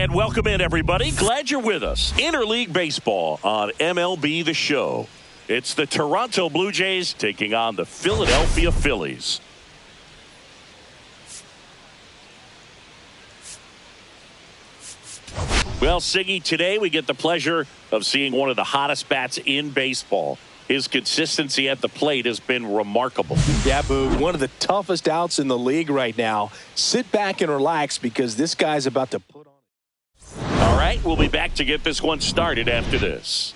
And welcome in, everybody. Glad you're with us. Interleague Baseball on MLB The Show. It's the Toronto Blue Jays taking on the Philadelphia Phillies. Well, Siggy, today we get the pleasure of seeing one of the hottest bats in baseball. His consistency at the plate has been remarkable. Yeah, Boog, one of the toughest outs in the league right now. Sit back and relax because this guy's about to put on. All right, we'll be back to get this one started after this.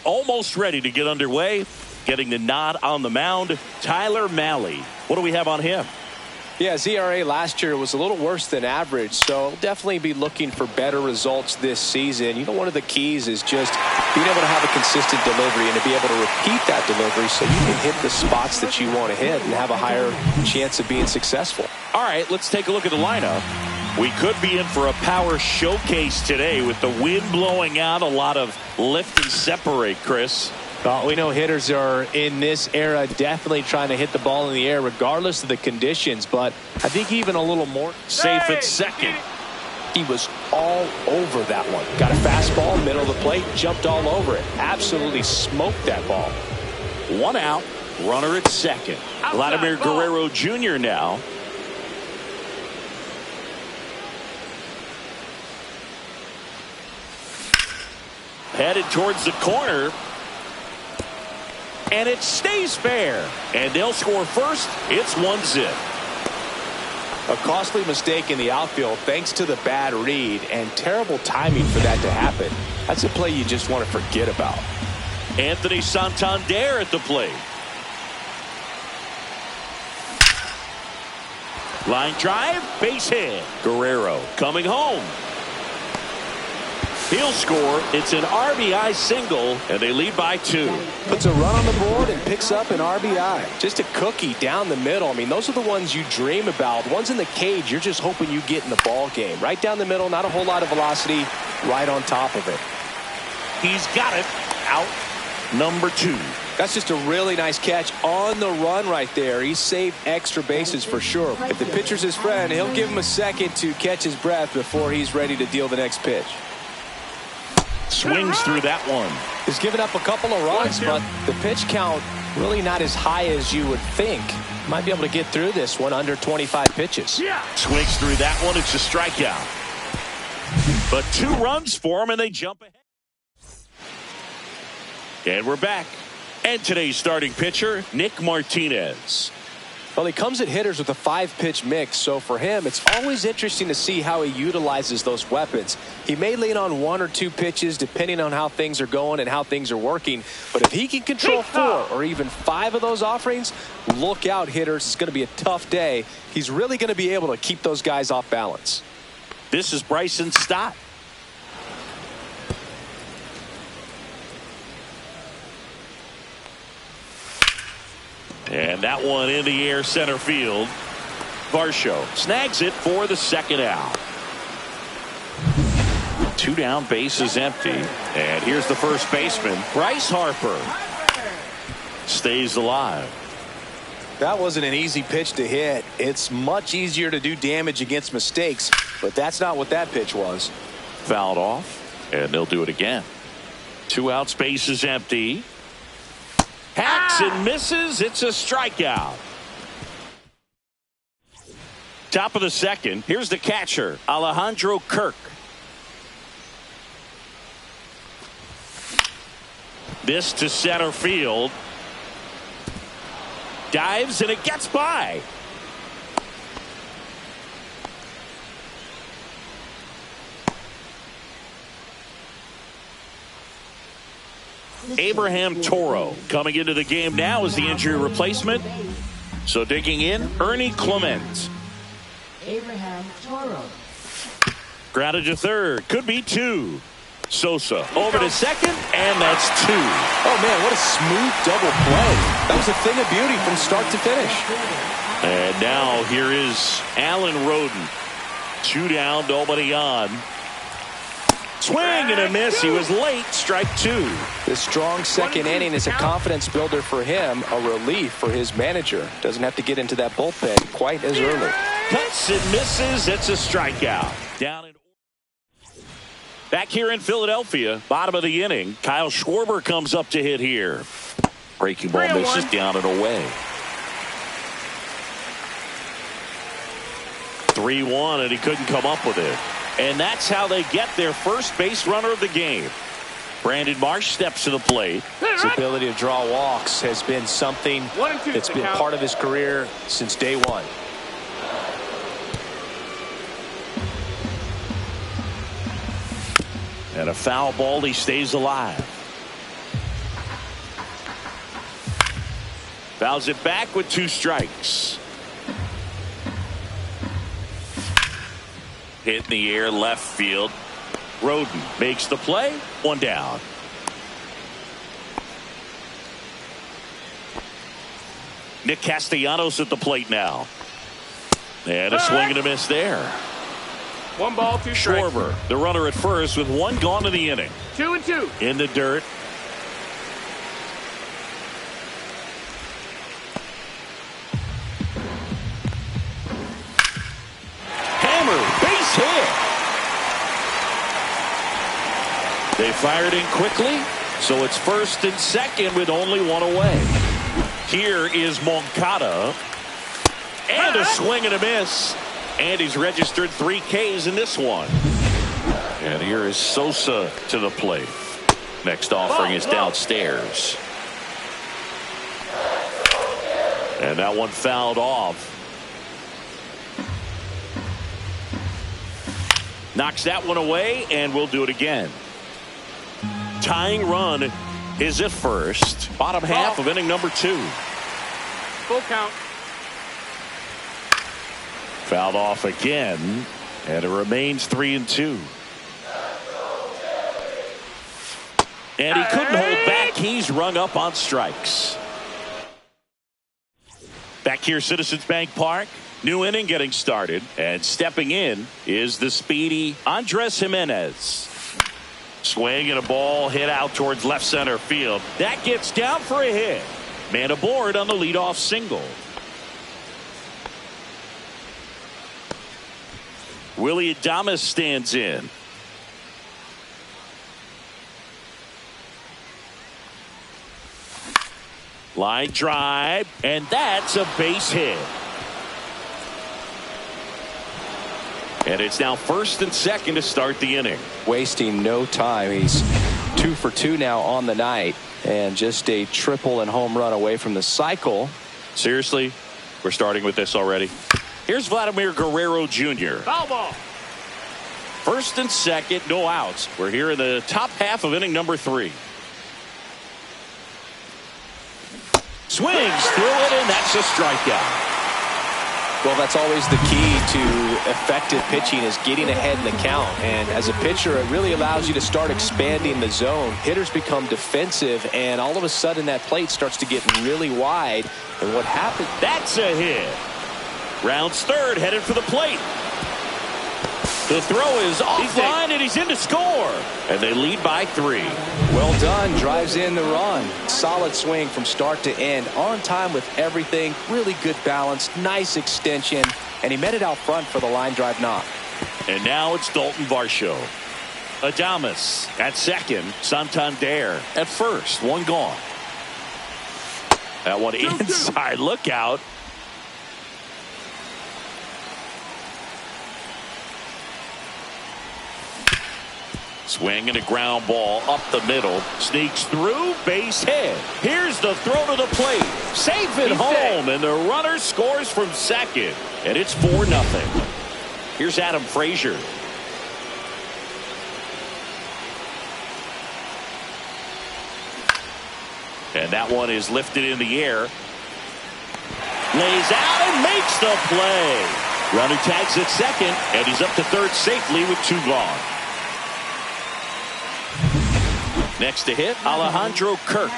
Almost ready to get underway. Getting the nod on the mound, Tyler Mahle. What do we have on him? Yeah, his ERA last year was a little worse than average, so definitely be looking for better results this season. You know, one of the keys is just being able to have a consistent delivery and to be able to repeat that delivery so you can hit the spots that you want to hit and have a higher chance of being successful. All right, let's take a look at the lineup. We could be in for a power showcase today with the wind blowing out, a lot of lift and separate, Chris. Well, we know hitters are in this era definitely trying to hit the ball in the air regardless of the conditions, but I think even a little more safe at second. He was all over that one. Got a fastball, middle of the plate, jumped all over it. Absolutely smoked that ball. One out, runner at second. Vladimir Guerrero Jr. now. Headed towards the corner. And it stays fair. And they'll score first. It's 1-0. A costly mistake in the outfield thanks to the bad read and terrible timing for that to happen. That's a play you just want to forget about. Anthony Santander at the plate. Line drive, base hit. Guerrero coming home. He'll score. It's an RBI single, and they lead by 2. Puts a run on the board and picks up an RBI. Just a cookie down the middle. I mean, those are the ones you dream about. Ones in the cage, you're just hoping you get in the ball game. Right down the middle, not a whole lot of velocity, right on top of it. He's got it. Out number 2. That's just a really nice catch on the run right there. He saved extra bases for sure. If the pitcher's his friend, he'll give him a second to catch his breath before he's ready to deal the next pitch. Swings through that one. He's given up a couple of runs, but the pitch count really not as high as you would think. Might be able to get through this one under 25 pitches. Swings through that one. It's a strikeout. But 2 runs for him, and they jump ahead. And we're back. And today's starting pitcher, Nick Martinez. Well, he comes at hitters with a 5-pitch mix, so for him, it's always interesting to see how he utilizes those weapons. He may lean on 1 or 2 pitches depending on how things are going and how things are working, but if he can control 4 or even 5 of those offerings, look out, hitters. It's going to be a tough day. He's really going to be able to keep those guys off balance. This is Bryson Stott. And that one in the air center field. Varsho snags it for the second out. 2 down, base is empty. And here's the first baseman, Bryce Harper. Stays alive. That wasn't an easy pitch to hit. It's much easier to do damage against mistakes, but that's not what that pitch was. Fouled off, and they'll do it again. 2 outs, base is empty. Hacks and misses. It's a strikeout. Top of the second. Here's the catcher, Alejandro Kirk. This to center field. Dives and it gets by. Abraham Toro coming into the game now as the injury replacement. So digging in, Ernie Clement. Abraham Toro. Grounded to third. Could be 2. Sosa over to second, and that's 2. Oh, man, what a smooth double play. That was a thing of beauty from start to finish. And now here is Alan Roden. 2 down, nobody on. Swing and a miss. He was late. Strike 2. This strong second inning is a confidence builder for him, a relief for his manager. Doesn't have to get into that bullpen quite as early. Cuts and misses. It's a strikeout. Back here in Philadelphia, bottom of the inning, Kyle Schwarber comes up to hit here. Breaking ball misses, down and away. 3-1, and he couldn't come up with it. And that's how they get their first base runner of the game. Brandon Marsh steps to the plate. His ability to draw walks has been something that's been part of his career since day one. And a foul ball, he stays alive. Fouls it back with 2 strikes. Hit in the air, left field. Roden makes the play. 1 down. Nick Castellanos at the plate now. And a swing and a miss there. 1 ball, 2 strikes. Schwarber, the runner at first with 1 gone in the inning. 2-2. In the dirt. Hammer, base hit. They fired in quickly, so it's first and second with only 1 away. Here is Moncada. And a swing and a miss. And he's registered 3 Ks in this one. And here is Sosa to the plate. Next offering is downstairs. And that one fouled off. Knocks that one away, and we'll do it again. Tying run is at first. Bottom half of inning number 2. Full count. Fouled off again, and it remains 3-2. And he couldn't hold back. He's rung up on strikes. Back here, Citizens Bank Park. New inning getting started, and stepping in is the speedy Andres Jimenez. Swing and a ball hit out towards left center field. That gets down for a hit. Man aboard on the leadoff single. Willie Adames stands in. Line drive, and that's a base hit. And it's now first and second to start the inning. Wasting no time. He's 2 for 2 now on the night, and just a triple and home run away from the cycle. Seriously, we're starting with this already. Here's Vladimir Guerrero Jr. Foul ball. First and second, no outs. We're here in the top half of inning number 3. Swings through it, and that's a strikeout. Well, that's always the key to effective pitching, is getting ahead in the count. And as a pitcher, it really allows you to start expanding the zone. Hitters become defensive, and all of a sudden that plate starts to get really wide. And what happens? That's a hit. Rounds third, headed for the plate. The throw is offline, and he's in to score. And they lead by 3. Well done. Drives in the run. Solid swing from start to end. On time with everything. Really good balance. Nice extension. And he met it out front for the line drive knock. And now it's Dalton Varsho. Adames at second. Santander at first. 1 gone. That one inside. Look out. Swing and a ground ball up the middle. Sneaks through, base hit. Here's the throw to the plate. Safe at home, and the runner scores from second. And it's 4-0. Here's Adam Frazier. And that one is lifted in the air. Lays out and makes the play. Runner tags at second, and he's up to third safely with 2 gone. Next to hit, Alejandro Kirk.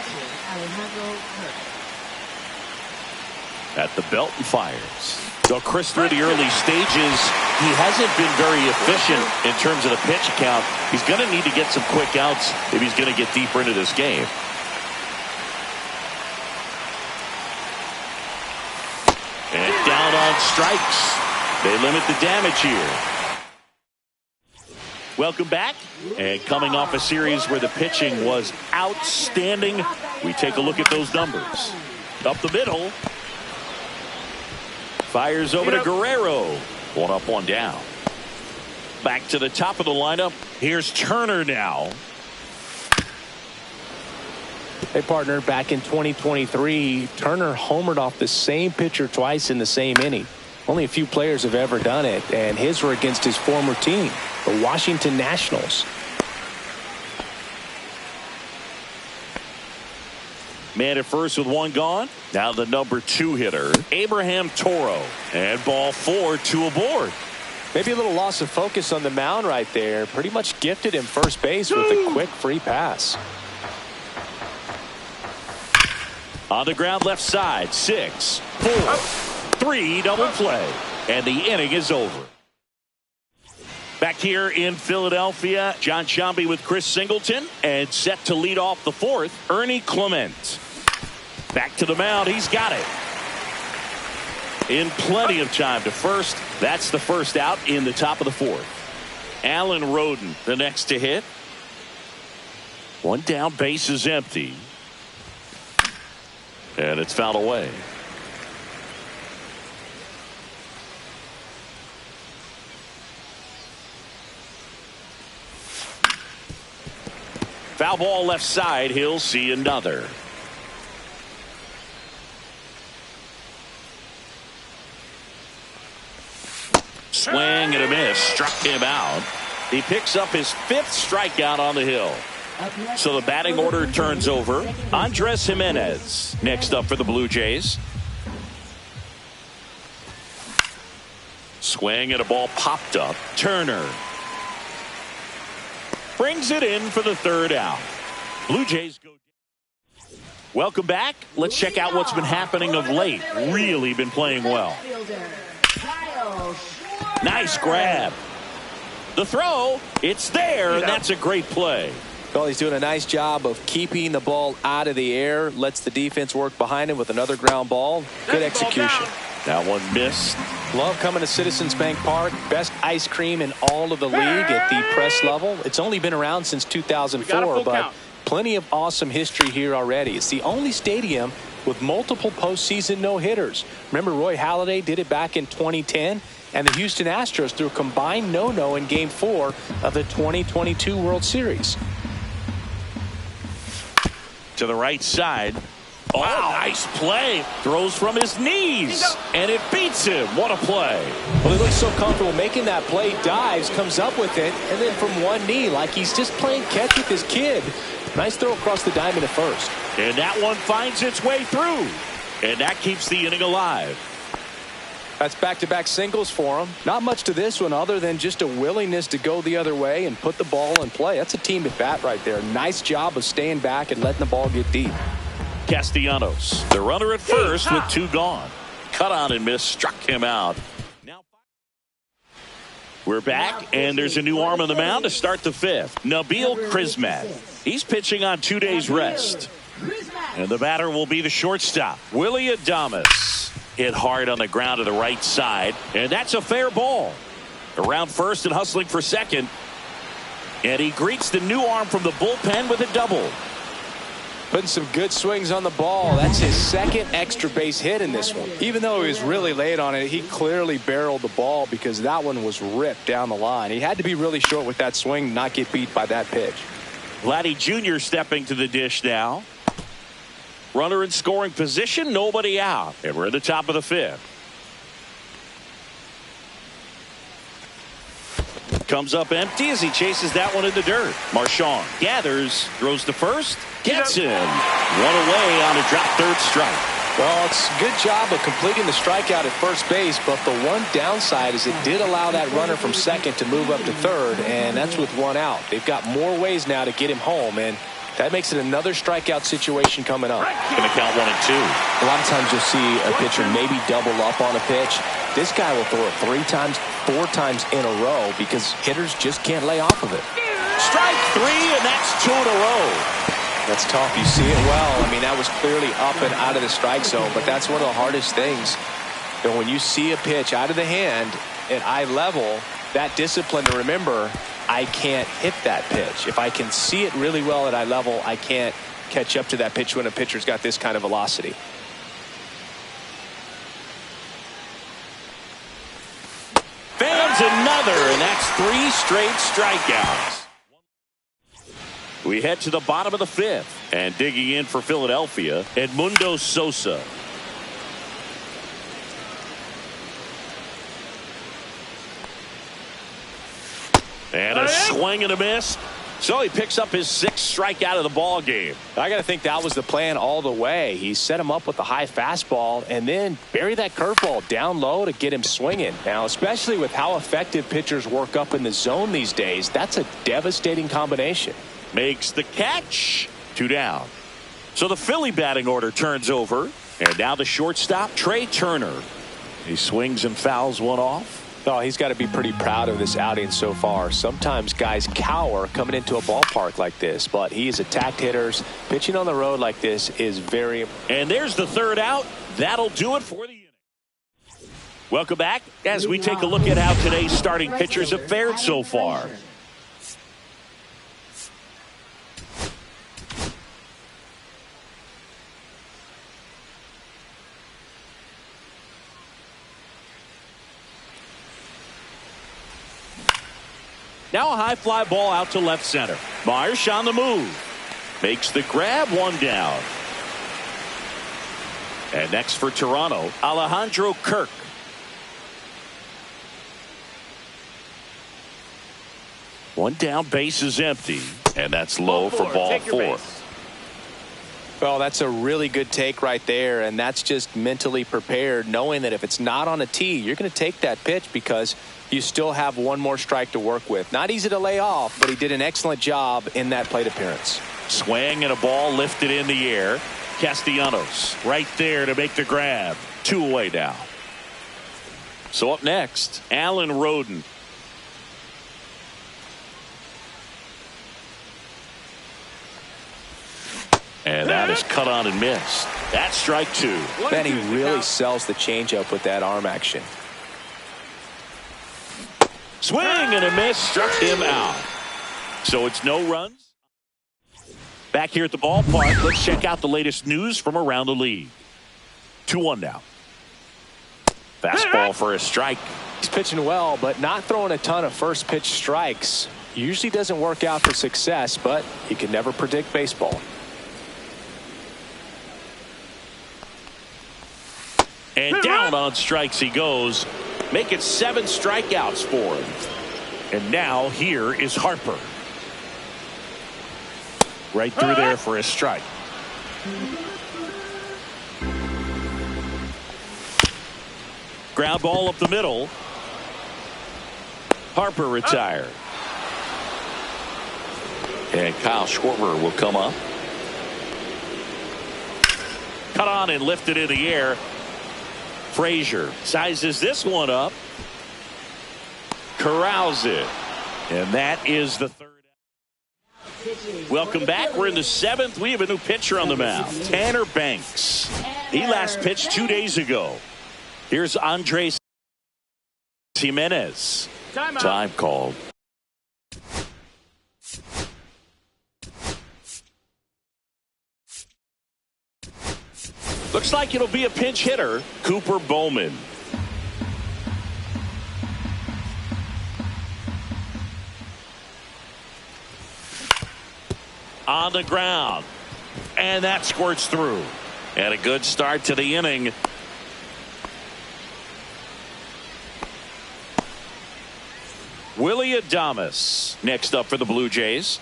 At the belt and fires. So Chris, through the early stages, he hasn't been very efficient in terms of the pitch count. He's going to need to get some quick outs if he's going to get deeper into this game. And down on strikes. They limit the damage here. Welcome back. And coming off a series where the pitching was outstanding, we take a look at those numbers. Up the middle. Fires over to Guerrero. One up, one down. Back to the top of the lineup. Here's Turner now. Hey, partner, back in 2023, Turner homered off the same pitcher twice in the same inning. Only a few players have ever done it, and his were against his former team, the Washington Nationals. Man at first with one gone. Now the number 2 hitter, Abraham Toro. And ball 4, 2 aboard. Maybe a little loss of focus on the mound right there. Pretty much gifted him first base with a quick free pass. On the ground left side, 6, 4, 3, double play. And the inning is over. Back here in Philadelphia, John Sciambi with Chris Singleton. And set to lead off the 4th, Ernie Clement. Back to the mound. He's got it. In plenty of time to first. That's the first out in the top of the 4th. Alan Roden, the next to hit. One down, base is empty. And it's fouled away. Foul ball left side. He'll see another. Swing and a miss. Struck him out. He picks up his 5th strikeout on the hill. So the batting order turns over. Andres Jimenez next up for the Blue Jays. Swing and a ball popped up. Turner brings it in for the 3rd out. Blue Jays go. Welcome back. Let's check out what's been happening of late. Really been playing well. Nice grab. The throw, it's there, and that's a great play. Well, he's doing a nice job of keeping the ball out of the air. Lets the defense work behind him with another ground ball. Good execution. That one missed. Love coming to Citizens Bank Park. Best ice cream in all of the league at the press level. It's only been around since 2004, but plenty of awesome history here already. It's the only stadium with multiple postseason no-hitters. Remember, Roy Halladay did it back in 2010, and the Houston Astros threw a combined no-no in Game 4 of the 2022 World Series. To the right side. Oh, wow. Nice play. Throws from his knees, and it beats him. What a play. Well, he looks so comfortable making that play, dives, comes up with it, and then from one knee, like he's just playing catch with his kid. Nice throw across the diamond at first. And that one finds its way through. And that keeps the inning alive. That's back-to-back singles for him. Not much to this one other than just a willingness to go the other way and put the ball in play. That's a team at bat right there. Nice job of staying back and letting the ball get deep. Castellanos, the runner at first with 2 gone. Cut on and miss, struck him out. Now we're back, and there's a new arm on the mound to start the 5th. Nabil Crismatt. He's pitching on 2 days rest. And the batter will be the shortstop, Willie Adames. Hit hard on the ground to the right side, and that's a fair ball. Around first and hustling for second. And he greets the new arm from the bullpen with a double. Putting some good swings on the ball. That's his 2nd extra base hit in this one. Even though he was really late on it, he clearly barreled the ball because that one was ripped down the line. He had to be really short with that swing, not get beat by that pitch. Vladdy Jr. stepping to the dish now. Runner in scoring position, nobody out. And we're at the top of the 5th. Comes up empty as he chases that one in the dirt. Marchand gathers, throws to first, gets him. One away on a drop 3rd strike. Well, it's a good job of completing the strikeout at first base, but the one downside is it did allow that runner from second to move up to 3rd, and that's with 1 out. They've got more ways now to get him home, and that makes it another strikeout situation coming up. Going to count 1 and 2. A lot of times you'll see a pitcher maybe double up on a pitch. This guy will throw it 3 times, 4 times in a row because hitters just can't lay off of it. Strike 3, and that's 2 in a row. That's tough. You see it well. I mean, that was clearly up and out of the strike zone, but that's one of the hardest things. And when you see a pitch out of the hand at eye level, that discipline to remember, I can't hit that pitch. If I can see it really well at eye level, I can't catch up to that pitch when a pitcher's got this kind of velocity. Fans another, and that's 3 straight strikeouts. We head to the bottom of the 5th, and digging in for Philadelphia, Edmundo Sosa. And a swing and a miss. So he picks up his 6th strikeout of the ball game. I got to think that was the plan all the way. He set him up with a high fastball and then bury that curveball down low to get him swinging. Now, especially with how effective pitchers work up in the zone these days, that's a devastating combination. Makes the catch. 2 down. So the Philly batting order turns over. And now the shortstop, Trey Turner. He swings and fouls one off. Oh, he's got to be pretty proud of this outing so far. Sometimes guys cower coming into a ballpark like this, but he has attacked hitters. Pitching on the road like this is very important. And there's the 3rd out. That'll do it for the inning. Welcome back as we take a look at how today's starting pitchers have fared so far. Now a high fly ball out to left center. Marsh on the move. Makes the grab, 1 down. And next for Toronto, Alejandro Kirk. One down, base is empty. And that's low for ball 4. Well, that's a really good take right there, and that's just mentally prepared, knowing that if it's not on a tee, you're going to take that pitch because you still have one more strike to work with. Not easy to lay off, but he did an excellent job in that plate appearance. Swing and a ball lifted in the air. Castellanos right there to make the grab. 2 away now. So up next, Alan Roden. And that is cut on and missed. That's strike 2. Then he really sells the changeup with that arm action. Swing and a miss, struck him out. So it's no runs. Back here at the ballpark, let's check out the latest news from around the league. 2-1 now. Fastball for a strike. He's pitching well, but not throwing a ton of first pitch strikes. Usually doesn't work out for success, but you can never predict baseball. And down on strikes he goes. Make it 7 strikeouts for him. And now here is Harper. Right through there for a strike. Ground ball up the middle. Harper retired. And Kyle Schwarber will come up. Cut on and lifted in the air. Frazier sizes this one up. Corrals it. And that is the 3rd. Welcome back. We're in the 7th. We have a new pitcher on the mound. Tanner Banks. He last pitched 2 days ago. Here's Andres Jimenez. Time called. Looks like it'll be a pinch hitter, Cooper Bowman. On the ground. And that squirts through. And a good start to the inning. Willie Adames next up for the Blue Jays.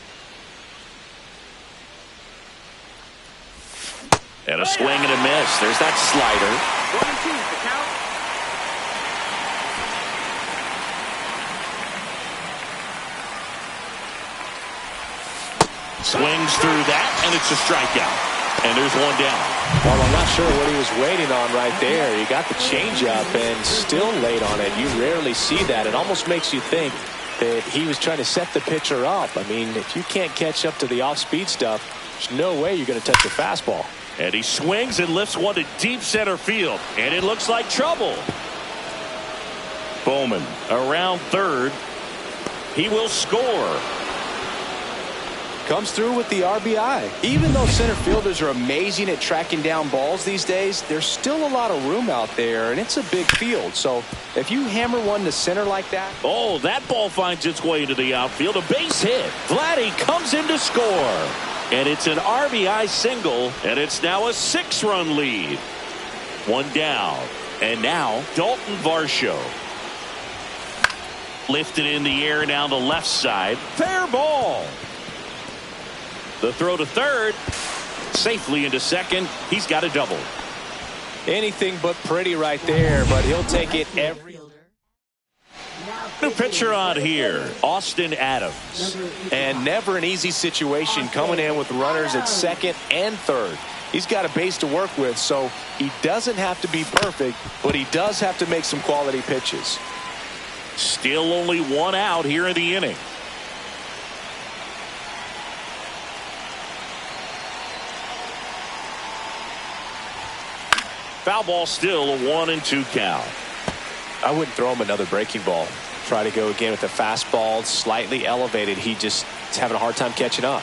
And a swing and a miss. There's that slider. 1-2 the count. Swings through that, and it's a strikeout. And there's 1 down. Well, I'm not sure what he was waiting on right there. He got the changeup and still late on it. You rarely see that. It almost makes you think that he was trying to set the pitcher up. I mean, if you can't catch up to the off-speed stuff, there's no way you're going to touch a fastball. And he swings and lifts one to deep center field. And it looks like trouble. Bowman around third. He will score. Comes through with the RBI. Even though center fielders are amazing at tracking down balls these days, there's still a lot of room out there, and it's a big field. So if you hammer one to center like that. Oh, that ball finds its way into the outfield. A base hit. Vladdy comes in to score. And it's an RBI single, and it's now a 6-run lead. One down. And now Dalton Varsho. Lifted in the air down the left side. Fair ball. The throw to third. Safely into second. He's got a double. Anything but pretty right there, but he'll take it every. New pitcher on here, Austin Adams. And never an easy situation coming in with runners at second and third. He's got a base to work with, so he doesn't have to be perfect, but he does have to make some quality pitches. Still only one out here in the inning. Foul ball, still a 1-2 count. I wouldn't throw him another breaking ball. Try to go again with a fastball slightly elevated. He just is having a hard time catching up.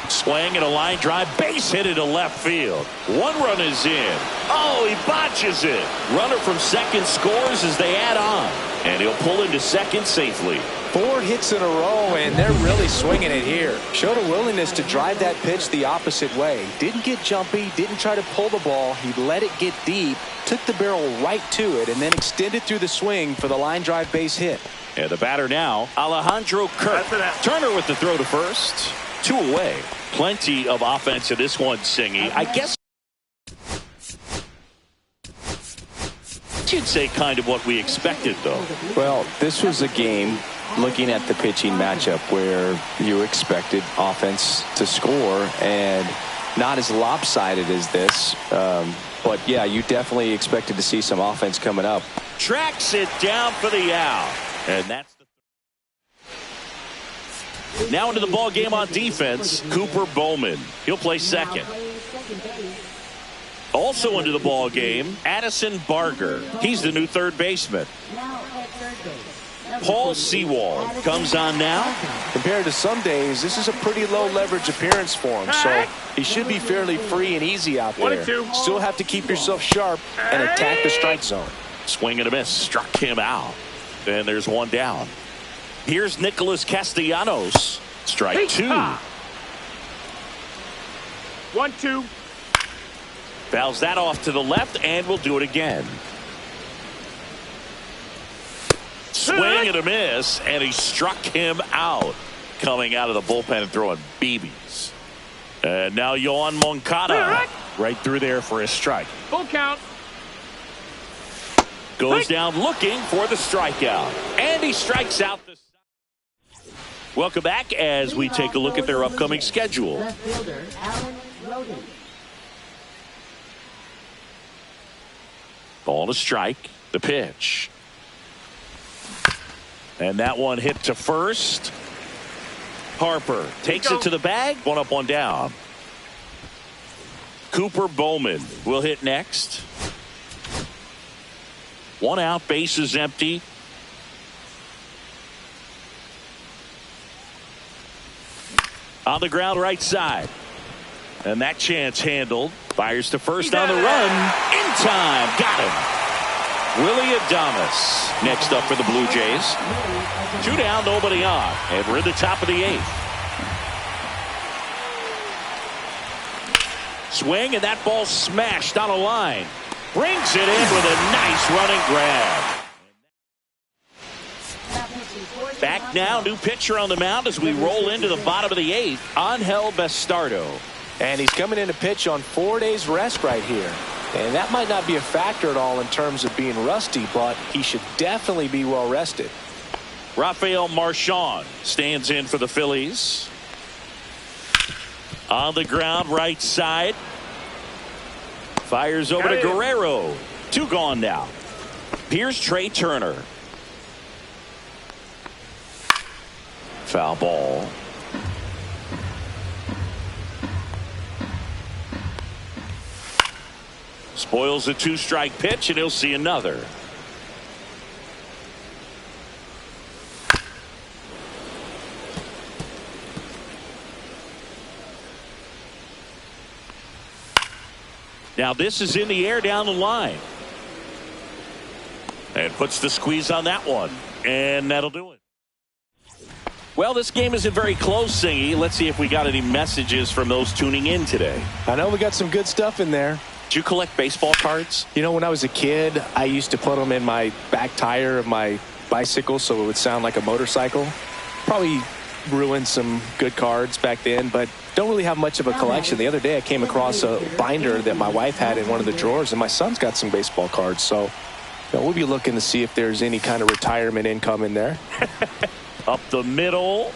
Swing and a line drive, base hit into left field. One run is in. Oh, he botches it. Runner from second scores as they add on. And he'll pull into second safely. 4 hits in a row, and they're really swinging it here. Showed a willingness to drive that pitch the opposite way. Didn't get jumpy, didn't try to pull the ball. He let it get deep, took the barrel right to it, and then extended through the swing for the line drive base hit. And the batter now, Alejandro Kirk. Turner with the throw to first. 2 away. Plenty of offense in this one, Singy. I guess you'd say kind of what we expected, though. Well, this was a game, looking at the pitching matchup, where you expected offense to score, and not as lopsided as this. But, yeah, you definitely expected to see some offense coming up. Tracks it down for the out. And that's now into the ball game on defense, Cooper Bowman. He'll play second. Also into the ball game, Addison Barger. He's the new third baseman. Paul Sewald comes on now. Compared to some days, this is a pretty low leverage appearance for him, so he should be fairly free and easy out there. Still have to keep yourself sharp and attack the strike zone. Swing and a miss, struck him out. And there's one down. Here's Nicholas Castellanos. Strike 2. 1-2. Fouls that off to the left, and we'll do it again. Swing and a miss, and he struck him out. Coming out of the bullpen and throwing BBs. And now Yohan Moncada right through there for a strike. Full count. Goes down looking for the strikeout. And he strikes out the. Welcome back as we take a look at their upcoming schedule. Left fielder, Alan Roden. Ball to strike. The pitch. And that one hit to first. Harper takes it to the bag. 1 up, 1 down. Cooper Bowman will hit next. 1 out, bases empty. On the ground right side. And that chance handled. Fires to first on the run. In time. Got him. Willie Adames next up for the Blue Jays. 2 down, nobody on. And we're in the top of the 8th. Swing, and that ball smashed on a line. Brings it in with a nice running grab. Back now, new pitcher on the mound as we roll into the bottom of the 8th. Angel Bastardo. And he's coming in to pitch on 4 days rest right here. And that might not be a factor at all in terms of being rusty, but he should definitely be well rested. Rafael Marchand stands in for the Phillies. On the ground right side. Fires over to Guerrero. 2 gone now. Here's Trey Turner. Foul ball. Spoils a 2-strike pitch, and he'll see another. Now this is in the air down the line. And puts the squeeze on that one. And that'll do it. Well, this game isn't very close, Singy. Let's see if we got any messages from those tuning in today. I know we got some good stuff in there. Do you collect baseball cards? You know, when I was a kid, I used to put them in my back tire of my bicycle so it would sound like a motorcycle. Probably ruined some good cards back then, but don't really have much of a collection. The other day I came across a binder that my wife had in one of the drawers, and my son's got some baseball cards. So we'll be looking to see if there's any kind of retirement income in there. Up the middle.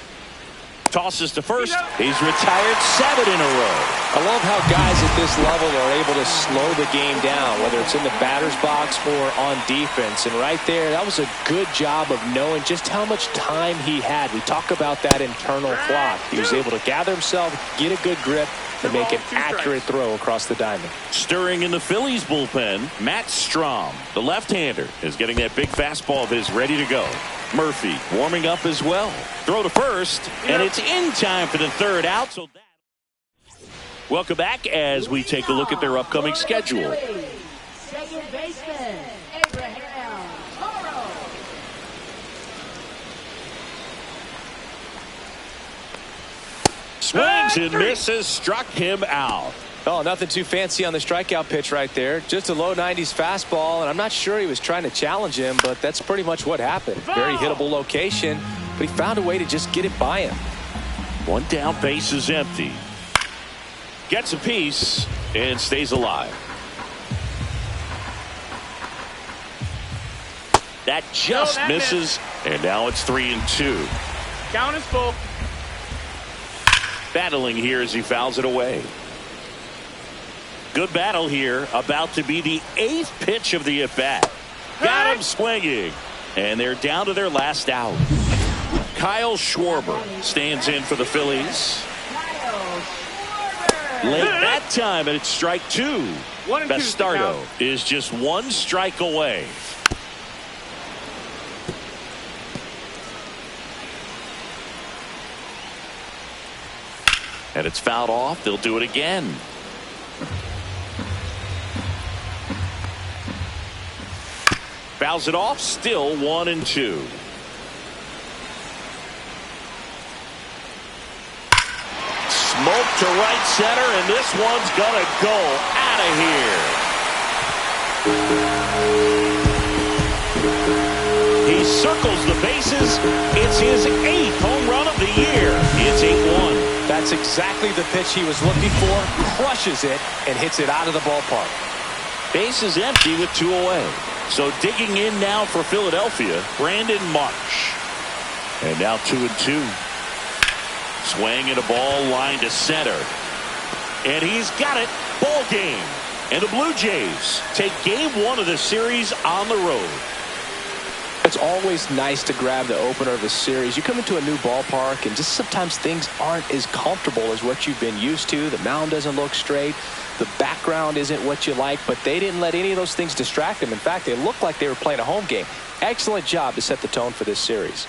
Tosses to first. He's retired 7 in a row. I love how guys at this level are able to slow the game down, whether it's in the batter's box or on defense. And right there, that was a good job of knowing just how much time he had. We talk about that internal clock. He was able to gather himself, get a good grip, and make an accurate throw across the diamond. Stirring in the Phillies bullpen, Matt Strom, the left-hander, is getting that big fastball of his ready to go. Murphy warming up as well. Throw to first, and it's in time for the third out. So welcome back as we take a look at their upcoming schedule. Second baseman, Abraham Toro. Swings and misses, struck him out. Oh, nothing too fancy on the strikeout pitch right there. Just a low 90s fastball, and I'm not sure he was trying to challenge him, but that's pretty much what happened. Very hittable location, but he found a way to just get it by him. One down, base is empty. Gets a piece and stays alive. That just misses, and now it's 3-2. Count is full. Battling here as he fouls it away. Good battle here. About to be the 8th pitch of the at-bat. Got him swinging. And they're down to their last out. Kyle Schwarber stands in for the Phillies. Late that time, and it's strike 2. Bastardo is just 1 strike away. And it's fouled off. They'll do it again. Fouls it off. Still 1-2. Smoke to right center, and this one's gonna go out of here. He circles the bases. It's his 8th home run of the year. It's 8-1. That's exactly the pitch he was looking for. Crushes it and hits it out of the ballpark. Base is empty with 2 away. So digging in now for Philadelphia, Brandon Marsh. And now 2-2. Swing and a ball line to center. And he's got it. Ball game. And the Blue Jays take game 1 of the series on the road. It's always nice to grab the opener of a series. You come into a new ballpark, and just sometimes things aren't as comfortable as what you've been used to. The mound doesn't look straight. The background isn't what you like, but they didn't let any of those things distract them. In fact, they looked like they were playing a home game. Excellent job to set the tone for this series.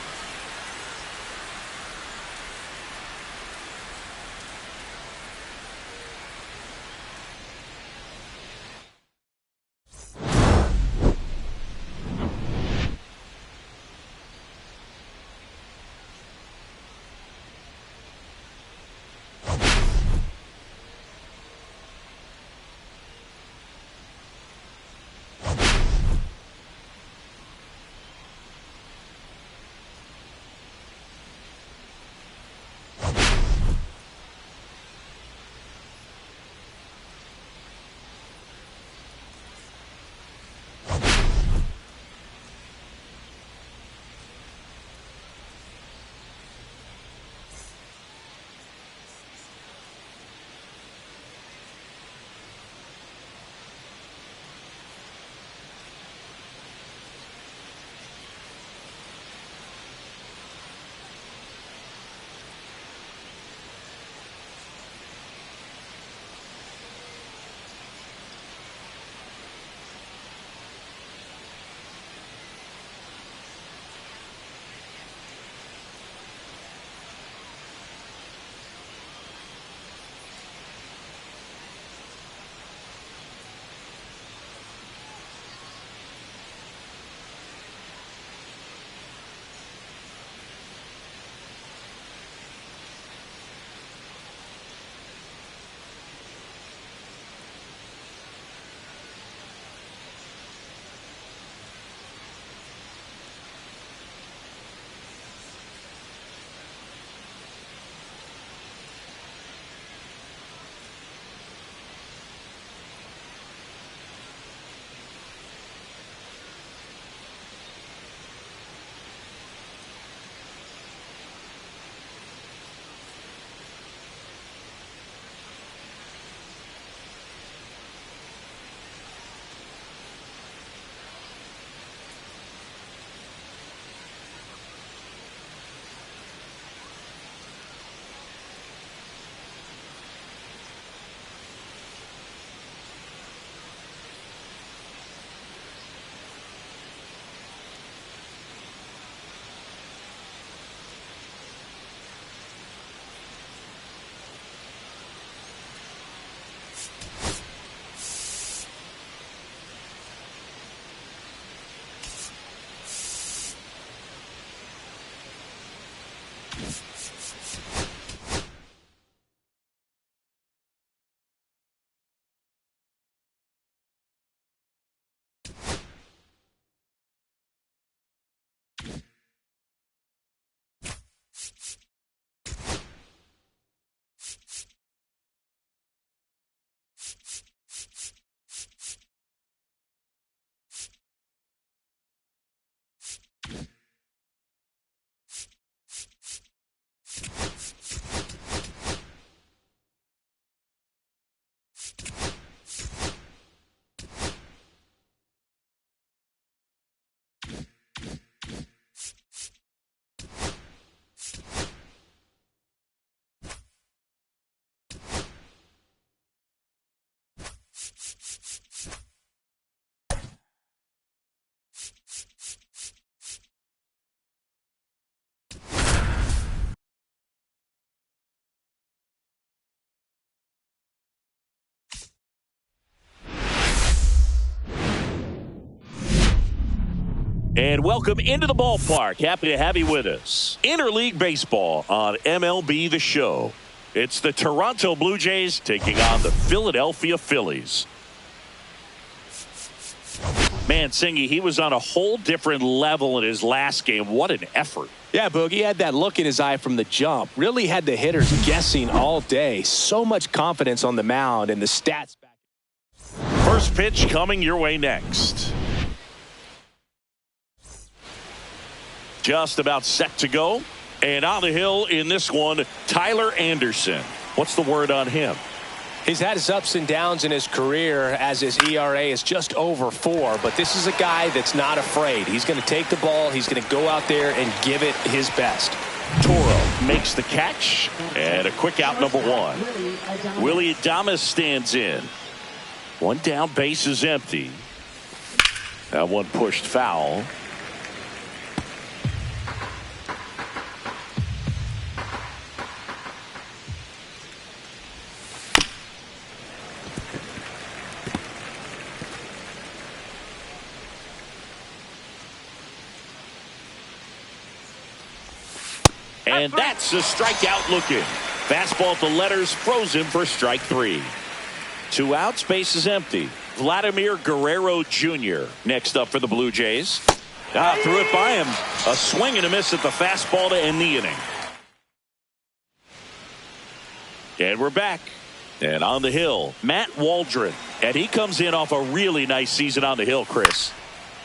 And welcome into the ballpark. Happy to have you with us. Interleague Baseball on MLB The Show. It's the Toronto Blue Jays taking on the Philadelphia Phillies. Man, Singy, he was on a whole different level in his last game. What an effort. Yeah, Boogie had that look in his eye from the jump. Really had the hitters guessing all day. So much confidence on the mound and the stats back. First pitch coming your way next. Just about set to go. And on the hill in this one, Tyler Anderson. What's the word on him? He's had his ups and downs in his career as his ERA is just over 4. But this is a guy that's not afraid. He's going to take the ball. He's going to go out there and give it his best. Toro makes the catch. And a quick out, number 1. Willie Adames stands in. One down, base is empty. That one pushed foul. And that's a strikeout looking. Fastball to letters, frozen for strike 3. 2 outs, base is empty. Vladimir Guerrero Jr. next up for the Blue Jays. Threw it by him. A swing and a miss at the fastball to end the inning. And we're back. And on the hill, Matt Waldron. And he comes in off a really nice season on the hill, Chris.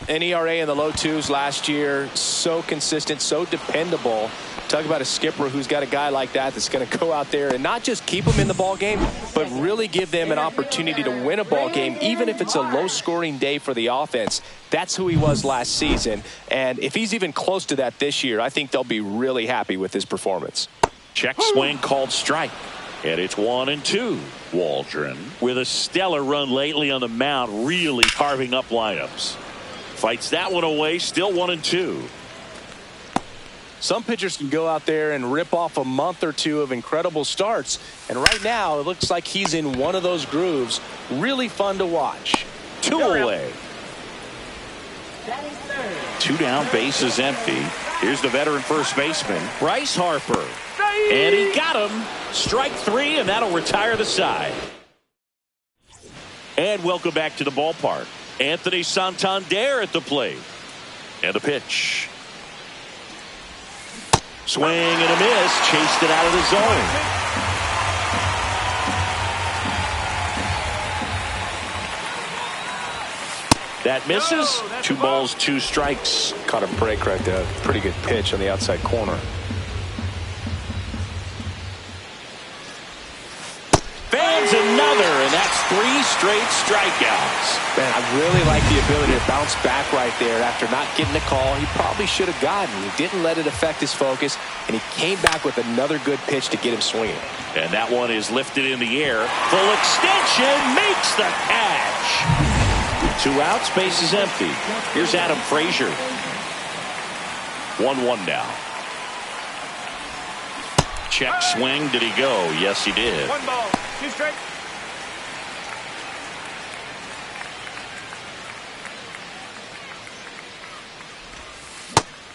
An ERA in the low 2s last year. So consistent, so dependable. Talk about a skipper who's got a guy like that that's going to go out there and not just keep them in the ball game, but really give them an opportunity to win a ball game, even if it's a low-scoring day for the offense. That's who he was last season. And if he's even close to that this year, I think they'll be really happy with his performance. Check swing called strike. And it's 1-2. Waldron with a stellar run lately on the mound, really carving up lineups. Fights that one away, still 1-2. Some pitchers can go out there and rip off a month or 2 of incredible starts. And right now, it looks like he's in one of those grooves. Really fun to watch. 2 away. 2 down, base is empty. Here's the veteran first baseman, Bryce Harper. And he got him. Strike 3, and that'll retire the side. And welcome back to the ballpark. Anthony Santander at the plate. And the pitch. Swing and a miss. Chased it out of the zone. That misses. 2 balls, 2 strikes. Caught a break right there. Pretty good pitch on the outside corner. Fans another, and that's 3 straight strikeouts. Man, I really like the ability to bounce back right there after not getting the call he probably should have gotten. He didn't let it affect his focus, and he came back with another good pitch to get him swinging. And that one is lifted in the air. Full extension, makes the catch. 2 outs, base is empty. Here's Adam Frazier. 1-1 now. Check swing. Did he go? Yes, he did. 1 ball, 2 strikes.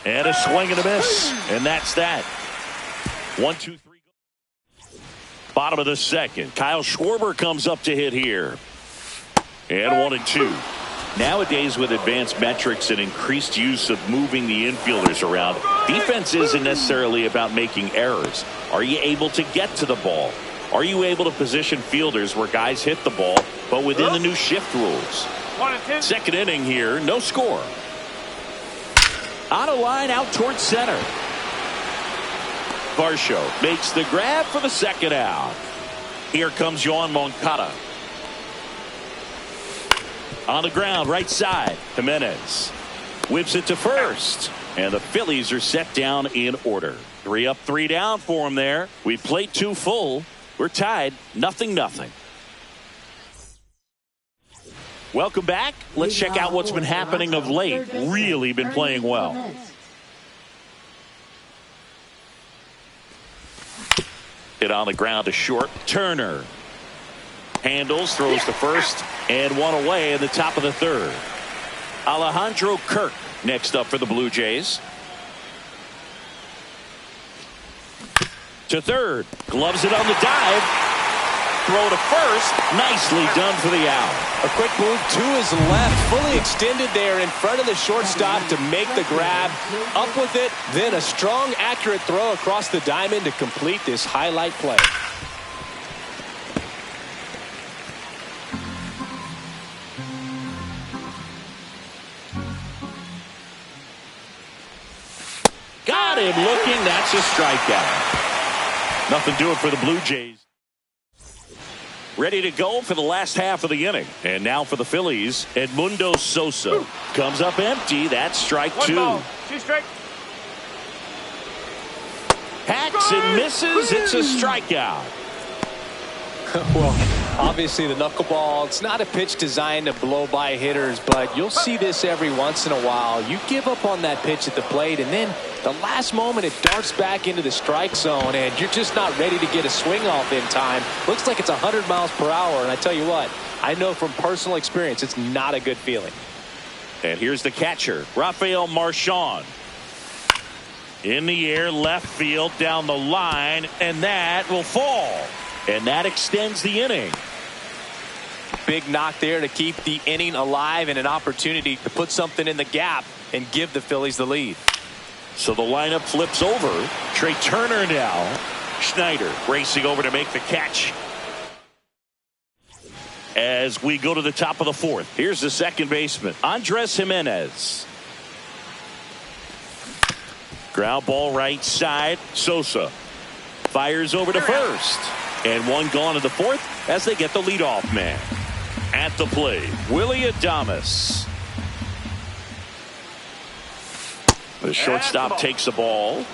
And a swing and a miss. And that's that. 1, 2, 3. Bottom of the second. Kyle Schwarber comes up to hit here. And 1-2. Nowadays, with advanced metrics and increased use of moving the infielders around, defense isn't necessarily about making errors. Are you able to get to the ball? Are you able to position fielders where guys hit the ball, but within the new shift rules? 1-2. Second inning here, no score. On a line out towards center. Varsho makes the grab for the second out. Here comes Yoan Moncada. On the ground, right side. Jimenez whips it to first. And the Phillies are set down in order. 3 up, 3 down for them there. We played 2 full. We're tied, 0-0. Welcome back. Let's check out what's been happening of late. Really been playing well. Hit on the ground to short. Turner handles, throws to first, and 1 away in the top of the 3rd. Alejandro Kirk next up for the Blue Jays. To third. Gloves it on the dive. Throw to first. Nicely done for the out. A quick move to his left, fully extended there in front of the shortstop to make the grab. Up with it, then a strong, accurate throw across the diamond to complete this highlight play. Got him looking. That's a strikeout. Nothing doing for the Blue Jays. Ready to go for the last half of the inning. And now for the Phillies, Edmundo Sosa. Comes up empty. That's strike two. 1 ball, 2 strike. Hacks and misses. It's a strikeout. Well, obviously the knuckleball, it's not a pitch designed to blow by hitters, but you'll see this every once in a while. You give up on that pitch at the plate, and then the last moment it darts back into the strike zone, and you're just not ready to get a swing off in time. Looks like it's 100 miles per hour, and I tell you what, I know from personal experience it's not a good feeling. And here's the catcher, Rafael Marchand. In the air, left field, down the line, and that will fall. And that extends the inning. Big knock there to keep the inning alive and an opportunity to put something in the gap and give the Phillies the lead. So the lineup flips over. Trey Turner now. Schneider racing over to make the catch. As we go to the top of the fourth, here's the second baseman, Andres Jimenez. Ground ball right side. Sosa fires over to first. And one gone in the fourth as they get the leadoff man. At the plate, Willie Adames. The shortstop takes the ball.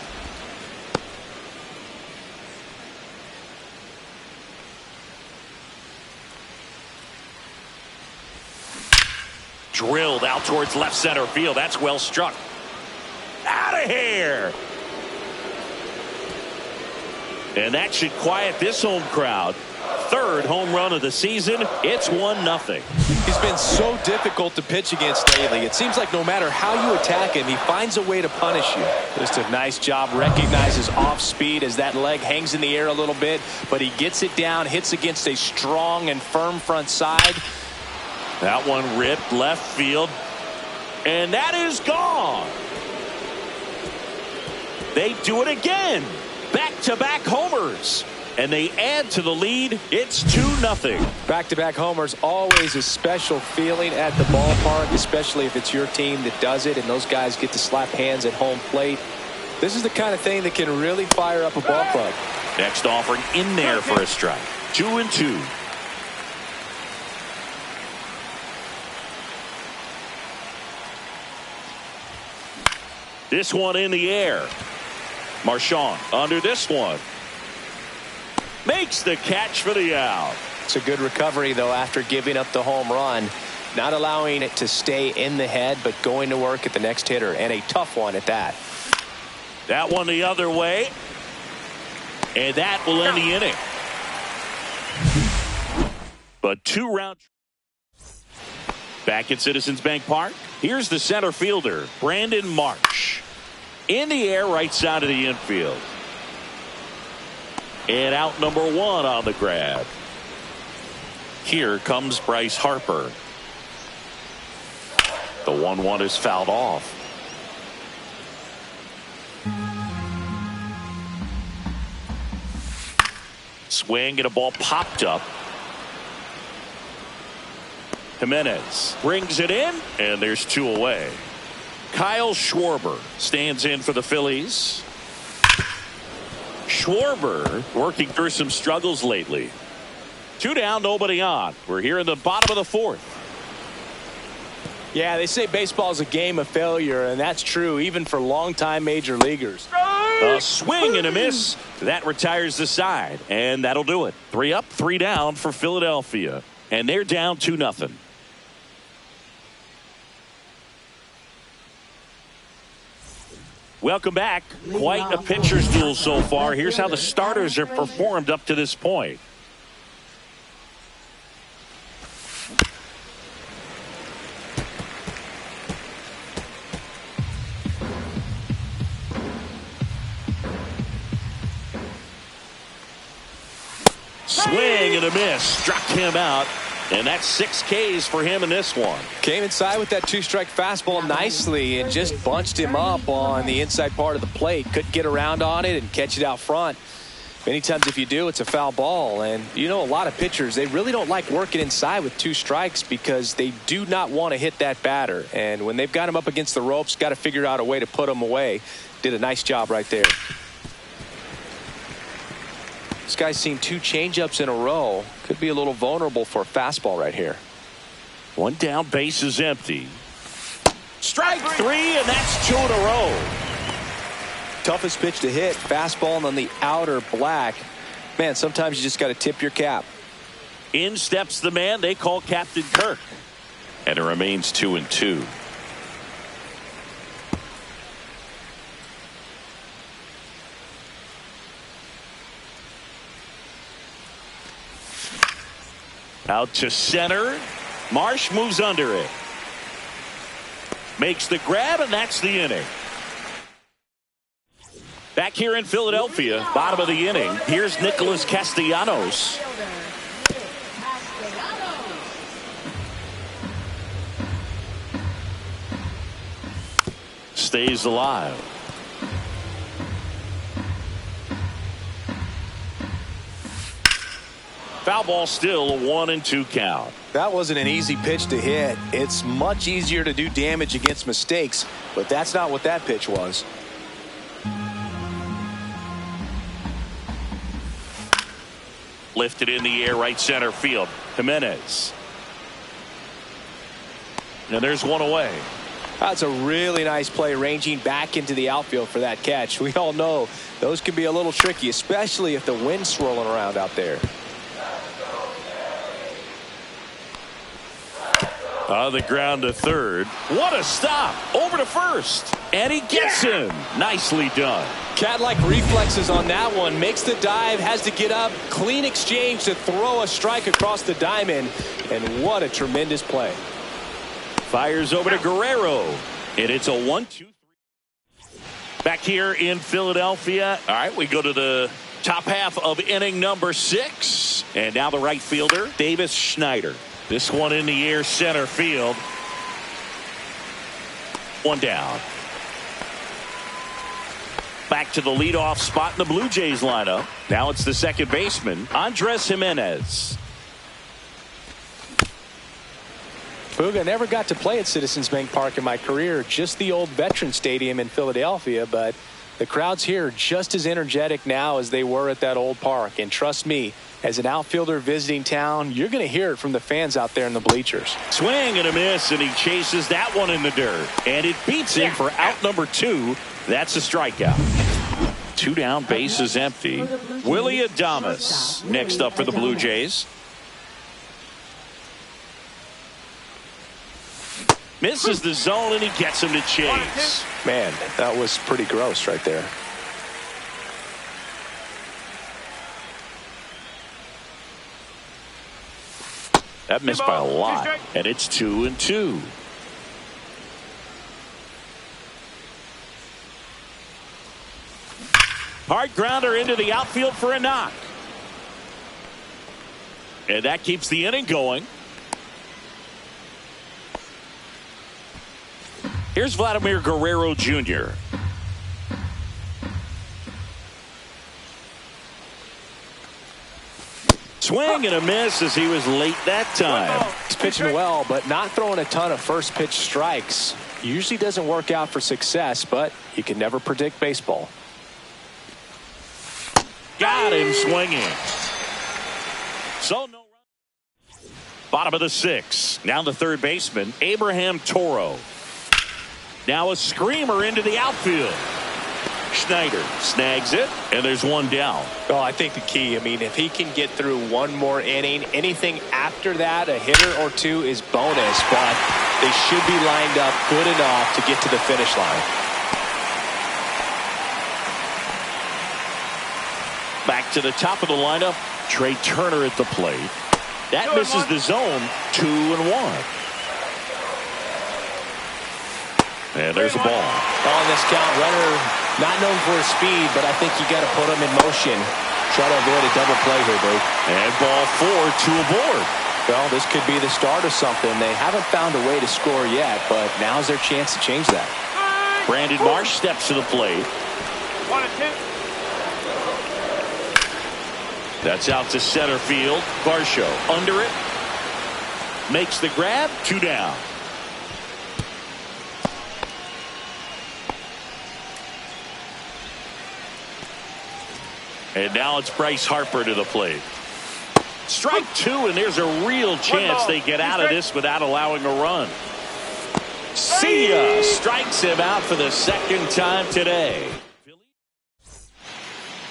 Drilled out towards left center field. That's well struck. Out of here. And that should quiet this home crowd. Third home run of the season. It's 1-0. He's been so difficult to pitch against lately. It seems like no matter how you attack him, he finds a way to punish you. Just a nice job. Recognizes off speed as that leg hangs in the air a little bit, but he gets it down, hits against a strong and firm front side. That one ripped left field, and that is gone. They do it again. Back-to-back homers. And they add to the lead. It's 2-0. Back-to-back homers, always a special feeling at the ballpark, especially if it's your team that does it and those guys get to slap hands at home plate. This is the kind of thing that can really fire up a ball club. Next offering in there for a strike. 2-2. This one in the air. Marchand under this one. Makes the catch for the out. It's a good recovery, though, after giving up the home run. Not allowing it to stay in the head, but going to work at the next hitter, and a tough one at that. That one the other way. And that will end the inning. But 2 rounds. Back at Citizens Bank Park, here's the center fielder, Brandon Marsh. In the air, right side of the infield. And out number 1 on the grab. Here comes Bryce Harper. The 1-1 is fouled off. Swing and a ball popped up. Jimenez brings it in, and there's 2 away. Kyle Schwarber stands in for the Phillies. Schwarber working through some struggles lately. 2 down, nobody on. We're here in the bottom of the 4th. Yeah, they say baseball is a game of failure, and that's true even for longtime major leaguers. A swing and a miss. That retires the side, and that'll do it. 3 up, 3 down for Philadelphia. And they're down 2-0. Welcome back. Quite a pitcher's duel so far. Here's how the starters have performed up to this point. Swing and a miss. Struck him out. And that's 6 Ks for him in this one. Came inside with that 2-strike fastball nicely and just bunched him up on the inside part of the plate. Couldn't get around on it and catch it out front. Many times if you do, it's a foul ball. And you know, a lot of pitchers, they really don't like working inside with 2 strikes because they do not want to hit that batter. And when they've got him up against the ropes, got to figure out a way to put him away. Did a nice job right there. This guy's seen 2 changeups in a row. Could be a little vulnerable for a fastball right here. 1 down, base is empty. Strike 3, and that's 2 in a row. Toughest pitch to hit, fastball on the outer black. Man, sometimes you just got to tip your cap. In steps the man they call Captain Kirk. And it remains 2-2. Out to center. Marsh moves under it. Makes the grab, and that's the inning. Back here in Philadelphia, bottom of the inning, here's Nicholas Castellanos. Stays alive. Foul ball, still a 1-2 count. That wasn't an easy pitch to hit. It's much easier to do damage against mistakes, but that's not what that pitch was. Lifted in the air, right center field. Jimenez. And there's one away. That's a really nice play, ranging back into the outfield for that catch. We all know those can be a little tricky, especially if the wind's swirling around out there. On the ground to third. What a stop. Over to first. And he gets him. Nicely done. Cat-like reflexes on that one. Makes the dive, has to get up. Clean exchange to throw a strike across the diamond. And what a tremendous play. Fires over to Guerrero. And it's a 1-2-3. Back here in Philadelphia. All right, we go to the top half of inning number 6. And now the right fielder, Davis Schneider. This one in the air, center field. 1 down. Back to the leadoff spot in the Blue Jays lineup. Now it's the second baseman, Andres Jimenez. Fuga, never got to play at Citizens Bank Park in my career, just the old Veterans Stadium in Philadelphia, but the crowds here are just as energetic now as they were at that old park. And trust me, as an outfielder visiting town, you're going to hear it from the fans out there in the bleachers. Swing and a miss, and he chases that one in the dirt. And it beats him for out number 2. That's a strikeout. 2 down, base is empty. Willie Adames next up for the Blue Jays. Misses the zone, and he gets him to chase. Man, that was pretty gross right there. That missed by a lot, and it's 2-2. Hard grounder into the outfield for a knock. And that keeps the inning going. Here's Vladimir Guerrero Jr. Swing and a miss as he was late that time. He's pitching well, but not throwing a ton of first pitch strikes. Usually doesn't work out for success, but you can never predict baseball. Got him swinging. So no run. Bottom of the 6. Now the third baseman, Abraham Toro. Now a screamer into the outfield. Schneider snags it, and there's 1 down. Well, I think the key, if he can get through 1 more inning, anything after that, a hitter or 2 is bonus, but they should be lined up good enough to get to the finish line. Back to the top of the lineup, Trey Turner at the plate. That misses the zone, 2-1. And there's a ball. On this count, runner not known for his speed, but I think you got to put him in motion. Try to avoid a double play here, Dave. And ball 4, 2 aboard. Well, this could be the start of something. They haven't found a way to score yet, but now's their chance to change that. Brandon Marsh steps to the plate. 1-2. That's out to center field. Varsho under it. Makes the grab. 2 down. And now it's Bryce Harper to the plate. Strike 2, and there's a real chance they get out of this without allowing a run. See ya! Strikes him out for the second time today.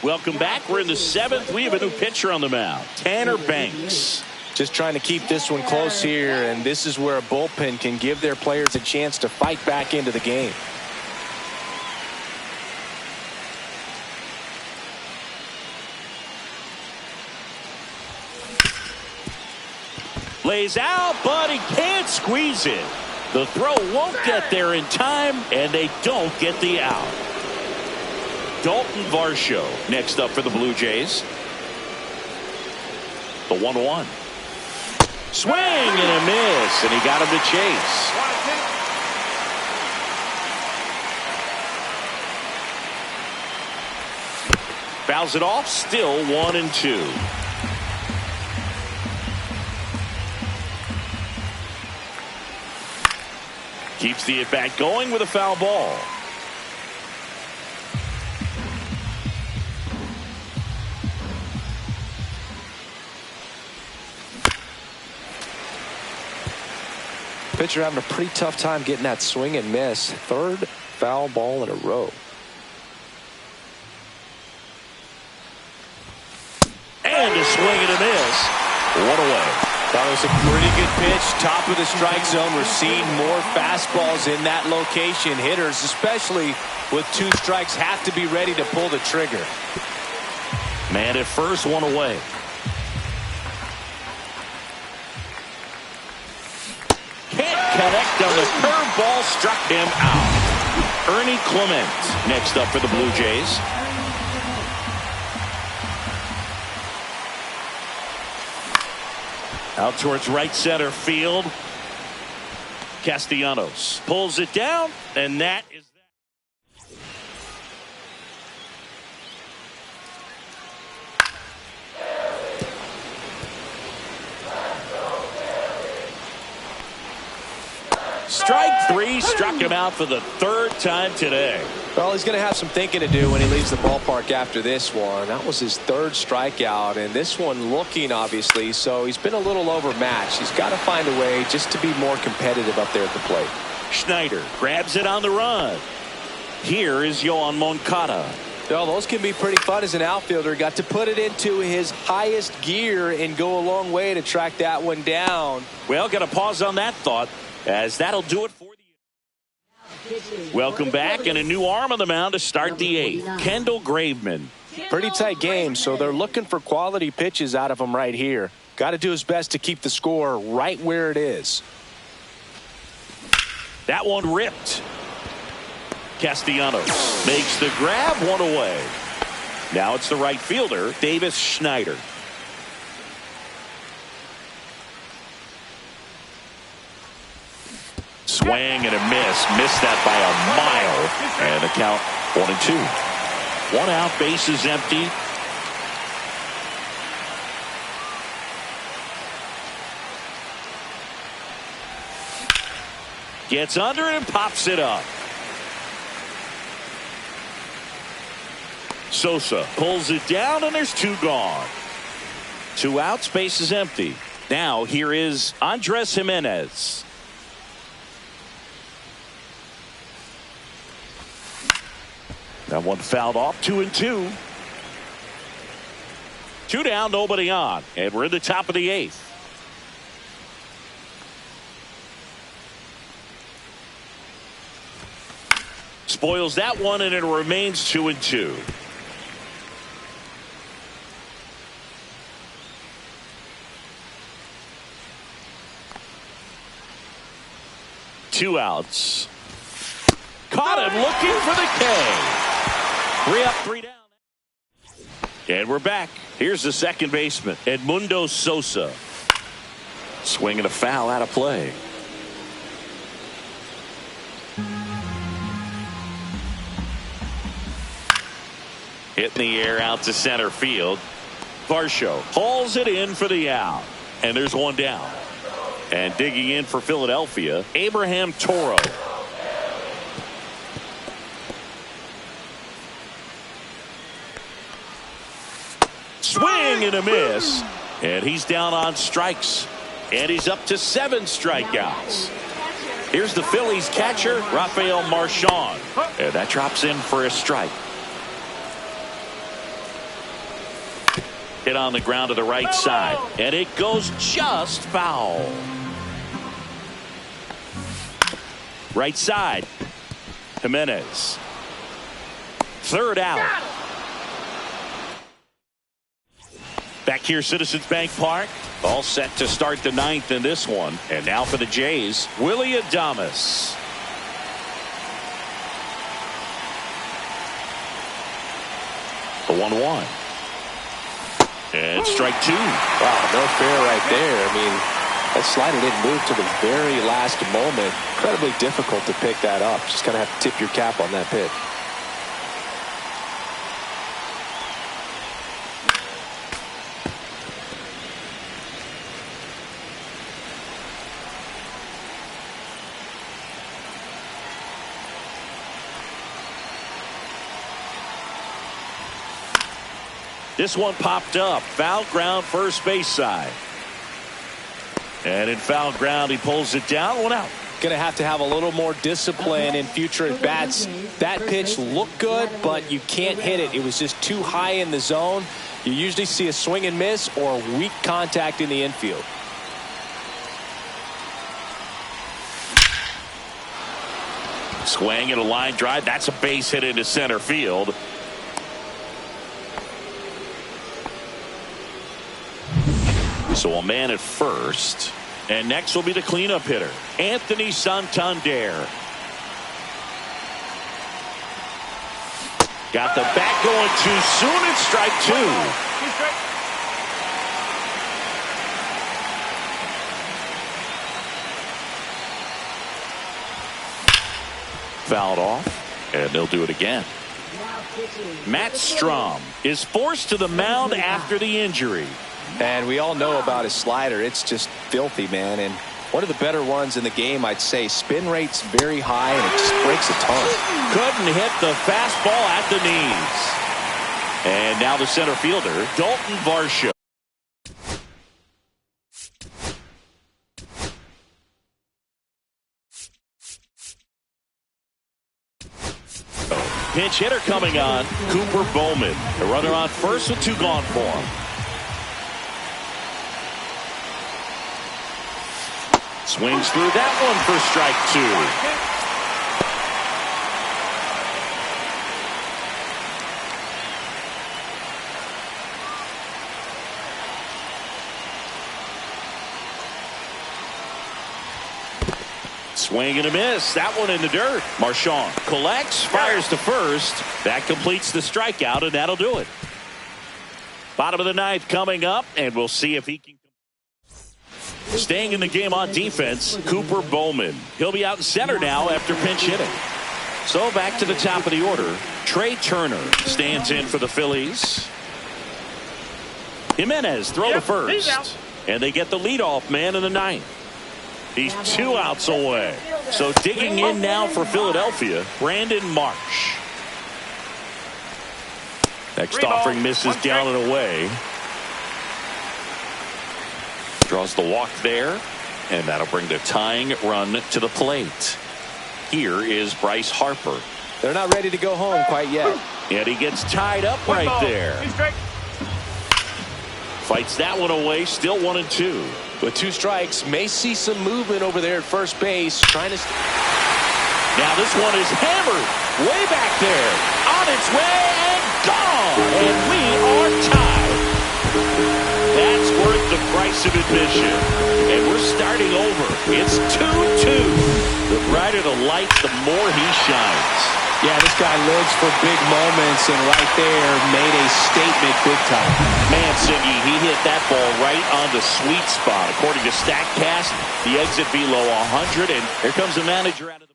Welcome back. We're in the 7th. We have a new pitcher on the mound, Tanner Banks. Just trying to keep this one close here, and this is where a bullpen can give their players a chance to fight back into the game. Lays out, but he can't squeeze it. The throw won't get there in time, and they don't get the out. Dalton Varsho next up for the Blue Jays. The 1-1. Swing and a miss, and he got him to chase. 1-2. Fouls it off, still 1-2. Keeps the at-bat going with a foul ball. Pitcher having a pretty tough time getting that swing and miss. 3rd foul ball in a row. And a swing and a miss. 1 away. That was a pretty good pitch. Top of the strike zone. We're seeing more fastballs in that location. Hitters, especially with 2 strikes, have to be ready to pull the trigger. Man at first, 1 away. Can't connect on the curveball. Struck him out. Ernie Clement next up for the Blue Jays. Out towards right center field. Castellanos pulls it down, and that is that. Strike 3, struck him out for the 3rd time today. Well, he's going to have some thinking to do when he leaves the ballpark after this one. That was his 3rd strikeout, and this one looking, obviously, so he's been a little overmatched. He's got to find a way just to be more competitive up there at the plate. Schneider grabs it on the run. Here is Yoan Moncada. Well, those can be pretty fun as an outfielder. Got to put it into his highest gear and go a long way to track that one down. Well, got to pause on that thought, as that'll do it for the. Welcome back, and a new arm on the mound to start the 8th. Kendall Graveman. Pretty tight game, so they're looking for quality pitches out of him right here. Got to do his best to keep the score right where it is. That one ripped. Castellanos makes the grab, 1 away. Now it's the right fielder, Davis Schneider. Swing and a miss. Missed that by a mile. And the count 1-2. 1 out, bases empty. Gets under it and pops it up. Sosa pulls it down, and there's 2 gone. 2 outs, base is empty. Now here is Andres Jimenez. That one fouled off. 2-2. 2 down, nobody on, and we're in the top of the 8th. Spoils that one, and it remains 2-2. Two outs. Caught him looking for the K. 3 up, 3 down. And we're back. Here's the second baseman, Edmundo Sosa. Swinging a foul out of play. Hit in the air out to center field. Varsho hauls it in for the out. And there's one down. And digging in for Philadelphia, Abraham Toro. Swing and a miss. And he's down on strikes. And he's up to 7 strikeouts. Here's the Phillies catcher, Rafael Marchand. And that drops in for a strike. Hit on the ground to the right side. And it goes just foul. Right side. Jimenez. Third out. Back here, Citizens Bank Park. All set to start the 9th in this one. And now for the Jays, Willie Adames. The 1-1. And strike 2. Wow, no fair right there. I mean, that slider didn't move to the very last moment. Incredibly difficult to pick that up. Just kind of have to tip your cap on that pitch. This one popped up. Foul ground, first base side. And in foul ground, he pulls it down. 1 out. Going to have a little more discipline in future at bats. That pitch looked good, but you can't hit it. It was just too high in the zone. You usually see a swing and miss or weak contact in the infield. Swing and a line drive. That's a base hit into center field. So a man at first. And next will be the cleanup hitter, Anthony Santander. Got the bat going too soon and strike 2. Fouled off, and they'll do it again. Matt Strom is forced to the mound after the injury. And we all know about his slider. It's just filthy, man. And one of the better ones in the game, I'd say. Spin rate's very high, and it just breaks a ton. Couldn't hit the fastball at the knees. And now the center fielder, Dalton Varsho. Pinch hitter coming on, Cooper Bowman. The runner on first with 2 gone for him. Swings through that one for strike 2. Swing and a miss. That one in the dirt. Marchand collects, fires to first. That completes the strikeout, and that'll do it. Bottom of the 9th coming up, and we'll see if he can. Staying in the game on defense, Cooper Bowman. He'll be out in center now after pinch hitting. So back to the top of the order. Trey Turner stands in for the Phillies. Jimenez throw to first. And they get the leadoff man in the 9th. He's 2 outs away. So digging in now for Philadelphia, Brandon Marsh. Next offering misses down and away. Draws the walk there, and that'll bring the tying run to the plate. Here is Bryce Harper. They're not ready to go home quite yet. And he gets tied up right there. Fights that one away, still 1-2. With 2 strikes, may see some movement over there at first base. Trying to. Now this one is hammered way back there. On its way and gone. And we are tied. That's worth the price of admission. And we're starting over. It's 2-2. The brighter the light, the more he shines. Yeah, this guy lives for big moments, and right there made a statement big time. Man, Siggy, he hit that ball right on the sweet spot. According to StatCast, the exit below 100, and here comes the manager out of the...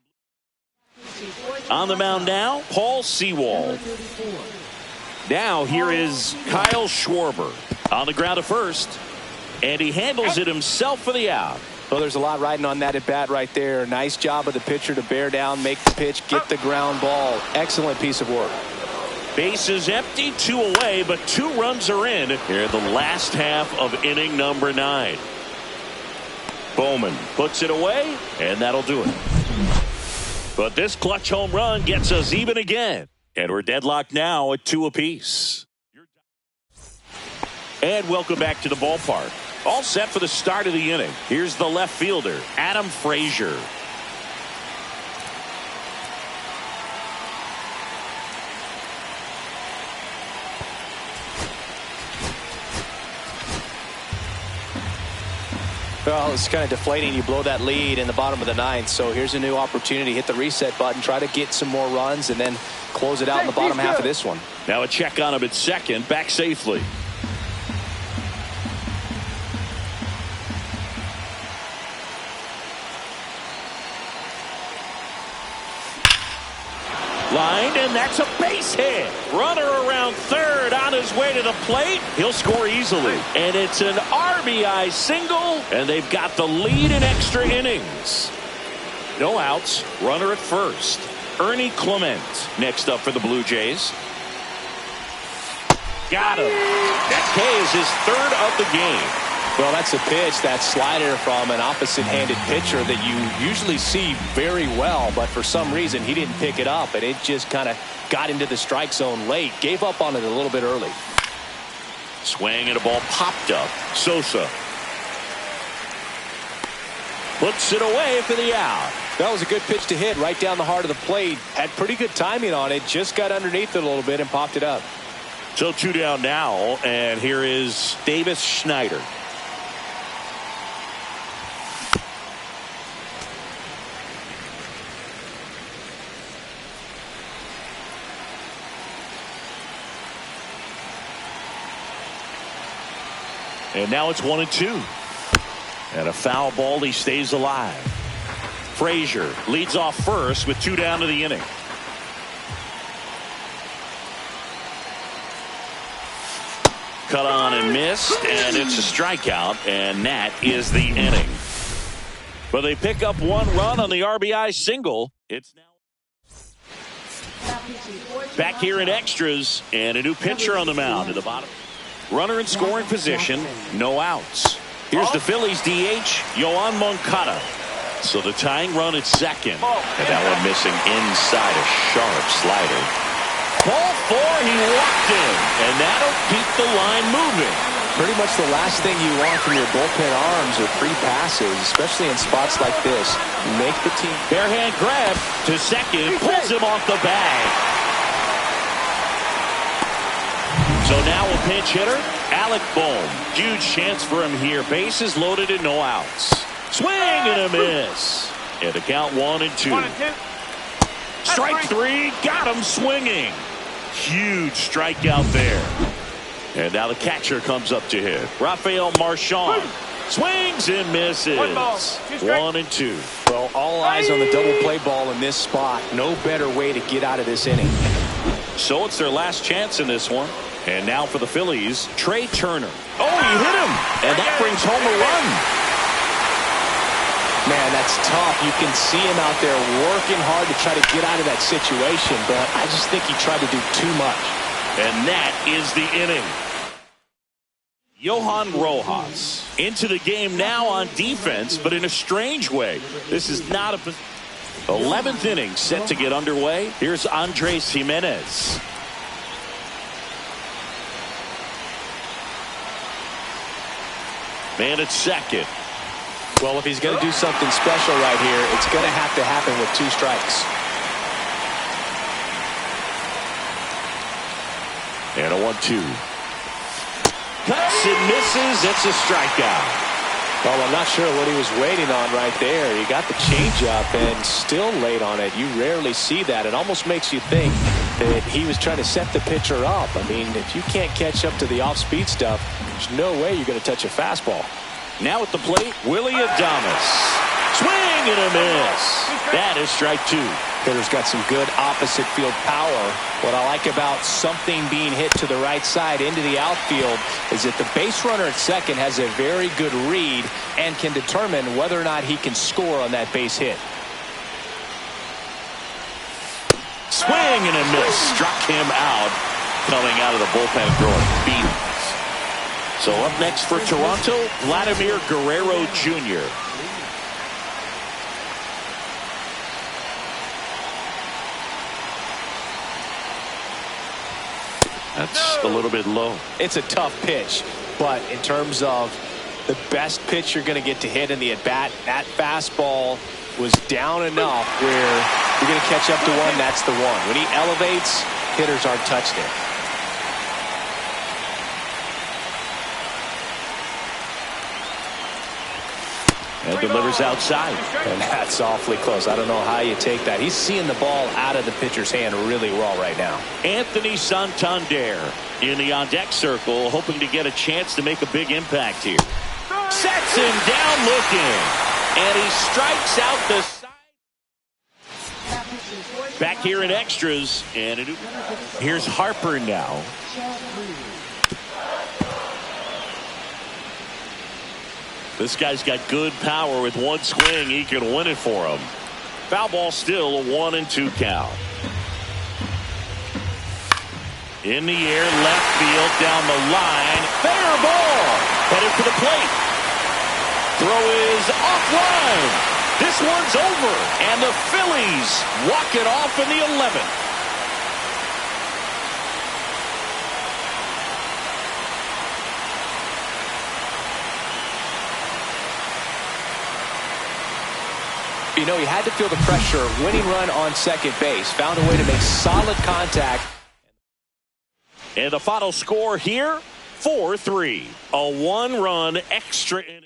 On the mound now, Paul Sewald. Now here is Kyle Schwarber on the ground at first, and he handles it himself for the out. Well, there's a lot riding on that at bat right there. Nice job of the pitcher to bear down, make the pitch, get the ground ball. Excellent piece of work. Bases empty, 2 away, but 2 runs are in here in the last half of inning number 9. Bowman puts it away, and that'll do it. But this clutch home run gets us even again, and we're deadlocked now at 2 apiece. And welcome back to the ballpark. All set for the start of the inning. Here's the left fielder, Adam Frazier. Well, it's kind of deflating. You blow that lead in the bottom of the 9th. So here's a new opportunity. Hit the reset button, try to get some more runs, and then close it out in the bottom half of this one. Now a check on him at second, back safely. Line, and that's a base hit. Runner around third on his way to the plate. He'll score easily. And it's an RBI single, and they've got the lead in extra innings. No outs. Runner at first. Ernie Clement next up for the Blue Jays. Got him. That K is his 3rd of the game. Well, that's a pitch, that slider from an opposite-handed pitcher that you usually see very well, but for some reason he didn't pick it up, and it just kind of got into the strike zone late. Gave up on it a little bit early. Swing and a ball popped up. Sosa puts it away for the out. That was a good pitch to hit right down the heart of the plate. Had pretty good timing on it. Just got underneath it a little bit and popped it up. So 2 down now, and here is Davis Schneider. And now it's 1-2. And a foul ball. He stays alive. Frazier leads off first with 2 down to the inning. Cut on and missed, and it's a strikeout, and that is the inning. But they pick up 1 run on the RBI single. It's now back here in extras, and a new pitcher on the mound at the bottom. Runner in scoring position, no outs. Here's the Phillies DH, Yoan Moncada. So the tying run at second. And that one missing inside a sharp slider. Ball 4, he walked in. And that'll keep the line moving. Pretty much the last thing you want from your bullpen arms are free passes, especially in spots like this. Make the team. Bare hand grab to second, pulls him off the bag. So now a pinch hitter, Alec Bohm. Huge chance for him here. Bases loaded and no outs. Swing and a miss. And the count 1-2. 1-2. Strike 3, got him swinging. Huge strikeout there. And now the catcher comes up to hit. Rafael Marchand swings and misses. 1-2. Well, all eyes on the double play ball in this spot. No better way to get out of this inning. So it's their last chance in this one. And now for the Phillies, Trey Turner. Oh, he hit him. And that brings home a run. Man, that's tough. You can see him out there working hard to try to get out of that situation, but I just think he tried to do too much. And that is the inning. Johan Rojas into the game now on defense, but in a strange way. This is not a 11th inning set to get underway. Here's Andres Jimenez. Man at second. Well, if he's going to do something special right here, it's going to have to happen with 2 strikes. And a 1-2. Cuts and misses. It's a strikeout. Well, I'm not sure what he was waiting on right there. He got the changeup and still late on it. You rarely see that. It almost makes you think that he was trying to set the pitcher up. I mean, if you can't catch up to the off-speed stuff, there's no way you're going to touch a fastball. Now at the plate, Willie Adames. Swing and a miss. That is strike two. Hitter's got some good opposite field power. What I like about something being hit to the right side into the outfield is that the base runner at second has a very good read and can determine whether or not he can score on that base hit. Swing and a miss. Struck him out. Coming out of the bullpen throwing beatings. So up next for Toronto, Vladimir Guerrero Jr. That's a little bit low. It's a tough pitch, but in terms of the best pitch you're going to get to hit in the at-bat, that fastball was down enough where you're going to catch up to one, that's the one. When he elevates, hitters aren't touching it. And delivers outside. And that's awfully close. I don't know how you take that. He's seeing the ball out of the pitcher's hand really well right now. Anthony Santander in the on-deck circle, hoping to get a chance to make a big impact here. Sets him down looking. And he strikes out the side. Back here in extras. And here's Harper now. This guy's got good power. With one swing, he can win it for him. Foul ball still, a 1-2 count. In the air, left field, down the line. Fair ball. Headed for the plate. Throw is offline. This one's over. And the Phillies walk it off in the 11th. You know, he had to feel the pressure. Winning run on second base. Found a way to make solid contact. And the final score here, 4-3. A one-run extra inning.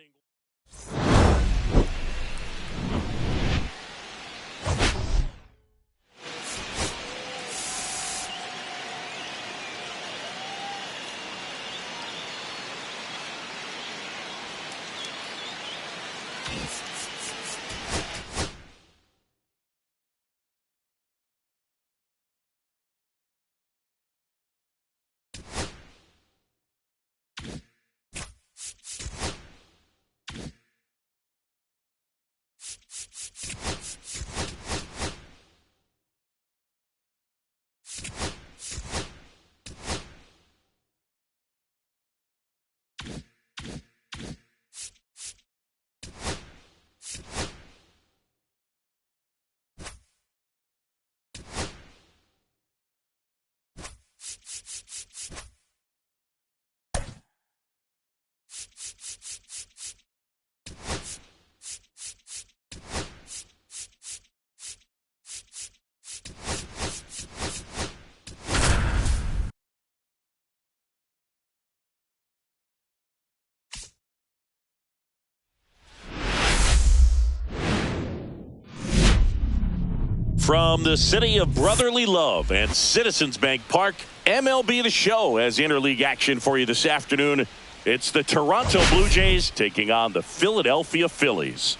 From the city of brotherly love and Citizens Bank Park, MLB The Show has interleague action for you this afternoon. It's the Toronto Blue Jays taking on the Philadelphia Phillies.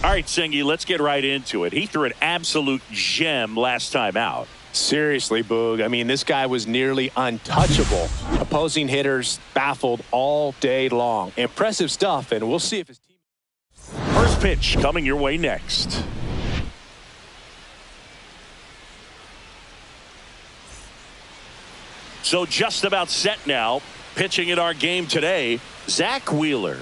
All right, Sengi, let's get right into it. He threw an absolute gem last time out. Seriously, Boog. I mean, this guy was nearly untouchable. Opposing hitters baffled all day long. Impressive stuff, and we'll see if his team. First pitch coming your way next. So just about set now. Pitching in our game today, Zach Wheeler.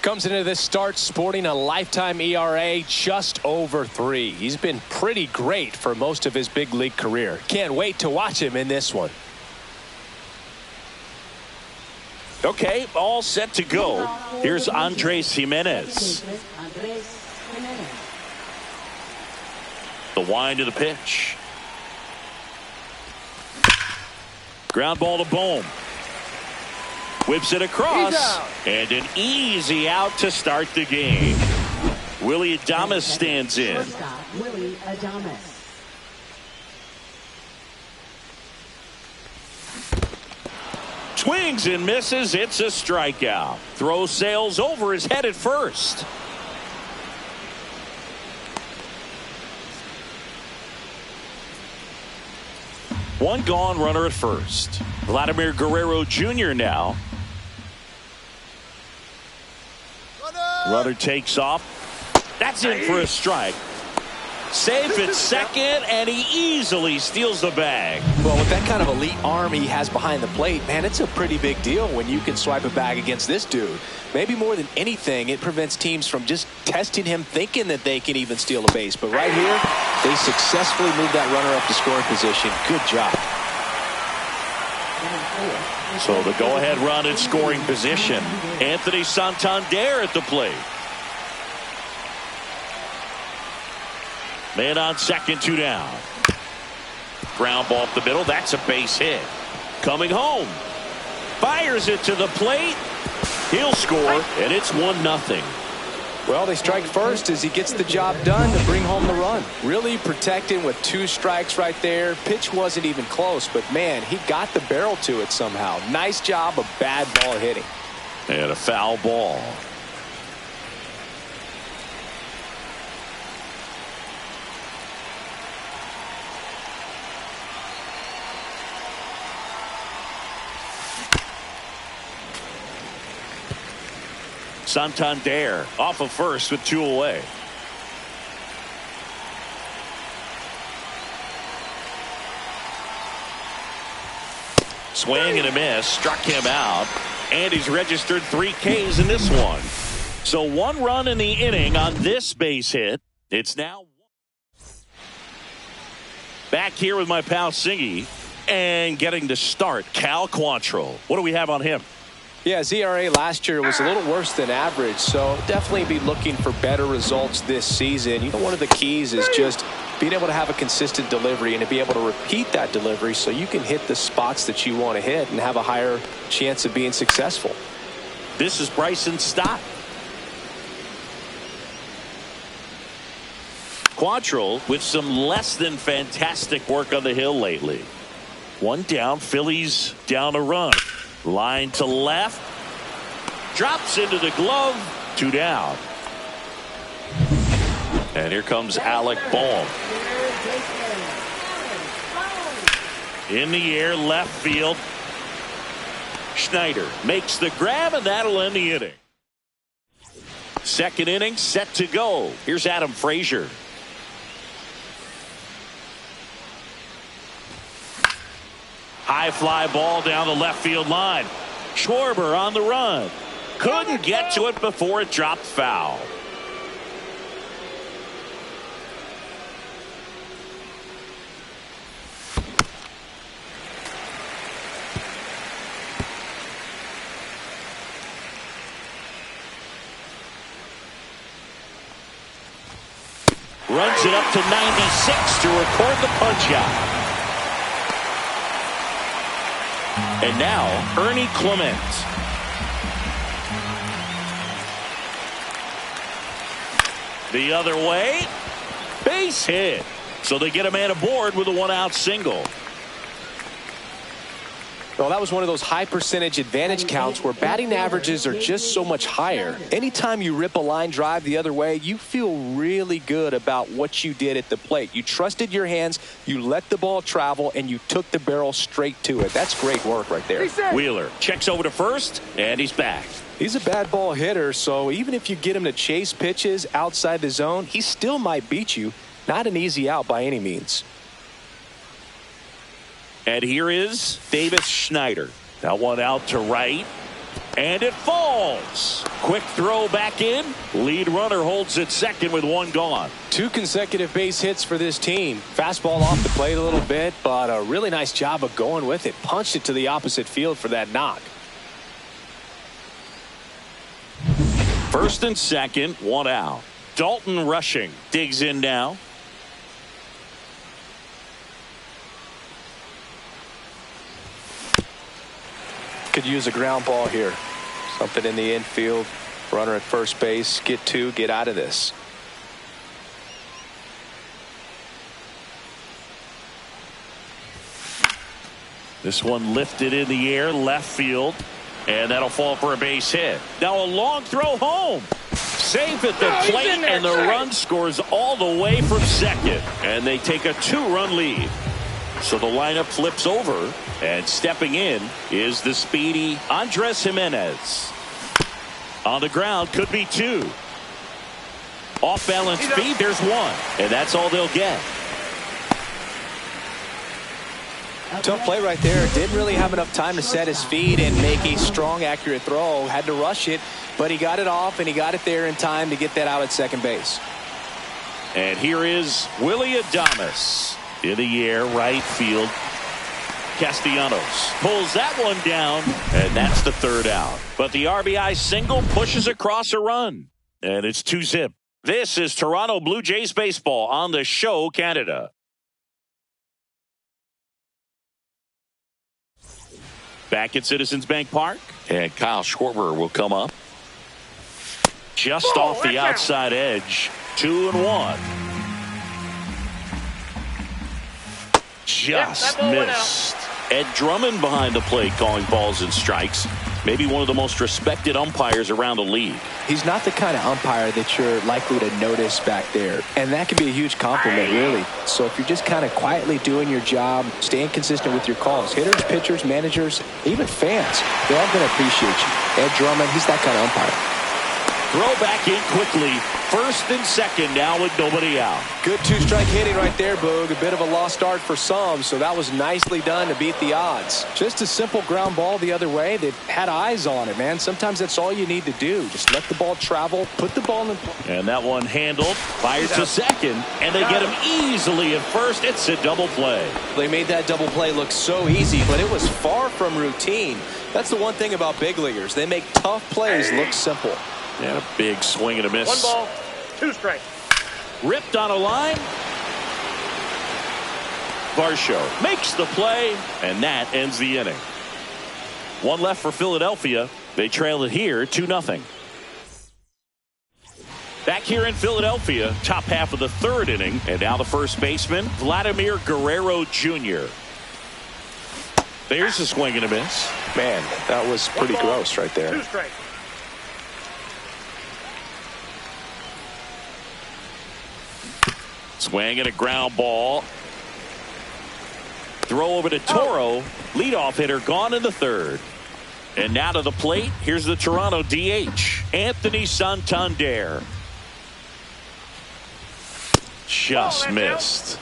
Comes into this start sporting a lifetime ERA just over 3. He's been pretty great for most of his big league career. Can't wait to watch him in this one. Okay, all set to go. Here's Andres Jimenez. The wind of the pitch. Ground ball to Bohm. Whips it across. And an easy out to start the game. Willie Adames stands in. Shortstop, Willie Adames. Swings and misses. It's a strikeout. Throw sails over his head at first. One gone, runner at first. Vladimir Guerrero Jr. now. Runner takes off. That's in for a strike. Safe at second, and he easily steals the bag. Well, with that kind of elite arm he has behind the plate, man, it's a pretty big deal when you can swipe a bag against this dude. Maybe more than anything, it prevents teams from just testing him thinking that they can even steal a base. But right here, they successfully moved that runner up to scoring position. Good job. So the go-ahead run in scoring position. Anthony Santander at the plate. Man on second, 2 down. Ground ball up the middle. That's a base hit. Coming home. Fires it to the plate. He'll score, and it's 1-0. Well, they strike first as he gets the job done to bring home the run. Really protecting with 2 strikes right there. Pitch wasn't even close, but man, he got the barrel to it somehow. Nice job of bad ball hitting. And a foul ball. Santander off of first with 2 away. Swing and a miss. Struck him out. And he's registered 3 Ks in this one. So 1 run in the inning on this base hit. It's now back here with my pal Singy. And getting to start, Cal Quantrill. What do we have on him? Yeah, his ERA last year was a little worse than average, so definitely be looking for better results this season. You know, one of the keys is just being able to have a consistent delivery and to be able to repeat that delivery so you can hit the spots that you want to hit and have a higher chance of being successful. This is Bryson Stott. Quantrill with some less than fantastic work on the hill lately. 1 down, Phillies down a run. Line to left. Drops into the glove. 2 down. And here comes Alec Bohm. In the air, left field. Schneider makes the grab, and that'll end the inning. Second inning set to go. Here's Adam Frazier. High fly ball down the left field line. Schwarber on the run. Couldn't get to it before it dropped foul. Runs it up to 96 to record the punch out. And now, Ernie Clement. The other way. Base hit. So they get a man aboard with a 1-out single. Well, that was one of those high percentage advantage counts where batting averages are just so much higher. Anytime you rip a line drive the other way, you feel really good about what you did at the plate. You trusted your hands, you let the ball travel, and you took the barrel straight to it. That's great work right there. Wheeler checks over to first, and he's back. He's a bad ball hitter, so even if you get him to chase pitches outside the zone, he still might beat you. Not an easy out by any means. And here is Davis Schneider. That one out to right. And it falls. Quick throw back in. Lead runner holds at second with 1 gone. 2 consecutive base hits for this team. Fastball off the plate a little bit, but a really nice job of going with it. Punched it to the opposite field for that knock. First and second, 1 out. Dalton Rushing digs in now. Could use a ground ball here. Something in the infield. Runner at first base. Get two. Get out of this. This one lifted in the air, left field, and that'll fall for a base hit. Now a long throw home. Safe at the plate, and the run scores all the way from second. And they take a 2-run lead. So the lineup flips over, and stepping in is the speedy Andres Jimenez. On the ground, could be 2. Off balance feed, there's 1. And that's all they'll get. Tough play right there. Didn't really have enough time to set his feet and make a strong, accurate throw. Had to rush it, but he got it off, and he got it there in time to get that out at second base. And here is Willie Adames in the air, right field. Castellanos pulls that one down, and that's the 3rd out. But the RBI single pushes across a run, and it's 2-zip. This is Toronto Blue Jays baseball on the Show Canada. Back at Citizens Bank Park, and Kyle Schwarber will come up. Just off the outside edge, 2-1. Just missed. Ed Drummond behind the plate calling balls and strikes. Maybe one of the most respected umpires around the league. He's not the kind of umpire that you're likely to notice back there. And that can be a huge compliment, really. So if you're just kind of quietly doing your job, staying consistent with your calls, hitters, pitchers, managers, even fans, they're all going to appreciate you. Ed Drummond, he's that kind of umpire. Throw back in quickly. First and second now with nobody out. Good 2-strike hitting right there, Boog. A bit of a lost start for some, so that was nicely done to beat the odds. Just a simple ground ball the other way. They had eyes on it, man. Sometimes that's all you need to do. Just let the ball travel, put the ball in play. And that one handled, fired to second, and they get him easily at first. It's a double play. They made that double play look so easy, but it was far from routine. That's the one thing about big leaguers. They make tough plays look simple. And a big swing and a miss. 1 ball, 2 strikes. Ripped on a line. Varsho makes the play, and that ends the inning. 1 left for Philadelphia. They trail it here 2-0. Back here in Philadelphia, top half of the 3rd inning, and now the first baseman, Vladimir Guerrero Jr. There's a swing and a miss. Man, that was pretty gross right there. 2 strikes. Swing and a ground ball. Throw over to Toro. Leadoff hitter gone in the 3rd. And now to the plate. Here's the Toronto DH, Anthony Santander. Just missed.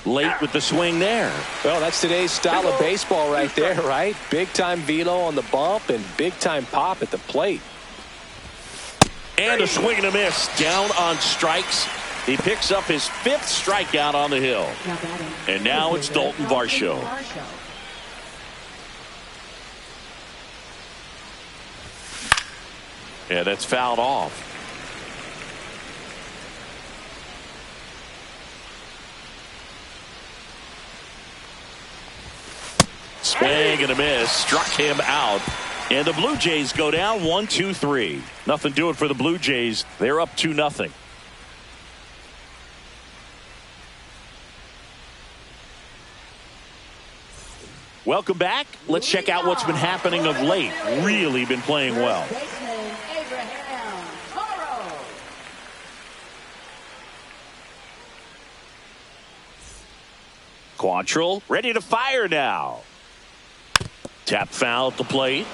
Late with the swing there. Well, that's today's style of baseball right there, right? Big-time velo on the bump and big-time pop at the plate. And a swing and a miss. Down on strikes. He picks up his 5th strikeout on the hill. And now it's Dalton Varsho. Yeah, that's fouled off. Swing and a miss. Struck him out. And the Blue Jays go down 1-2-3. Nothing doing for the Blue Jays. They're up 2-0. Welcome back. Let's check out what's been happening of late. Really been playing well. Quantrill ready to fire now. Tap foul at the plate.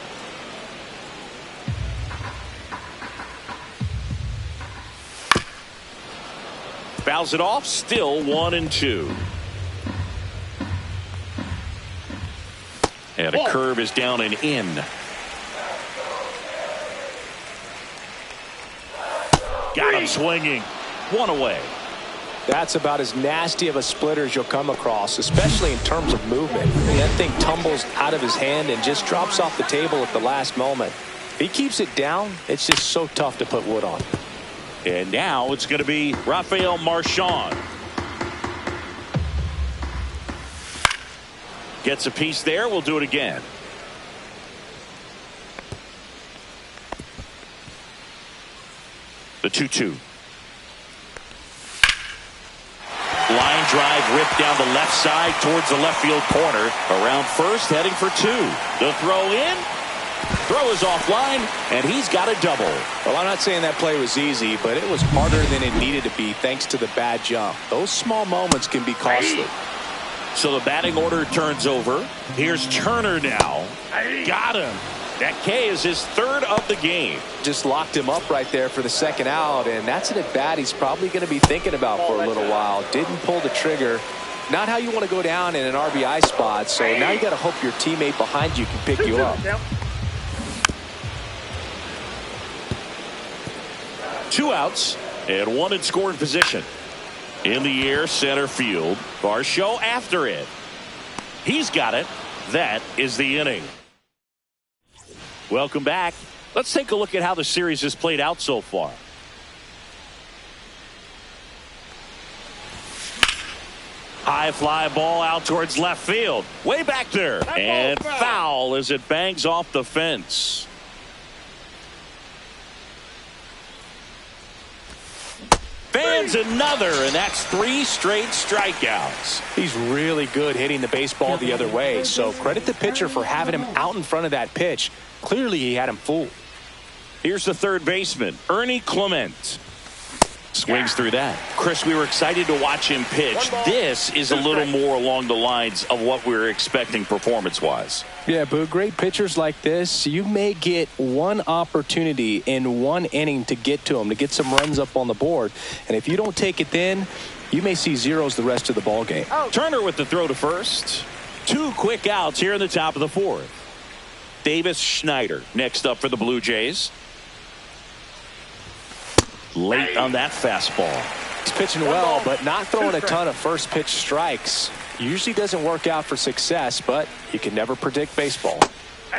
Fouls it off. Still 1-2. And a curve is down and in. Got him swinging. 1 away. That's about as nasty of a splitter as you'll come across, especially in terms of movement. I mean, that thing tumbles out of his hand and just drops off the table at the last moment. If he keeps it down, it's just so tough to put wood on. And now it's going to be Rafael Marchand. Gets a piece there. We'll do it again. The 2-2. Line drive ripped down the left side towards the left field corner. Around first, heading for 2. The throw in. Throw is offline, and he's got a double. Well, I'm not saying that play was easy, but it was harder than it needed to be thanks to the bad jump. Those small moments can be costly. So the batting order turns over. Here's Turner now. Got him. That K is his 3rd of the game. Just locked him up right there for the 2nd out, and that's an at-bat he's probably going to be thinking about for a little while. Didn't pull the trigger. Not how you want to go down in an RBI spot, so now you got to hope your teammate behind you can pick you up. 2 outs and 1 in scoring position. In the air, center field. Varsho after it. He's got it. That is the inning. Welcome back. Let's take a look at how the series has played out so far. High fly ball out towards left field. Way back there. And foul as it bangs off the fence. Fans another, and that's 3 straight strikeouts. He's really good hitting the baseball the other way, so credit the pitcher for having him out in front of that pitch. Clearly he had him fooled. Here's the third baseman, Ernie Clement. Swings through that. Chris, we were excited to watch him pitch. This is a little more along the lines of what we were expecting performance-wise. Yeah, but great pitchers like this, you may get one opportunity in one inning to get to them, to get some runs up on the board. And if you don't take it then, you may see zeros the rest of the ball game. Turner with the throw to first. 2 quick outs here in the top of the 4th. Davis Schneider next up for the Blue Jays. Late on that fastball. He's pitching well, but not throwing a ton of first pitch strikes. Usually doesn't work out for success, but you can never predict baseball.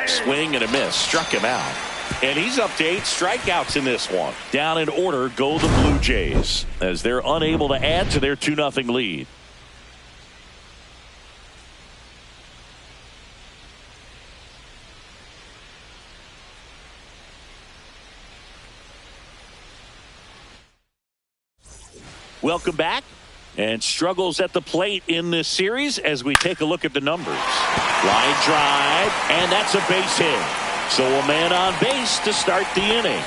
Swing and a miss. Struck him out. And he's up to 8 strikeouts in this one. Down in order go the Blue Jays as they're unable to add to their 2-0 lead. Welcome back. And struggles at the plate in this series as we take a look at the numbers. Line drive, and that's a base hit. So a man on base to start the inning.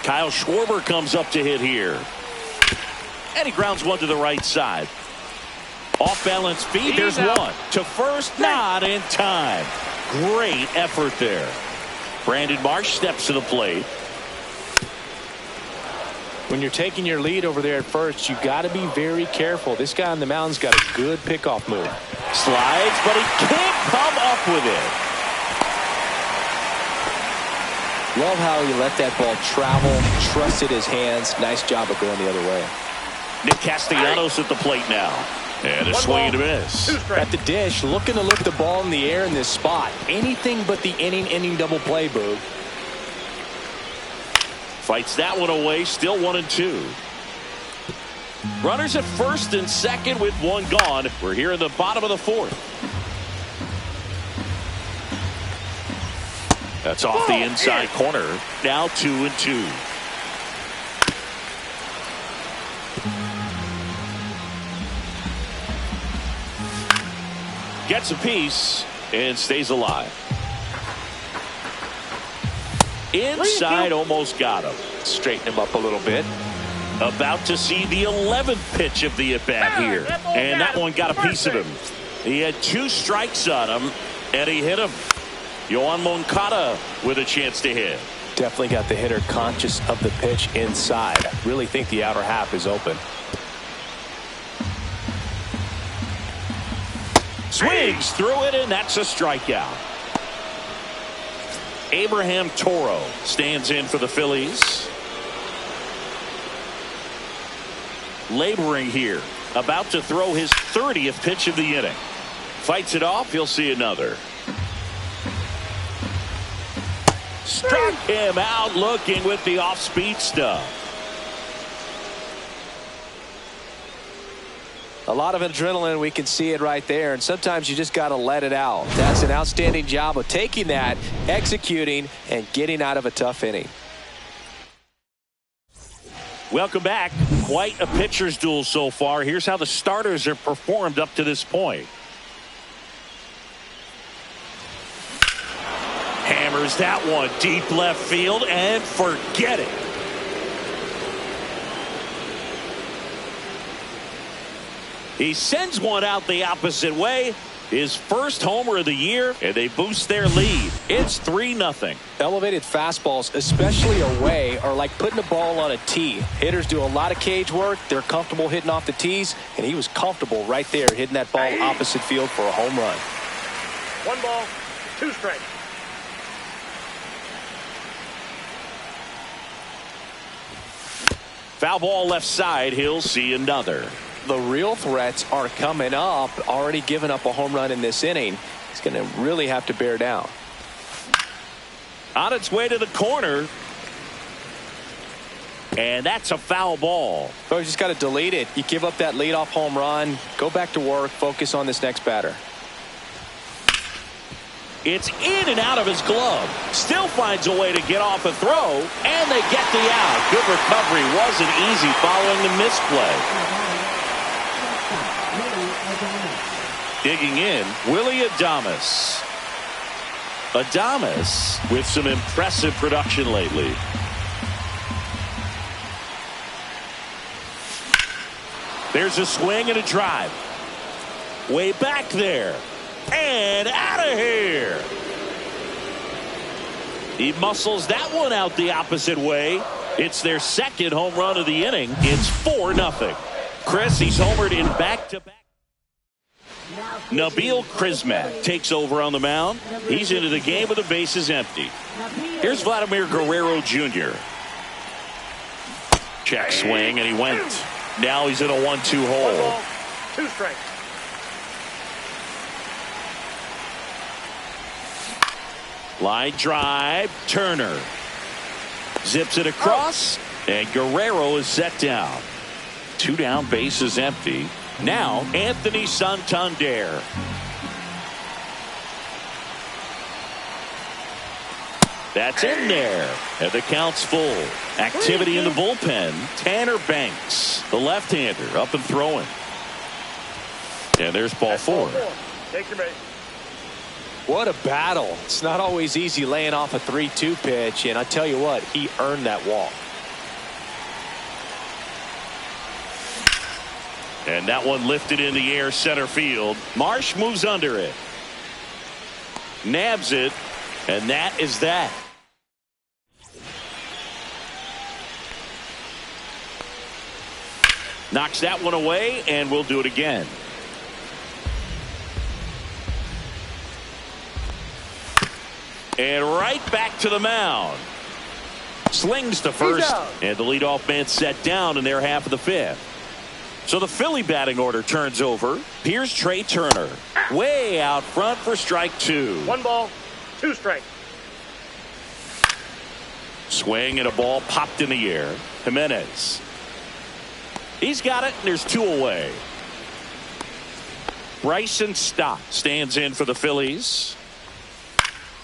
Kyle Schwarber comes up to hit here. And he grounds one to the right side. Off balance feed, there's one. To first, not in time. Great effort there. Brandon Marsh steps to the plate. When you're taking your lead over there at first, you got to be very careful. This guy on the mound's got a good pickoff move. Slides, but he can't come up with it. Love how he let that ball travel, trusted his hands. Nice job of going the other way. Nick Castellanos at the plate now. And a swing and a miss. At the dish, looking to lift the ball in the air in this spot. Anything but the inning double play, Boog. Fights that one away, still 1-2. Runners at first and second with 1 gone. We're here in the bottom of the 4th. That's off the inside corner. Now 2-2. Gets a piece and stays alive. Inside, almost got him. Straighten him up a little bit. About to see the 11th pitch of the at-bat here. And that one got a piece of him. He had 2 strikes on him, and he hit him. Yoan Moncada with a chance to hit. Definitely got the hitter conscious of the pitch inside. Really think the outer half is open. Swings through it, and that's a strikeout. Abraham Toro stands in for the Phillies. Laboring here. About to throw his 30th pitch of the inning. Fights it off. He'll see another. Struck him out looking with the off-speed stuff. A lot of adrenaline, we can see it right there, and sometimes you just got to let it out. That's an outstanding job of taking that, executing, and getting out of a tough inning. Welcome back. Quite a pitcher's duel so far. Here's how the starters have performed up to this point. Hammers that one deep left field and forget it. He sends one out the opposite way. His first homer of the year, and they boost their lead. It's 3-0. Elevated fastballs, especially away, are like putting a ball on a tee. Hitters do a lot of cage work. They're comfortable hitting off the tees, and he was comfortable right there hitting that ball opposite field for a home run. 1 ball, 2 strikes. Foul ball left side. He'll see another. The real threats are coming up. Already given up a home run in this inning. He's going to really have to bear down. On its way to the corner. And that's a foul ball. So you just got to delete it. You give up that leadoff home run. Go back to work. Focus on this next batter. It's in and out of his glove. Still finds a way to get off a throw. And they get the out. Good recovery. Wasn't easy following the misplay. Digging in, Willie Adames. Adames with some impressive production lately. There's a swing and a drive. Way back there. And out of here. He muscles that one out the opposite way. It's their second home run of the inning. It's 4-0. Chris, he's homered in back-to-back. Nabil Krismak takes over on the mound. He's into the game with the bases empty. Here's Vladimir Guerrero Jr. Check swing, and he went. Now he's in a 1-2 hole. 1 ball, 2 strikes. Line drive, Turner. Zips it across, and Guerrero is set down. 2 down, bases empty. Now, Anthony Santander. That's in there. And the count's full. Activity in the bullpen. Tanner Banks, the left-hander, up and throwing. And there's ball 4. Take your base. What a battle. It's not always easy laying off a 3-2 pitch, and I tell you what, he earned that walk. And that one lifted in the air center field. Marsh moves under it. Nabs it. And that is that. Knocks that one away, and we'll do it again. And right back to the mound. Slings to first, and the leadoff man set down in their half of the 5th. So the Philly batting order turns over. Here's Trey Turner. Way out front for strike 2. 1 ball, 2 strikes. Swing and a ball popped in the air. Jimenez. He's got it, and there's 2 away. Bryson Stott stands in for the Phillies.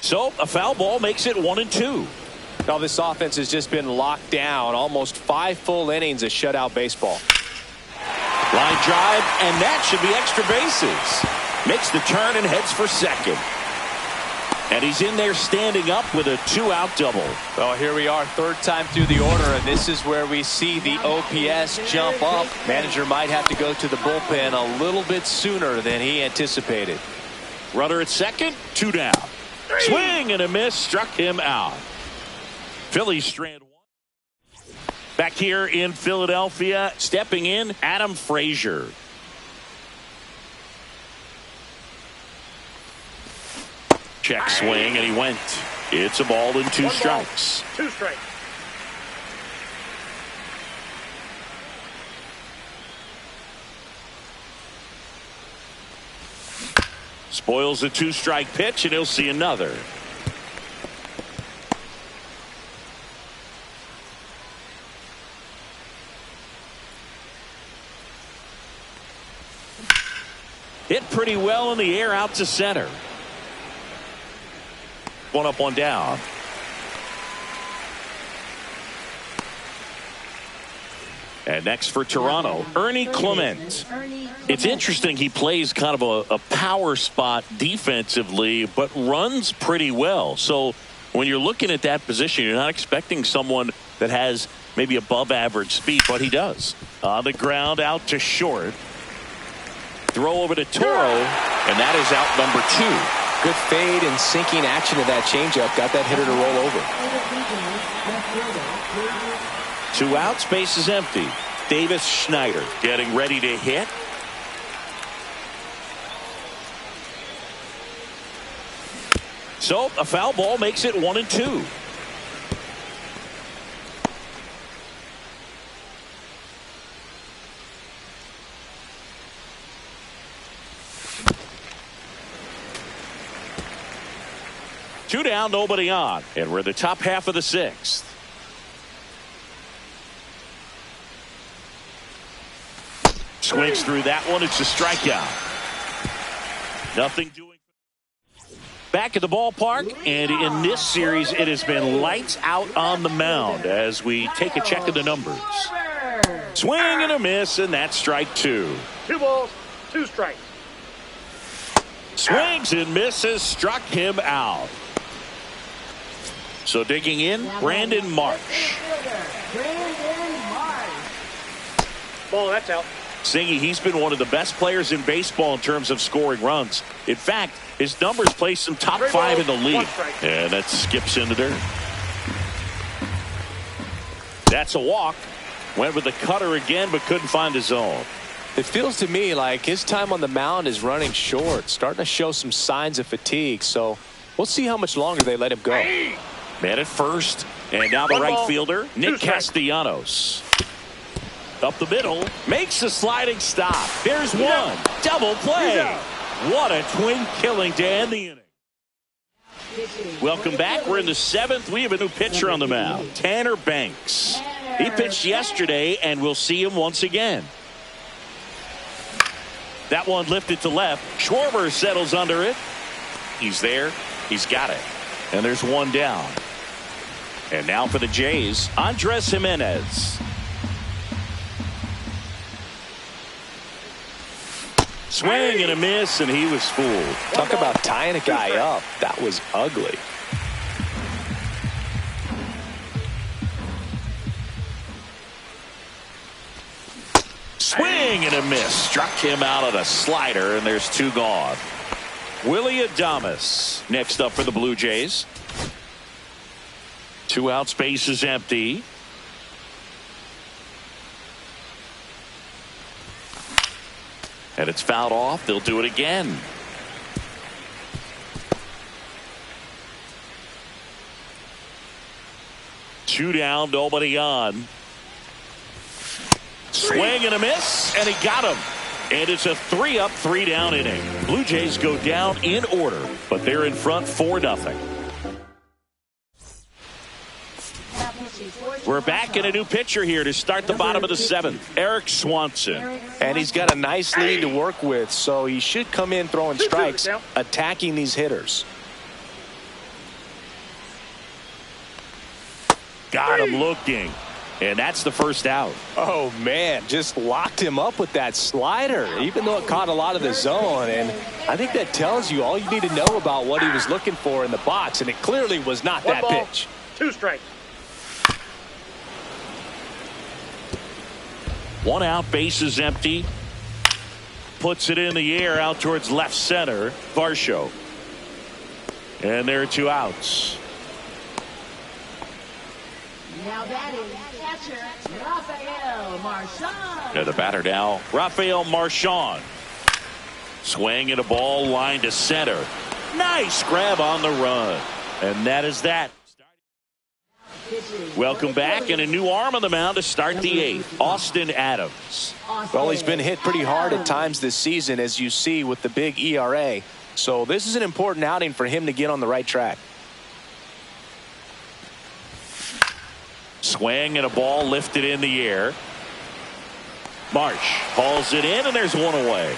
So a foul ball makes it 1-2. Now this offense has just been locked down. Almost 5 full innings of shutout baseball. Line drive, and that should be extra bases. Makes the turn and heads for second. And he's in there standing up with a 2-out double. Well, here we are, 3rd time through the order, and this is where we see the OPS jump up. Manager might have to go to the bullpen a little bit sooner than he anticipated. Runner at second, 2 down. Swing and a miss, struck him out. Phillies strand 1. Back here in Philadelphia, stepping in, Adam Frazier. Check swing, and he went. It's a ball and 2 strikes. 2 strikes. Spoils a 2-strike pitch, and he'll see another. Hit pretty well in the air out to center. One up, one down. And next for Toronto, Ernie Clement. It's interesting, he plays kind of a power spot defensively, but runs pretty well. So when you're looking at that position, you're not expecting someone that has maybe above average speed, but he does. On the ground, out to short. Throw over to Toro, and that is out number 2. Good fade and sinking action of that changeup. Got that hitter to roll over. 2 outs, base is empty. Davis Schneider getting ready to hit. So a foul ball makes it 1-2. Two down, nobody on, and we're in the top half of the 6th. Swings through that one. It's a strikeout. Nothing doing. Back at the ballpark, and in this series, it has been lights out on the mound as we take a check of the numbers. Swing and a miss, and that's strike 2. 2 balls, 2 strikes. Swings and misses, struck him out. So digging in, Brandon Marsh. Ball, that's out. Singy, he's been one of the best players in baseball in terms of scoring runs. In fact, his numbers place him top 5 in the league. And that skips in the dirt. That's a walk. Went with the cutter again, but couldn't find the zone. It feels to me like his time on the mound is running short, starting to show some signs of fatigue. So we'll see how much longer they let him go. Man at first, and now the right fielder, Nick Castellanos. Up the middle, makes a sliding stop. There's one. Double play. What a twin killing to end the inning. Welcome back. We're in the 7th. We have a new pitcher on the mound, Tanner Banks. He pitched yesterday, and we'll see him once again. That one lifted to left. Schwarber settles under it. He's there. He's got it. And there's one down. And now for the Jays, Andres Jimenez. Swing and a miss, and he was fooled. Talk about tying a guy up. That was ugly. Swing and a miss. Struck him out on a slider, and there's 2 gone. Willie Adames next up for the Blue Jays. 2 outs, base is empty. And it's fouled off. They'll do it again. Two down, nobody on. Swing and a miss, and he got him. And it's a 3-up, 3-down inning. Blue Jays go down in order, but they're in front 4-0. We're back in a new pitcher here to start the bottom of the 7th. Eric Swanson. And he's got a nice lead to work with, so he should come in throwing strikes, attacking these hitters. Got him looking. And that's the first out. Oh, man, just locked him up with that slider, even though it caught a lot of the zone. And I think that tells you all you need to know about what he was looking for in the box, and it clearly was not that pitch. 2 strikes. 1 out, base is empty. Puts it in the air out towards left center. Varsho. And there are 2 outs. Now batting catcher Rafael Marchand. And the batter now, Rafael Marchand. Swing and a ball line to center. Nice grab on the run. And that is that. Welcome back, and a new arm on the mound to start the 8th, Austin Adams. Well, he's been hit pretty hard at times this season, as you see with the big ERA. So this is an important outing for him to get on the right track. Swing and a ball lifted in the air. Marsh hauls it in, and there's 1 away.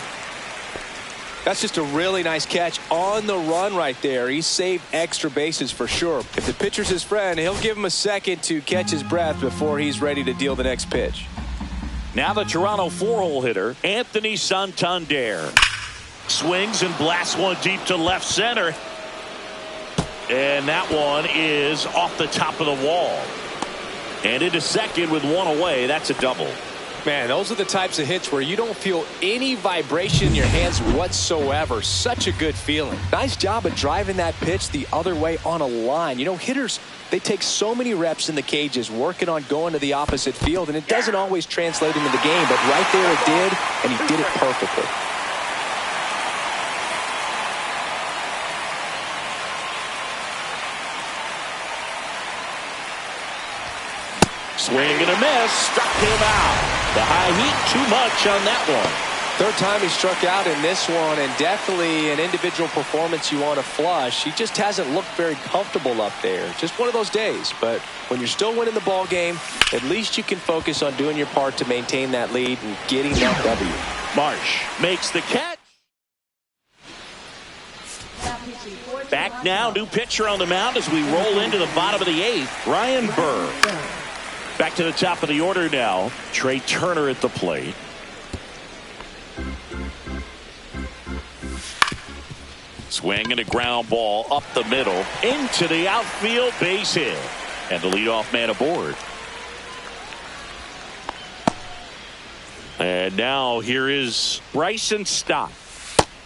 That's just a really nice catch on the run right there. He saved extra bases for sure. If the pitcher's his friend, he'll give him a second to catch his breath before he's ready to deal the next pitch. Now the Toronto four-hole hitter, Anthony Santander. Swings and blasts one deep to left center. And that one is off the top of the wall. And into second with one away. That's a double. Man, those are the types of hits where you don't feel any vibration in your hands whatsoever. Such a good feeling. Nice job of driving that pitch the other way on a line. You know, hitters, they take so many reps in the cages working on going to the opposite field, and it doesn't always translate into the game, but right there it did, and he did it perfectly. Swing and a miss, struck him out. The high heat, too much on that one. Third time he struck out in this one, and definitely an individual performance you want to flush. He just hasn't looked very comfortable up there. Just one of those days. But when you're still winning the ball game, at least you can focus on doing your part to maintain that lead and getting that W. Marsh makes the catch. Back now, new pitcher on the mound as we roll into the bottom of the eighth. Ryan Burr. Back to the top of the order now. Trey Turner at the plate. Swing and a ground ball up the middle into the outfield, base hit. And the leadoff man aboard. And now here is Bryson Stott.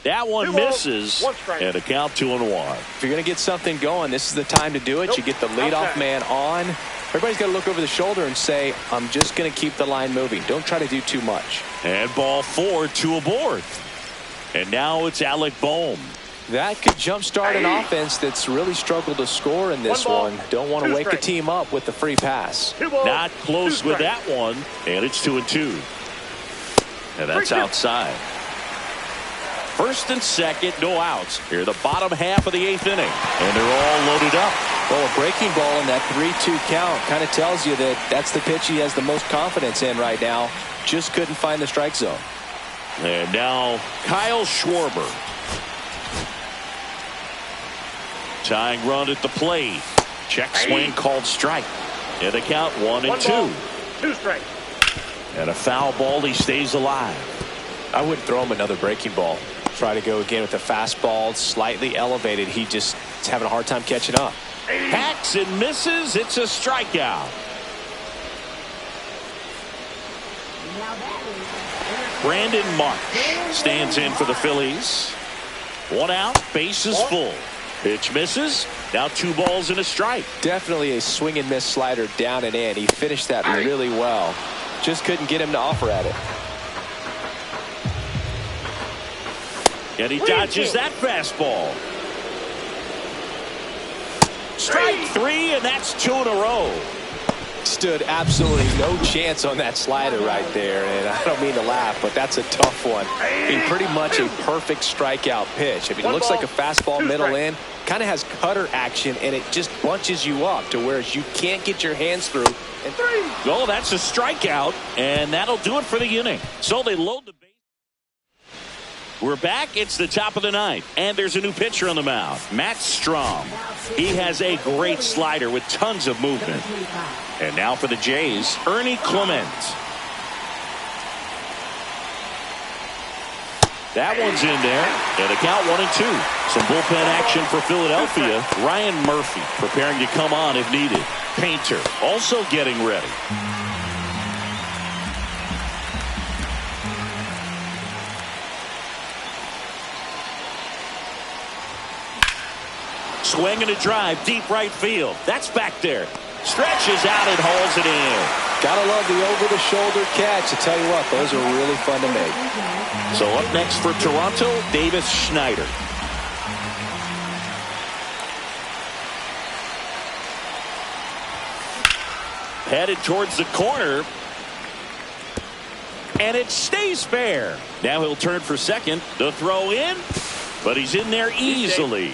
That one misses, and a count 2-1. If you're going to get something going, this is the time to do it. You get the leadoff man on. Everybody's got to look over the shoulder and say, I'm just going to keep the line moving. Don't try to do too much. And ball 4, 2 aboard. And now it's Alec Bohm. That could jumpstart an offense that's really struggled to score in this one. Don't want to wake the team up with the free pass. Not close with that one, and it's 2-2. And that's outside. First and second, no outs. Here, the bottom half of the eighth inning. And they're all loaded up. Well, a breaking ball in that 3-2 count kind of tells you that that's the pitch he has the most confidence in right now. Just couldn't find the strike zone. And now Kyle Schwarber. Tying run at the plate. Check swing called strike. And the count 1-2. 2 strikes. And a foul ball, he stays alive. I wouldn't throw him another breaking ball. Try to go again with the fastball, slightly elevated. He just is having a hard time catching up. Hacks and misses. It's a strikeout. Brandon Marsh stands in for the Phillies. 1 out, bases full. Pitch misses. Now 2 balls and a strike. Definitely a swing and miss slider down and in. He finished that really well. Just couldn't get him to offer at it. And he dodges that fastball. Strike 3, and that's 2 in a row. Stood absolutely no chance on that slider right there, and I don't mean to laugh, but that's a tough one. I mean, pretty much a perfect strikeout pitch. I mean, it looks like a fastball middle in, kind of has cutter action, and it just bunches you up to where you can't get your hands through. And oh, that's a strikeout, and that'll do it for the inning. So they load the base. We're back. It's the top of the ninth, and there's a new pitcher on the mound, Matt Strom. He has a great slider with tons of movement. And now for the Jays, Ernie Clement. That one's in there, and a count 1-2. Some bullpen action for Philadelphia. Ryan Murphy preparing to come on if needed. Painter also getting ready. Swing and a drive, deep right field. That's back there. Stretches out and hauls it in. Gotta love the over-the-shoulder catch. I tell you what, those are really fun to make. So up next for Toronto, Davis Schneider. Headed towards the corner. And it stays fair. Now he'll turn for second. The throw in. But he's in there easily.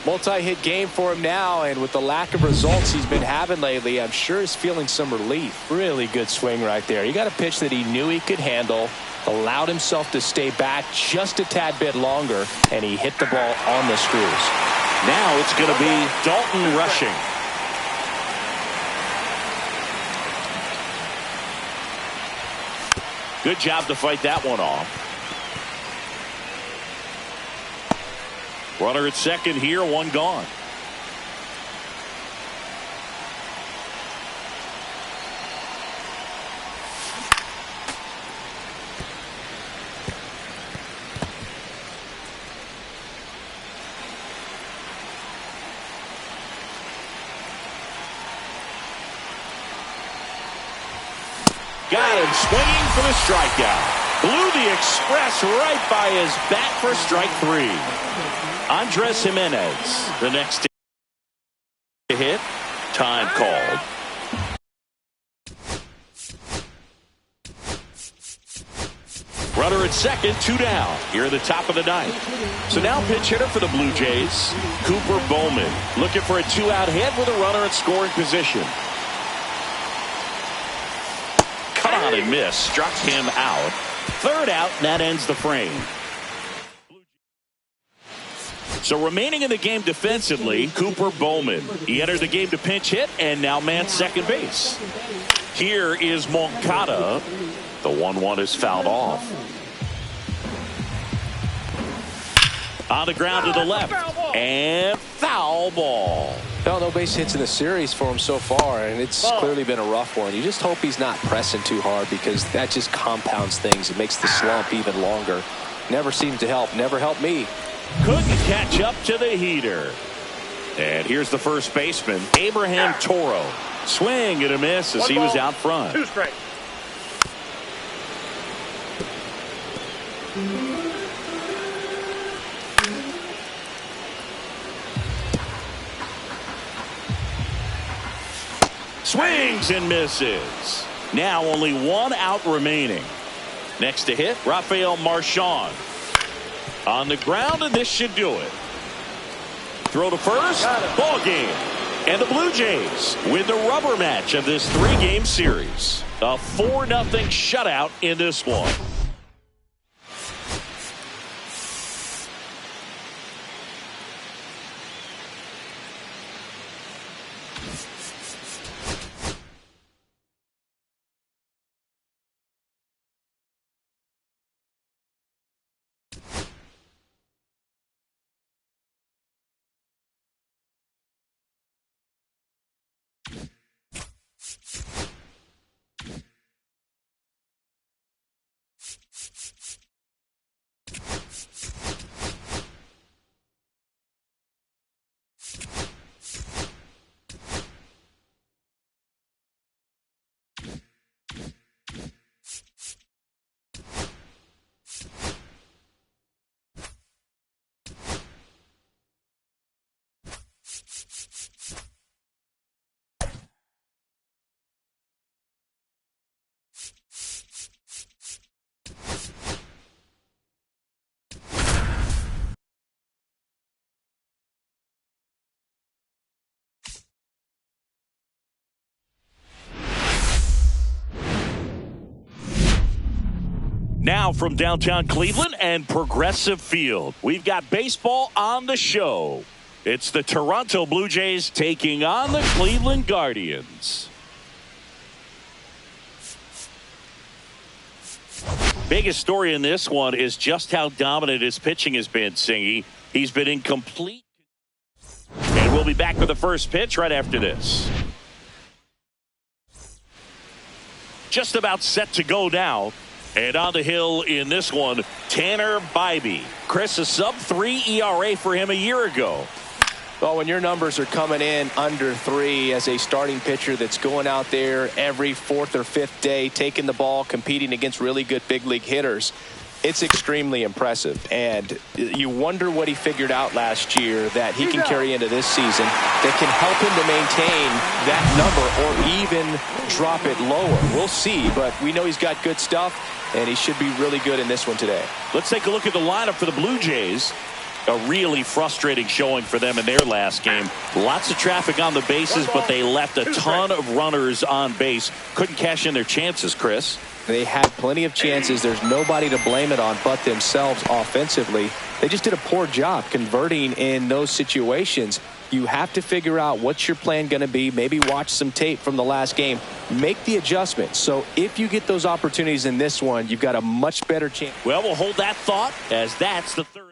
Multi-hit game for him now, and with the lack of results he's been having lately, I'm sure he's feeling some relief. Really good swing right there. He got a pitch that he knew he could handle, allowed himself to stay back just a tad bit longer, and he hit the ball on the screws. Now it's going to be Dalton rushing. Good job to fight that one off. Runner at second here, one gone. Got him swinging for the strikeout. Blew the express right by his bat for strike three. Andres Jimenez, the next to hit. Time called. Runner at second, 2 down. Here at the top of the ninth. So now pinch hitter for the Blue Jays, Cooper Bowman. Looking for a 2-out hit with a runner at scoring position. Cut on and miss. Struck him out. 3rd out, and that ends the frame. So remaining in the game defensively, Cooper Bowman. He entered the game to pinch hit and now man second base. Here is Moncada. The 1-1 is fouled off. On the ground to the left. And foul ball. No base hits in the series for him so far, and it's clearly been a rough one. You just hope he's not pressing too hard, because that just compounds things. It makes the slump even longer. Never seems to help. Never helped me. Couldn't catch up to the heater. And here's the first baseman, Abraham Toro. Swing and a miss as he was out front. 2 strikes. Swings and misses. Now only 1 out remaining. Next to hit, Rafael Marchand. On the ground, and this should do it. Throw to first, ball game. And the Blue Jays win the rubber match of this 3-game series. A 4-0 shutout in this one. Now from downtown Cleveland and Progressive Field, we've got baseball on the show. It's the Toronto Blue Jays taking on the Cleveland Guardians. Biggest story in this one is just how dominant his pitching has been, Singy. He's been incomplete. And we'll be back with the first pitch right after this. Just about set to go now. And on the hill in this one, Tanner Bybee. Chris, a sub-3 ERA for him a year ago. Well, when your numbers are coming in under 3 as a starting pitcher that's going out there every 4th or 5th day, taking the ball, competing against really good big league hitters, it's extremely impressive. And you wonder what he figured out last year that he can carry into this season that can help him to maintain that number or even drop it lower. We'll see, but we know he's got good stuff, and he should be really good in this one today. Let's take a look at the lineup for the Blue Jays. A really frustrating showing for them in their last game. Lots of traffic on the bases, but they left a ton of runners on base. Couldn't cash in their chances, Chris. They had plenty of chances. There's nobody to blame it on but themselves offensively. They just did a poor job converting in those situations. You have to figure out what's your plan going to be. Maybe watch some tape from the last game. Make the adjustment. So if you get those opportunities in this one, you've got a much better chance. Well, we'll hold that thought as that's the third out.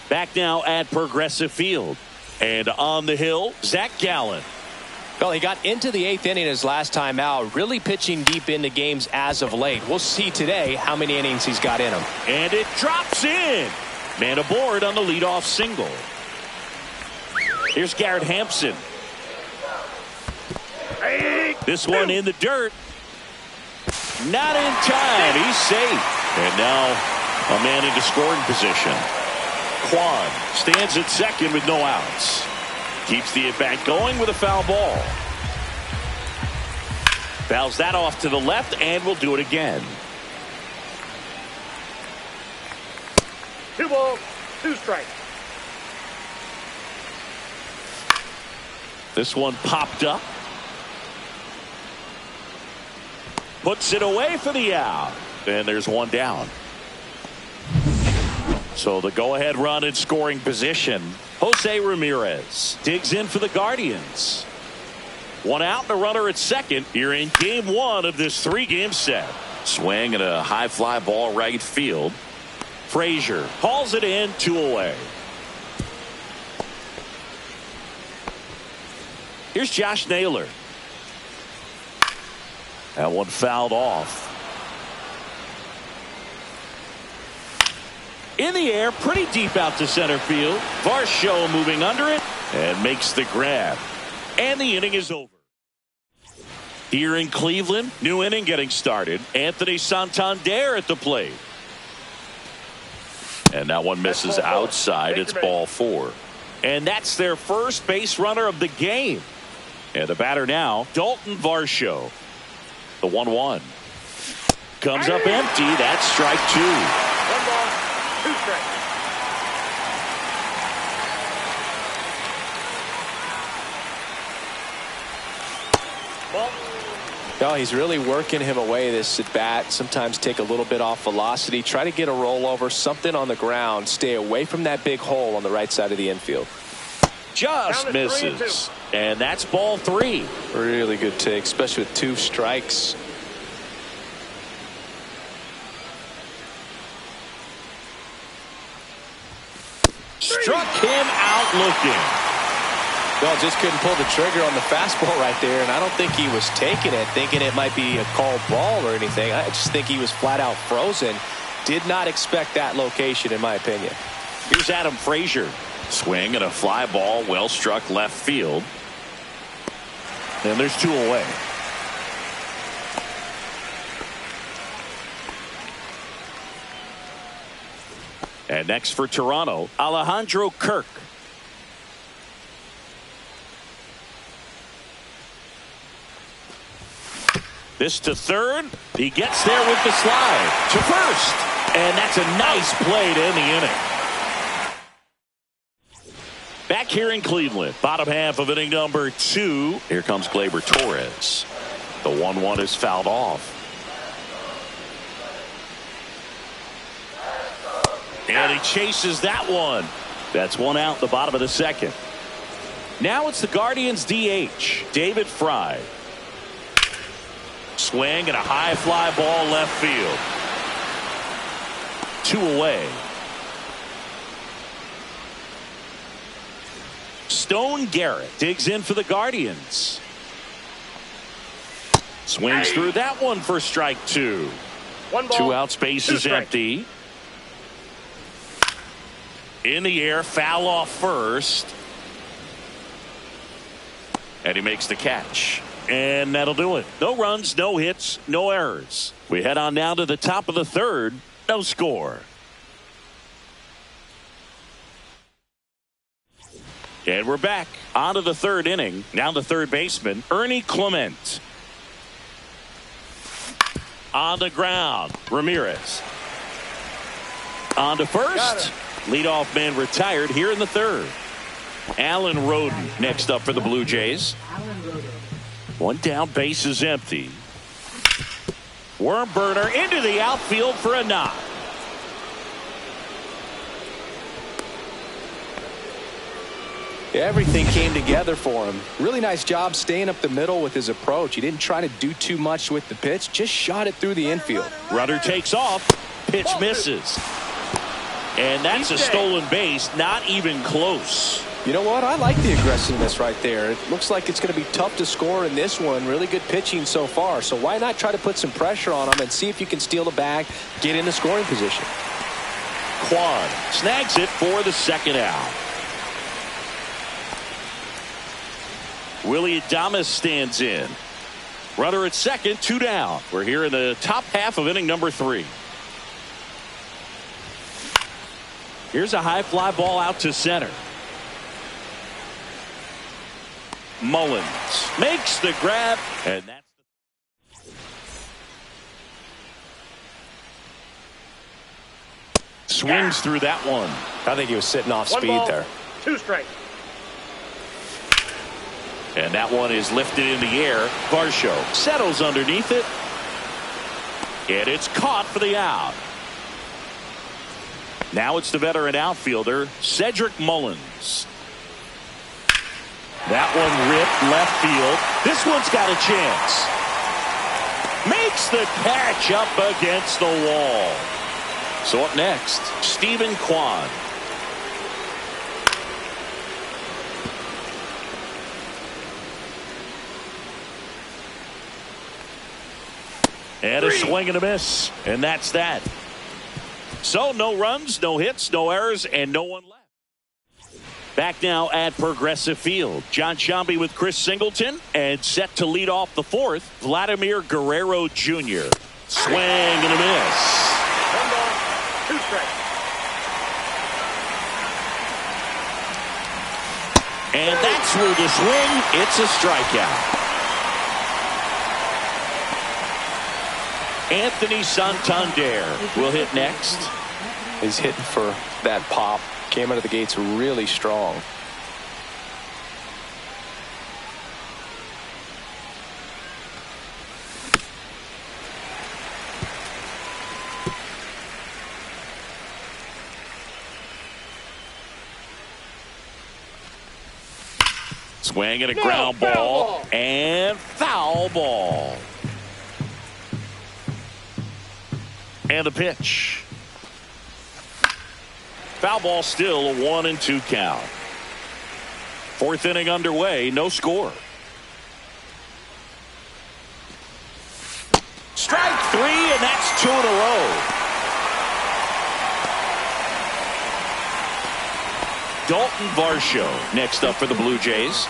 Back now at Progressive Field. And on the hill, Zach Gallen. Well, he got into the 8th inning his last time out, really pitching deep into games as of late. We'll see today how many innings he's got in him. And it drops in. Man aboard on the leadoff single. Here's Garrett Hampson. This one in the dirt. Not in time. He's safe. And now a man into scoring position. Kwan stands at second with no outs. Keeps the at-bat going with a foul ball. Fouls that off to the left and will do it again. 2 balls, 2 strikes. This one popped up. Puts it away for the out. And there's one down. So the go-ahead run in scoring position. Jose Ramirez digs in for the Guardians. One out and a runner at second here in game 1 of this 3-game set. Swing and a high fly ball right field. Frazier hauls it in, 2 away. Here's Josh Naylor. That one fouled off. In the air, pretty deep out to center field. Varsho moving under it and makes the grab. And the inning is over. Here in Cleveland, new inning getting started. Anthony Santander at the plate. And that one misses outside. It's ball 4. And that's their first base runner of the game. And the batter now, Dalton Varsho. The 1-1. Comes up empty. That's strike 2. 1 ball, 2 strikes. Ball. No, he's really working him away this at bat. Sometimes take a little bit off velocity. Try to get a rollover, something on the ground. Stay away from that big hole on the right side of the infield. Just misses. And that's ball 3. Really good take, especially with 2 strikes. Struck him out looking. Well, just couldn't pull the trigger on the fastball right there, and I don't think he was taking it, thinking it might be a called ball or anything. I just think he was flat out frozen. Did not expect that location, in my opinion. Here's Adam Frazier. Swing and a fly ball, well struck left field. And there's 2 away. And next for Toronto, Alejandro Kirk. This to third. He gets there with the slide. To first. And that's a nice play to end the inning. Back here in Cleveland, bottom half of inning number 2. Here comes Gleyber Torres. The 1-1 is fouled off. And he chases that one. That's 1 out in the bottom of the second. Now it's the Guardians DH, David Fry. Swing and a high fly ball left field. 2 away. Stone Garrett digs in for the Guardians. Swings through that one for strike 2. 1 ball, 2 outs, base 2 is strikes. empty. In the air, foul off first. And he makes the catch. And that'll do it. No runs, no hits, no errors. We head on now to the top of the 3rd. No score. And we're back on to the 3rd inning. Now the third baseman, Ernie Clement. On the ground, Ramirez. On to first. Leadoff man retired here in the third. Alan Roden next up for the Blue Jays. One down, base is empty. Worm burner into the outfield for a knock. Everything came together for him. Really nice job staying up the middle with his approach. He didn't try to do too much with the pitch, just shot it through the infield. Runner takes off. Pitch misses. And that's a stolen base, not even close. You know what? I like the aggressiveness right there. It looks like it's going to be tough to score in this one. Really good pitching so far. So why not try to put some pressure on him and see if you can steal the bag, get in the scoring position. Quan snags it for the second out. Willie Adames stands in. Runner at second, 2 down. We're here in the top half of inning number 3. Here's a high fly ball out to center. Mullins makes the grab, and that's swings through that one. I think he was sitting off speed there. 2 strikes. And that one is lifted in the air. Varsho settles underneath it. And it's caught for the out. Now it's the veteran outfielder, Cedric Mullins. That one ripped left field. This one's got a chance. Makes the catch up against the wall. So up next, Stephen Kwan. And a swing and a miss. And that's that. So no runs, no hits, no errors, and no one left. Back now at Progressive Field. John Sciambi with Chris Singleton. And set to lead off the fourth, Vladimir Guerrero Jr. Swing and a miss. 1 ball, 2 strikes. And that's through the swing. It's a strikeout. Anthony Santander will hit next. He's hitting for that pop. Came out of the gates really strong. Swing and a ground ball. And foul ball. And the pitch. Foul ball, still a 1-2 count. Fourth inning underway, no score. Strike 3, and that's 2 in a row. Dalton Varsho next up for the Blue Jays.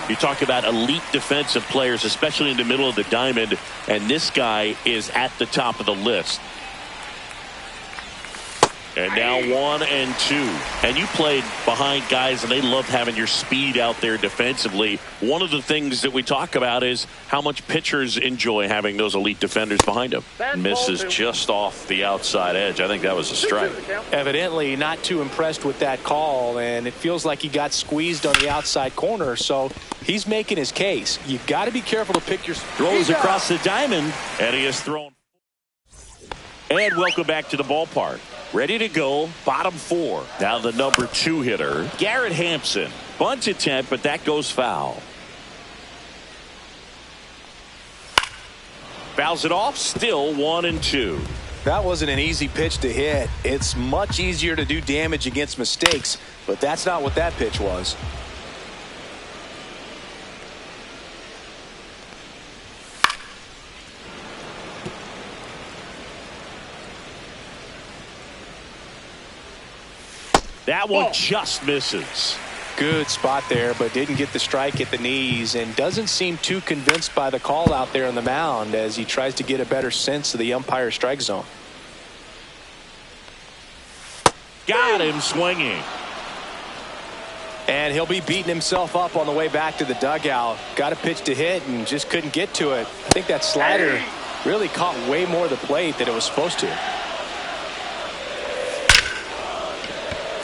You talk about elite defensive players, especially in the middle of the diamond, and this guy is at the top of the list. And now 1 and 2. And you played behind guys, and they love having your speed out there defensively. One of the things that we talk about is how much pitchers enjoy having those elite defenders behind them. Misses just off the outside edge. I think that was a strike. Evidently not too impressed with that call, and it feels like he got squeezed on the outside corner, so he's making his case. You've got to be careful to pick your throws across the diamond, and he is thrown. And welcome back to the ballpark. Ready to go, bottom 4. Now the number 2 hitter, Garrett Hampson. Bunt attempt, but that goes foul. Fouls it off, still 1 and 2. That wasn't an easy pitch to hit. It's much easier to do damage against mistakes, but that's not what that pitch was. That one just misses. Good spot there, but didn't get the strike at the knees, and doesn't seem too convinced by the call out there on the mound as he tries to get a better sense of the umpire's strike zone. Got him swinging. And he'll be beating himself up on the way back to the dugout. Got a pitch to hit and just couldn't get to it. I think that slider really caught way more of the plate than it was supposed to.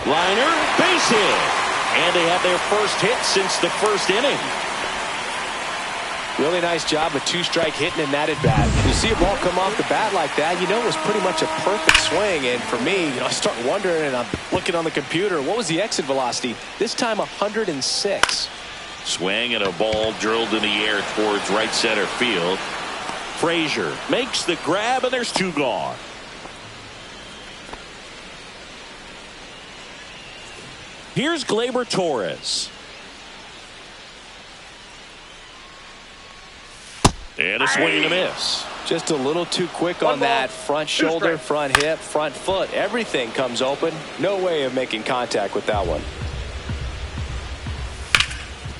Liner, base hit. And they have their first hit since the first inning. Really nice job with two-strike hitting in that at-bat. You see a ball come off the bat like that, you know it was pretty much a perfect swing. And for me, I start wondering, and I'm looking on the computer, what was the exit velocity? This time 106. Swing and a ball drilled in the air towards right center field. Frazier makes the grab, and there's two gone. Here's Gleyber Torres. And a swing and a miss. Just a little too quick on that front shoulder, front hip, front foot. Everything comes open. No way of making contact with that one.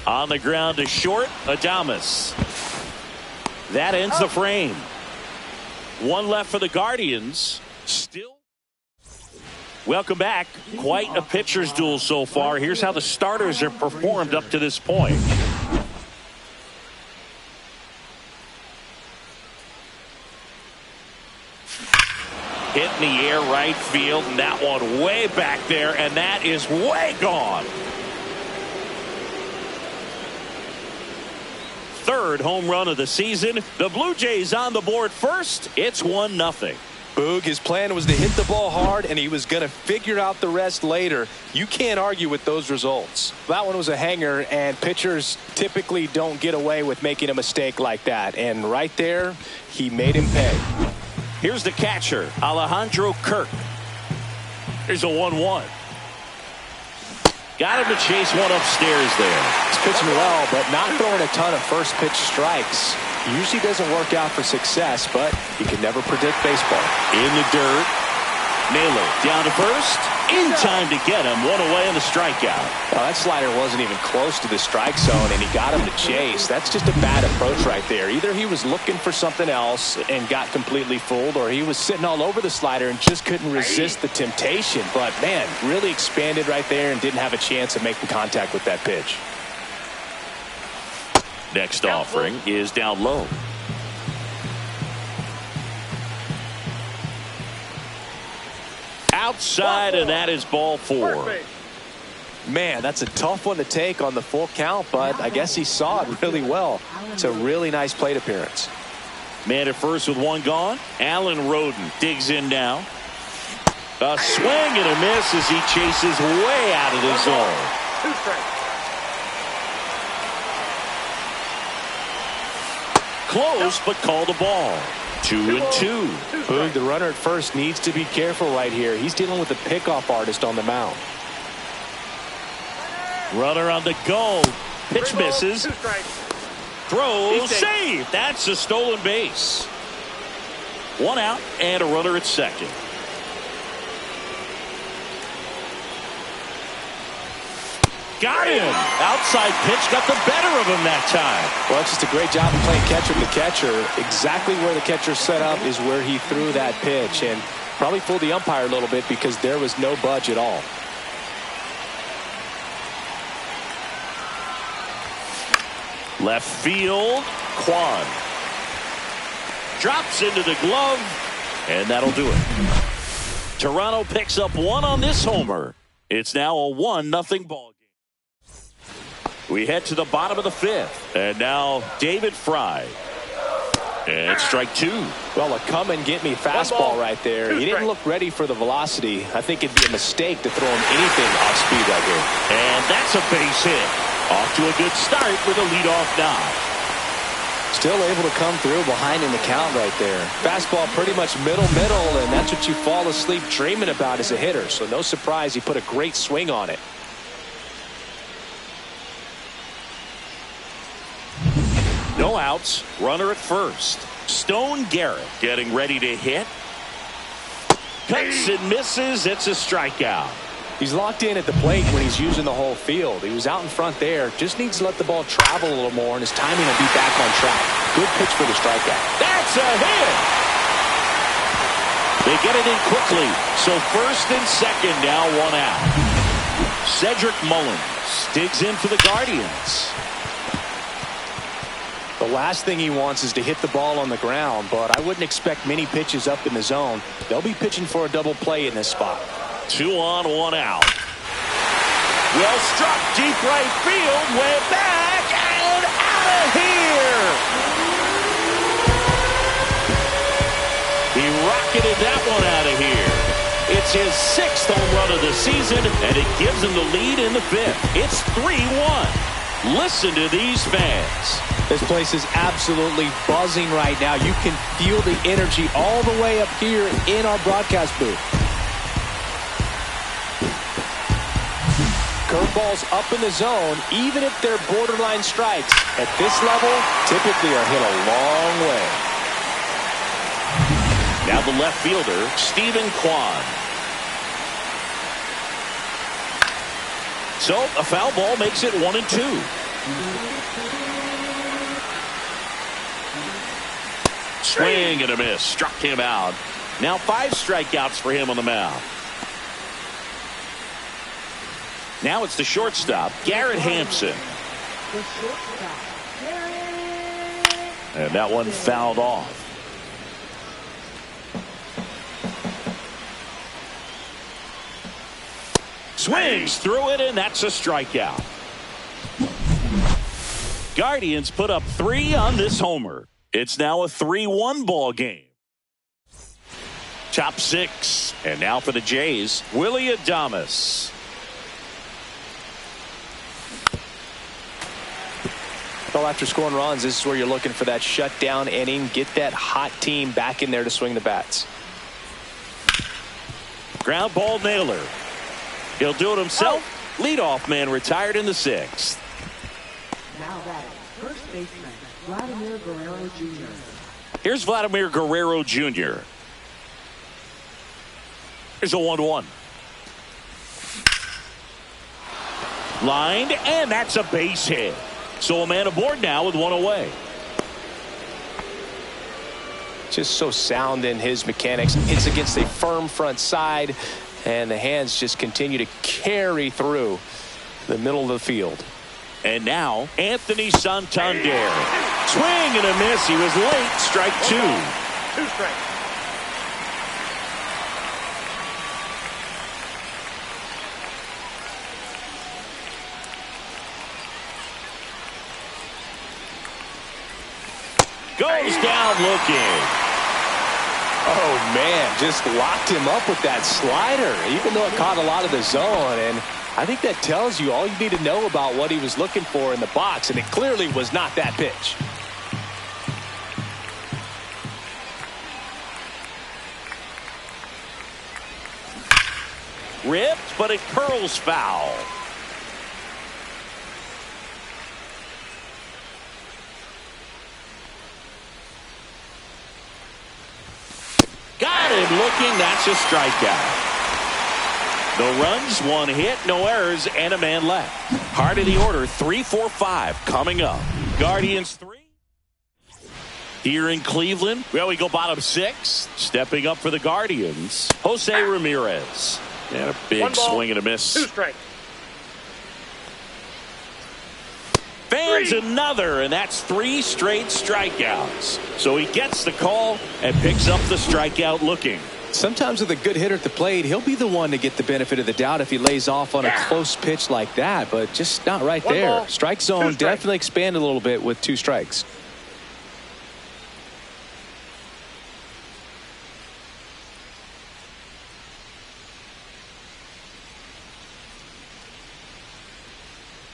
On the ground to short, Adames. That ends the frame. One left for the Guardians. Still. Welcome back. Quite a pitcher's duel so far. Here's how the starters have performed up to this point. Hit in the air right field, and that one way back there, and that is way gone. Third home run of the season. The Blue Jays on the board first. It's 1-0. Boog, his plan was to hit the ball hard, and he was going to figure out the rest later. You can't argue with those results. That one was a hanger, and pitchers typically don't get away with making a mistake like that. And right there, he made him pay. Here's the catcher, Alejandro Kirk. Here's a 1-1. Got him to chase one upstairs there. He's pitching well, but not throwing a ton of first pitch strikes. Usually doesn't work out for success, but you can never predict baseball. In the dirt. Naylor down to first. In time to get him. One away on the strikeout. Well, that slider wasn't even close to the strike zone, and he got him to chase. That's just a bad approach right there. Either he was looking for something else and got completely fooled, or he was sitting all over the slider and just couldn't resist the temptation. But, man, really expanded right there and didn't have a chance of making contact with that pitch. Next offering is down low. Outside, and that is ball 4. Man, that's a tough one to take on the full count, but I guess he saw it really well. It's a really nice plate appearance. Man at first with one gone. Alan Roden digs in now. A swing and a miss as he chases way out of the zone. Close, but called a ball. 2-2. Boog, the runner at first needs to be careful right here. He's dealing with a pickoff artist on the mound. Runner on the go. Pitch misses. Throw, save. That's a stolen base. One out and a runner at second. Got him. Outside pitch got the better of him that time. Well, it's just a great job of playing catcher with the catcher. Exactly where the catcher set up is where he threw that pitch, and probably fooled the umpire a little bit because there was no budge at all. Left field, Kwan. Drops into the glove, and that'll do it. Toronto picks up one on this homer. It's now a 1-0 ball game. We head to the bottom of the 5th, and now David Fry. And strike 2. Well, a come and get me fastball right there. He didn't look ready for the velocity. I think it'd be a mistake to throw him anything off speed right here. And that's a base hit. Off to a good start with a leadoff knock. Still able to come through behind in the count right there. Fastball pretty much middle, and that's what you fall asleep dreaming about as a hitter. So no surprise he put a great swing on it. No outs. Runner at first. Stone Garrett getting ready to hit. Cuts and misses. It's a strikeout. He's locked in at the plate when he's using the whole field. He was out in front there. Just needs to let the ball travel a little more, and his timing will be back on track. Good pitch for the strikeout. That's a hit. They get it in quickly. So first and second now, one out. Cedric Mullins digs in for the Guardians. The last thing he wants is to hit the ball on the ground, but I wouldn't expect many pitches up in the zone. They'll be pitching for a double play in this spot. 2 on, 1 out. Well struck, deep right field, way back, and out of here. He rocketed that one out of here. It's his 6th home run of the season, and it gives him the lead in the 5th. It's 3-1. Listen to these fans. This place is absolutely buzzing right now. You can feel the energy all the way up here in our broadcast booth. Curveballs up in the zone, even if they're borderline strikes, at this level, typically are hit a long way. Now the left fielder, Stephen Kwan. So a foul ball makes it 1-2. Swing and a miss. Struck him out. Now 5 strikeouts for him on the mound. Now it's the shortstop, Garrett Hampson. The shortstop, Garrett. And that one fouled off. Swings through it, and that's a strikeout. Guardians put up 3 on this homer. It's now a 3-1 ball game. Top 6. And now for the Jays, Willie Adames. Well, after scoring runs, this is where you're looking for that shutdown inning. Get that hot team back in there to swing the bats. Ground ball nailer. He'll do it himself. Leadoff man retired in the 6th. Now batting, first baseman, Vladimir Guerrero Jr. Here's Vladimir Guerrero Jr. Here's a 1-1. Lined, and that's a base hit. So a man aboard now with 1 away. Just so sound in his mechanics. Hits against a firm front side, and the hands just continue to carry through the middle of the field. And now, Anthony Santander. Swing and a miss. He was late. Strike 2. 2 strikes. Goes down looking. Oh, man, just locked him up with that slider, even though it caught a lot of the zone. And I think that tells you all you need to know about what he was looking for in the box, and it clearly was not that pitch. Ripped, but it curls foul. Got him looking. That's a strikeout. No runs, 1 hit, no errors, and a man left. Heart of the order, 3, 4, 5 coming up. Guardians 3. Here in Cleveland, well, we go bottom 6. Stepping up for the Guardians, Jose Ramirez. And a big swing and a miss. 2 strikes. Fans another, and that's 3 straight strikeouts. So he gets the call and picks up the strikeout looking. Sometimes with a good hitter at the plate, he'll be the one to get the benefit of the doubt if he lays off on a close pitch like that, but just not right there. Strike zone definitely expanded a little bit with 2 strikes.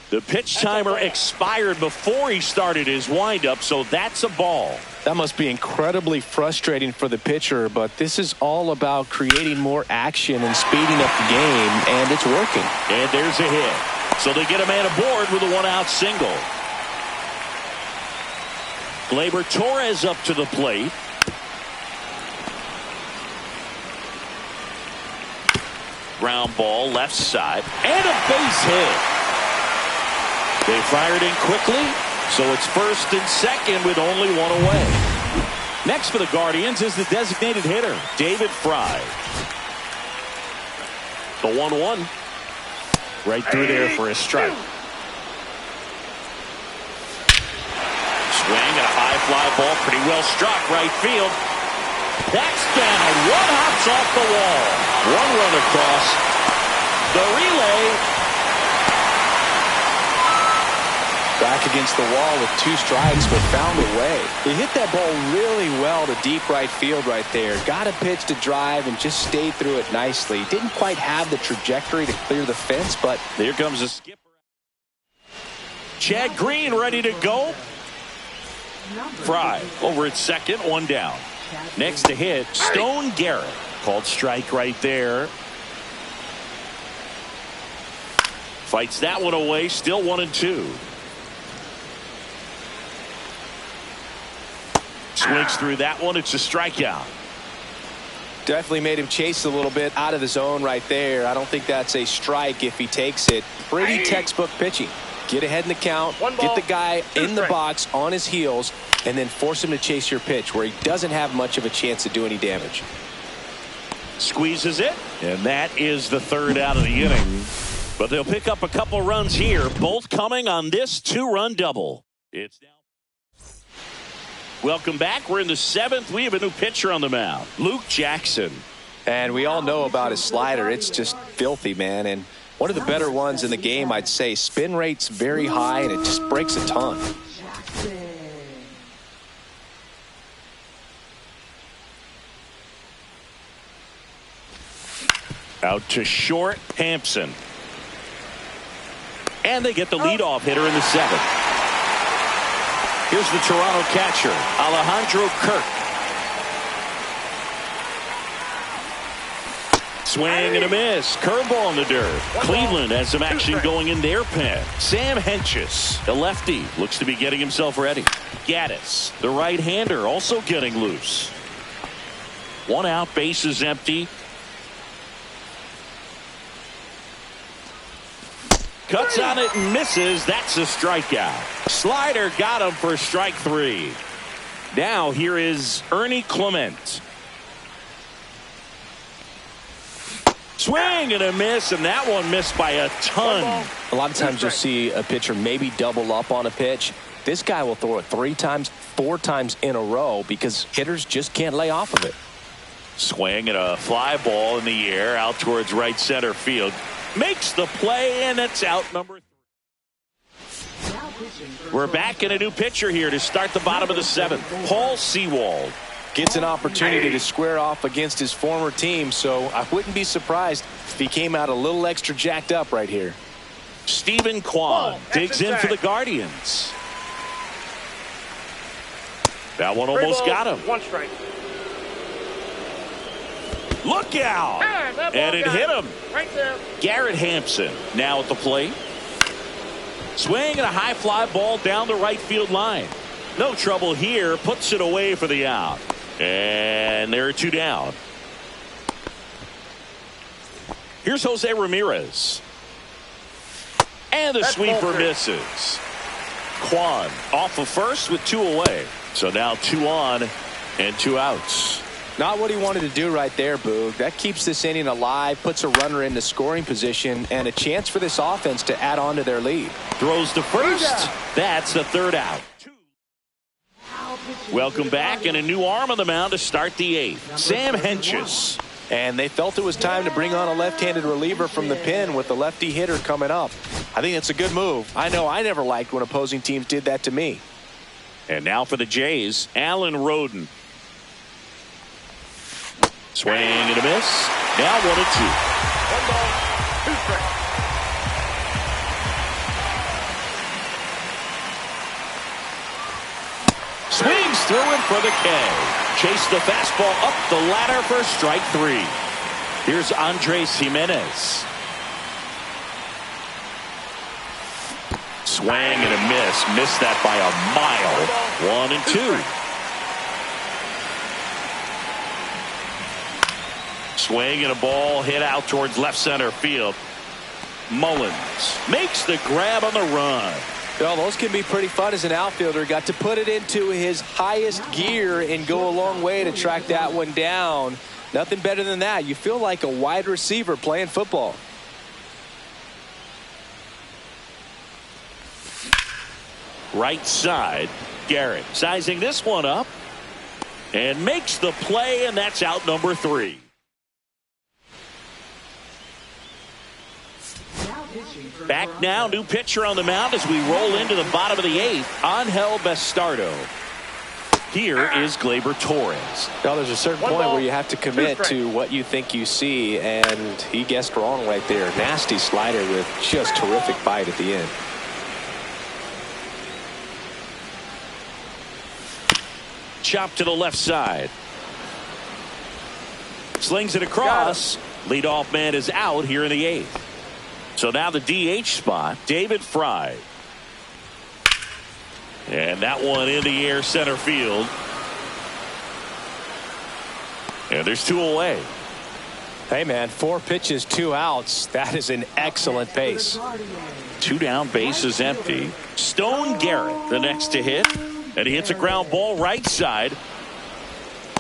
The pitch timer expired before he started his windup, so that's a ball. That must be incredibly frustrating for the pitcher, but this is all about creating more action and speeding up the game, and it's working. And there's a hit. So they get a man aboard with a 1-out single. Gleyber Torres up to the plate. Ground ball left side, and a base hit. They fired in quickly, so it's first and second with only 1 away. Next for the Guardians is the designated hitter, David Fry. The 1-1. Right through there for a strike. Swing and a high fly ball, pretty well struck right field. That's down. 1 hops off the wall. 1 run across. The relay. Back against the wall with 2 strikes, but found a way. He hit that ball really well to deep right field right there. Got a pitch to drive and just stayed through it nicely. Didn't quite have the trajectory to clear the fence, but here comes the skipper. Chad Green ready to go. Fry over at second, 1 down. Next to hit, Stone Garrett. Called strike right there. Fights that one away, still 1-2. Swings through that one. It's a strikeout. Definitely made him chase a little bit out of the zone right there. I don't think that's a strike if he takes it. Pretty textbook pitching. Get ahead in the count, get the guy in the box on his heels, and then force him to chase your pitch where he doesn't have much of a chance to do any damage. Squeezes it, and that is the 3rd out of the inning. But they'll pick up a couple runs here, both coming on this 2-run double. It's now. Welcome back. We're in the 7th. We have a new pitcher on the mound, Luke Jackson. And we all know about his slider. It's just filthy, man. And one of the better ones in the game, I'd say. Spin rate's very high, and it just breaks a ton. Out to short, Hampson. And they get the leadoff hitter in the 7th. Here's the Toronto catcher, Alejandro Kirk. Swing and a miss. Curveball in the dirt. Cleveland has some action going in their pen. Sam Hentges, the lefty, looks to be getting himself ready. Gaddis, the right-hander, also getting loose. 1 out, bases empty. Cuts on it and misses. That's a strikeout. Slider got him for strike 3. Now here is Ernie Clement. Swing and a miss, and that one missed by a ton. A lot of times you'll see a pitcher maybe double up on a pitch. This guy will throw it 3 times, 4 times in a row because hitters just can't lay off of it. Swing and a fly ball in the air out towards right center field. Makes the play, and it's out number 3. We're back in a new pitcher here to start the bottom of the 7th. Paul Sewald gets an opportunity to square off against his former team, so I wouldn't be surprised if he came out a little extra jacked up right here. Stephen Kwan digs in for the Guardians. That one almost got him. 1 strike. Look out! And it hit him. Right there. Garrett Hampson now at the plate. Swing and a high fly ball down the right field line. No trouble here. Puts it away for the out. And there are 2 down. Here's Jose Ramirez. And the sweeper misses. Kwan off of first with 2 away. So now 2 on and 2 outs. Not what he wanted to do right there, Boog. That keeps this inning alive, puts a runner into scoring position, and a chance for this offense to add on to their lead. Throws to first. That's the 3rd out. Welcome back, and a new arm on the mound to start the 8th. Sam Hentges. And they felt it was time to bring on a left-handed reliever from the pen with the lefty hitter coming up. I think it's a good move. I know I never liked when opposing teams did that to me. And now for the Jays, Alan Roden. Swing and a miss. Now 1-2. 1 ball, 2 strikes. Swings through it for the K. Chase the fastball up the ladder for strike 3. Here's Andres Jimenez. Swing and a miss. Missed that by a mile. 1-2. Swing and a ball hit out towards left center field. Mullins makes the grab on the run. Well, those can be pretty fun as an outfielder. Got to put it into his highest gear and go a long way to track that one down. Nothing better than that. You feel like a wide receiver playing football. Right side, Garrett sizing this one up and makes the play, and that's out number 3. Back now, new pitcher on the mound as we roll into the bottom of the 8th. Angel Bastardo. Here is Gleyber Torres. Now, there's a certain point where you have to commit to what you think you see, and he guessed wrong right there. Nasty slider with just terrific bite at the end. Chop to the left side. Slings it across. Leadoff man is out here in the 8th. So now the DH spot, David Fry. And that one in the air center field. And there's 2 away. Hey, man, 4 pitches, 2 outs. That is an excellent pace. 2 down, bases empty. Stone Garrett, the next to hit. And he hits a ground ball right side.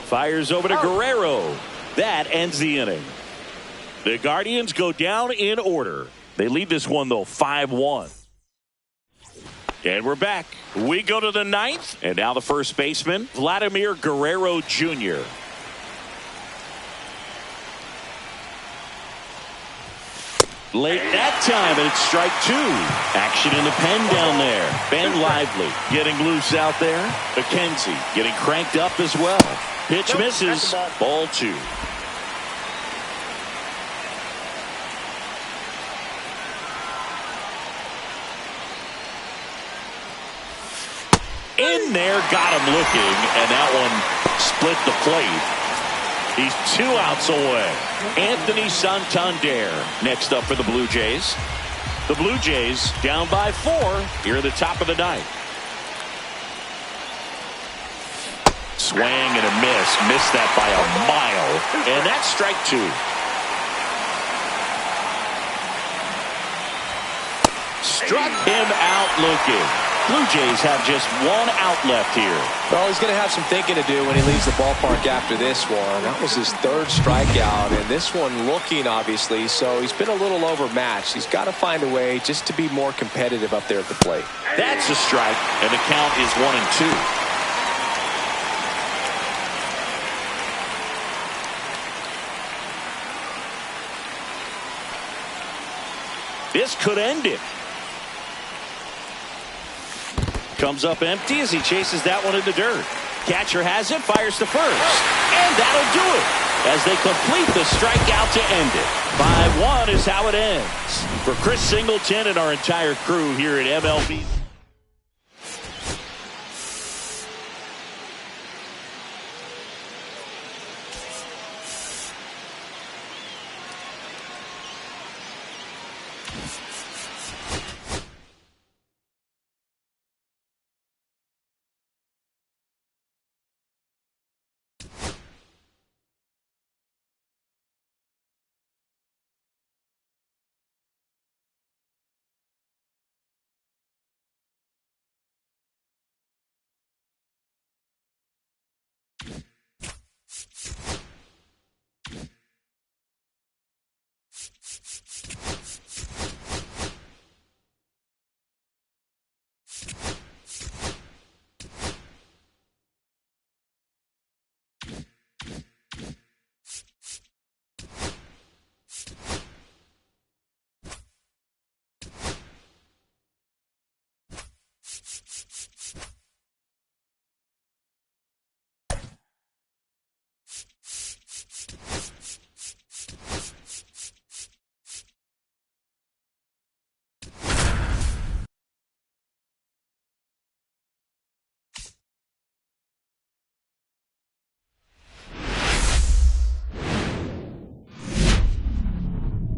Fires over to Guerrero. That ends the inning. The Guardians go down in order. They lead this one, though, 5-1. And we're back. We go to the 9th. And now the first baseman, Vladimir Guerrero Jr. Late that time, and it's strike 2. Action in the pen down there. Ben Lively getting loose out there. McKenzie getting cranked up as well. Pitch misses. Ball 2. In there, got him looking, and that one split the plate. He's 2 outs away. Anthony Santander next up for the Blue Jays. The Blue Jays down by 4 here at the top of the 9th. Swing and a miss. Missed that by a mile. And that's strike 2. Struck him out looking. Blue Jays have just 1 out left here. Well, he's going to have some thinking to do when he leaves the ballpark after this one. That was his 3rd strikeout, and this one looking, obviously, so he's been a little overmatched. He's got to find a way just to be more competitive up there at the plate. That's a strike, and the count is 1-2. This could end it. Comes up empty as he chases that one in the dirt. Catcher has it, fires to first. And that'll do it as they complete the strikeout to end it. 5-1 is how it ends. For Chris Singleton and our entire crew here at MLB.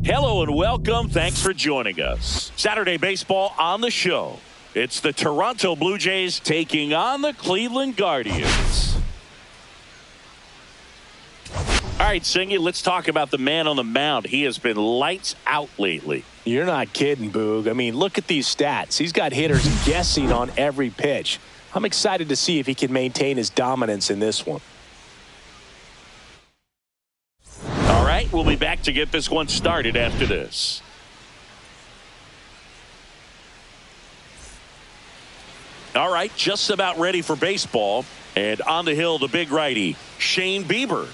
Hello and welcome. Thanks for joining us. Saturday baseball on the show. It's the Toronto Blue Jays taking on the Cleveland Guardians. All right, Singy, let's talk about the man on the mound. He has been lights out lately. You're not kidding, Boog. I mean, look at these stats. He's got hitters guessing on every pitch. I'm excited to see if he can maintain his dominance in this one. All right, we'll be back to get this one started after this. All right, just about ready for baseball. And on the hill, the big righty, Shane Bieber.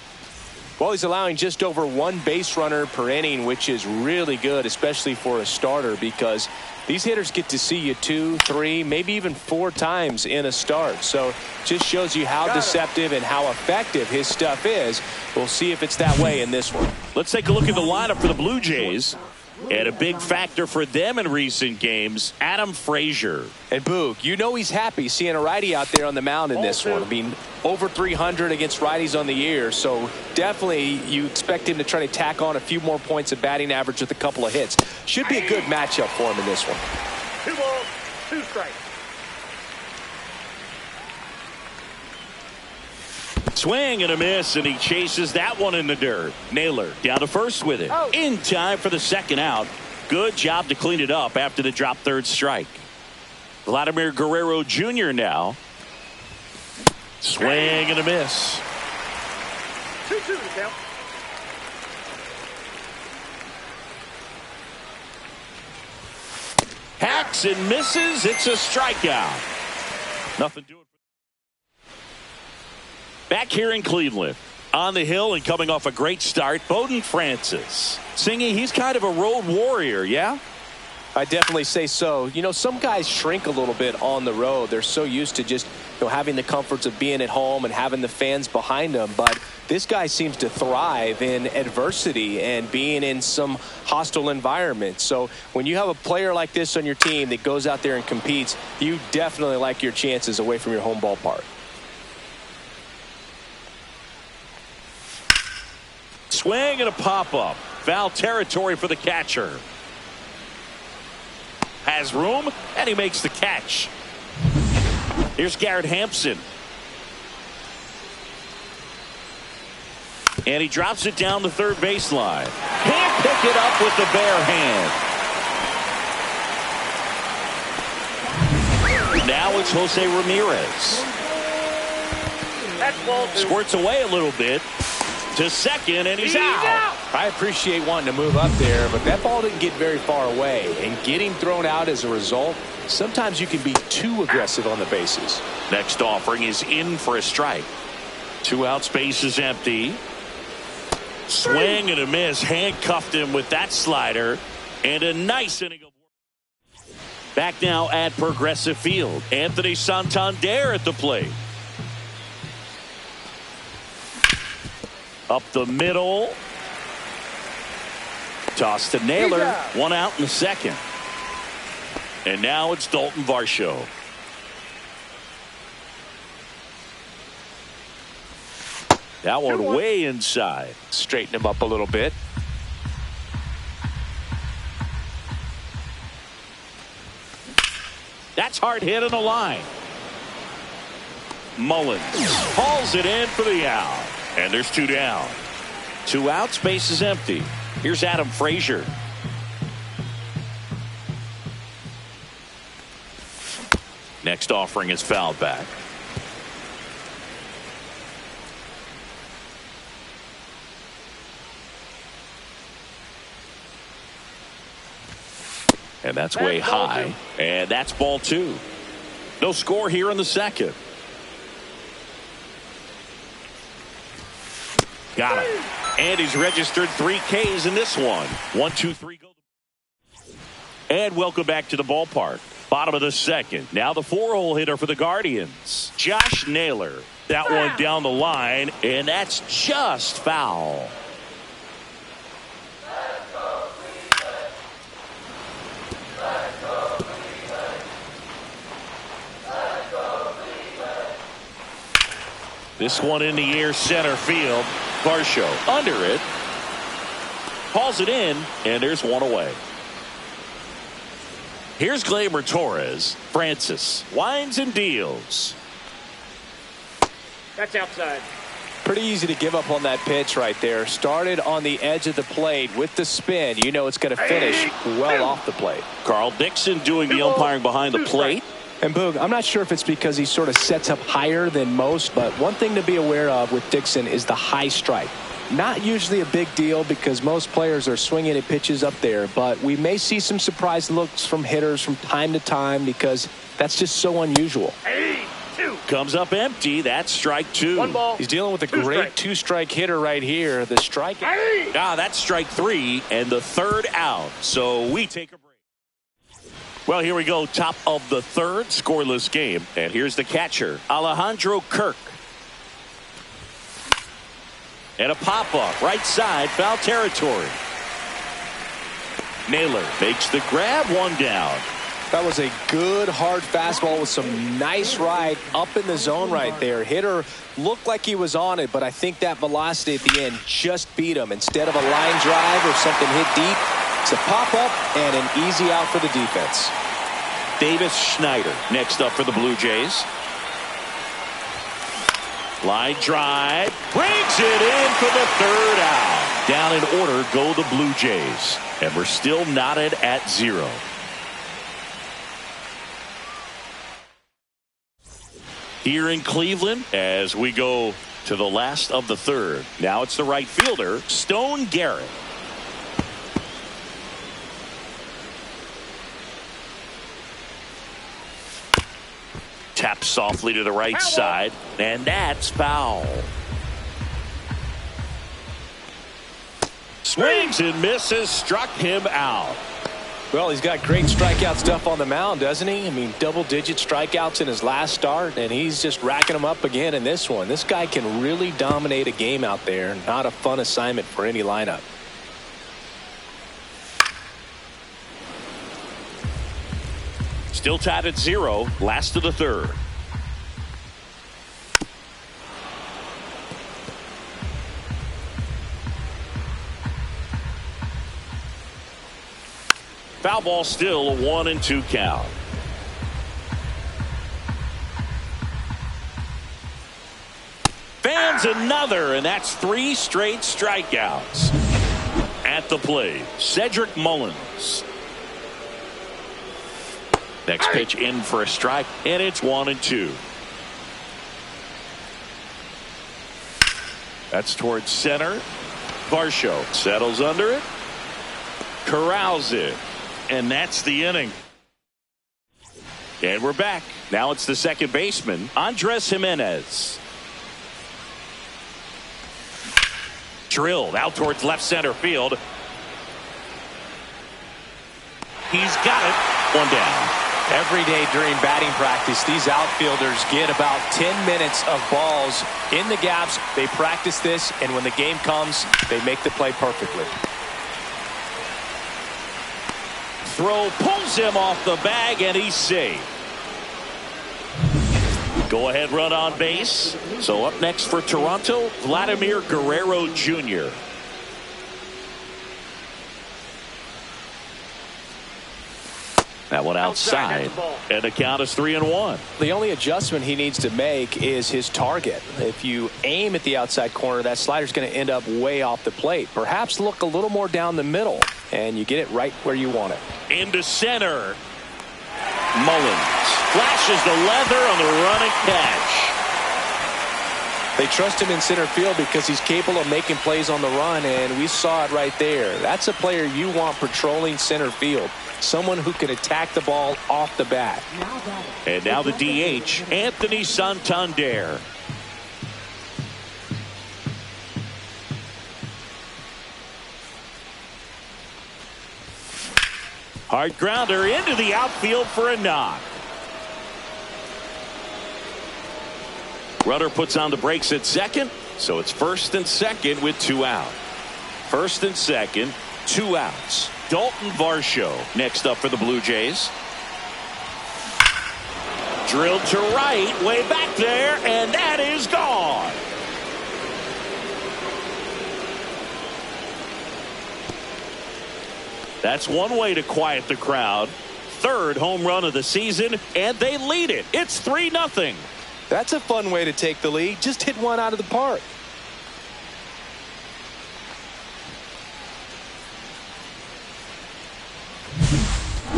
Well, he's allowing just over 1 base runner per inning, which is really good, especially for a starter, because these hitters get to see you 2, 3, maybe even 4 times in a start. So just shows you how deceptive and how effective his stuff is. We'll see if it's that way in this one. Let's take a look at the lineup for the Blue Jays. And a big factor for them in recent games, Adam Frazier. And Boog, you know he's happy seeing a righty out there on the mound in this one. I mean, over 300 against righties on the year, so definitely you expect him to try to tack on a few more points of batting average with a couple of hits. Should be a good matchup for him in this one. 2 balls, 2 strikes. Swing and a miss, and he chases that one in the dirt. Naylor down to first with it. In time for the second out. Good job to clean it up after the drop third strike. Vladimir Guerrero Jr. now. Swing and a miss. 2-2 to count. Hacks and misses. It's a strikeout. Nothing doing. Back here in Cleveland, on the hill and coming off a great start, Bowden Francis. Singy, he's kind of a road warrior, yeah? I definitely say so. You know, some guys shrink a little bit on the road. They're so used to just, having the comforts of being at home and having the fans behind them. But this guy seems to thrive in adversity and being in some hostile environments. So when you have a player like this on your team that goes out there and competes, you definitely like your chances away from your home ballpark. Swing and a pop-up. Foul territory for the catcher. Has room, and he makes the catch. Here's Garrett Hampson. And he drops it down the third baseline. Can't pick it up with the bare hand. Now it's Jose Ramirez. That's ball 2. Squirts away a little bit. To second, and he's out. I appreciate wanting to move up there, but that ball didn't get very far away. And getting thrown out as a result, sometimes you can be too aggressive on the bases. Next offering is in for a strike. 2 outs, base is empty. Swing and a miss. Handcuffed him with that slider. And a nice inning of work. Back now at Progressive Field. Anthony Santander at the plate. Up the middle. Toss to Naylor. 1 out in the second. And now it's Dalton Varsho. That one way inside. Straighten him up a little bit. That's hard hit on the line. Mullins hauls it in for the out. And there's 2 down. 2 outs, base is empty. Here's Adam Frazier. Next offering is fouled back. And that's way high. And that's ball 2. No score here in the second. Got him. And he's registered 3 Ks in this one. 1, 2, 3, go. And welcome back to the ballpark. Bottom of the second. Now the 4-hole hitter for the Guardians, Josh Naylor. That one down the line, and that's just foul. This one in the air, center field. Varsho under it. Hauls it in, and there's 1 away. Here's Gleyber Torres. Francis winds and deals. That's outside. Pretty easy to give up on that pitch right there. Started on the edge of the plate with the spin. You know it's going to finish well off the plate. Carl Dixon doing the umpiring behind the plate. And Boog, I'm not sure if it's because he sort of sets up higher than most, but one thing to be aware of with Dixon is the high strike. Not usually a big deal because most players are swinging at pitches up there, but we may see some surprise looks from hitters from time to time because that's just so unusual. comes up empty. That's strike two. One ball. He's dealing with a great two-strike hitter right here. The strike. That's strike three and the third out. So we take a break. Well, here we go. Top of the third, scoreless game. And here's the catcher, Alejandro Kirk. And a pop-up, right side, foul territory. Naylor makes the grab, one down. That was a good, hard fastball with some nice ride up in the zone right there. Hitter looked like he was on it, but I think that velocity at the end just beat him. Instead of a line drive or something hit deep, it's a pop-up and an easy out for the defense. Davis Schneider next up for the Blue Jays. Line drive. Brings it in for the third out. Down in order go the Blue Jays. And we're still knotted at 0. Here in Cleveland as we go to the last of the third. Now it's the right fielder, Stone Garrett. Taps softly to the right side, and that's foul. Swings and misses, struck him out. Well, he's got great strikeout stuff on the mound, doesn't he? I mean, double-digit strikeouts in his last start, and he's just racking them up again in this one. This guy can really dominate a game out there. Not a fun assignment for any lineup. Still tied at 0, last of the third. Foul ball, still a 1-2 count. Fans another, and that's 3 straight strikeouts. At the plate, Cedric Mullins. Next pitch in for a strike, and it's 1-2. That's towards center. Varsho settles under it. Corrals it. And that's the inning. And we're back. Now it's the second baseman, Andres Jimenez. Drilled out towards left center field. He's got it. One down. Every day during batting practice, these outfielders get about 10 minutes of balls in the gaps. They practice this, and when the game comes, they make the play perfectly. Throw pulls him off the bag, and he's safe. Go ahead run on base. So up next for Toronto, Vladimir Guerrero Jr. That one outside, and the count is 3-1. The only adjustment he needs to make is his target. If you aim at the outside corner, that slider's going to end up way off the plate. Perhaps look a little more down the middle, and you get it right where you want it. Into center. Mullins flashes the leather on the running catch. They trust him in center field because he's capable of making plays on the run, and we saw it right there. That's a player you want patrolling center field. Someone who can attack the ball off the bat. And now the DH, Anthony Santander. Hard grounder into the outfield for a knock. Runner puts on the brakes at second, so it's first and second with 2 out. First and second, 2 outs. Dalton Varsho next up for the Blue Jays. Drilled to right, way back there, and that is gone. That's one way to quiet the crowd. Third home run of the season, and they lead it. It's 3-0. That's a fun way to take the lead. Just hit one out of the park.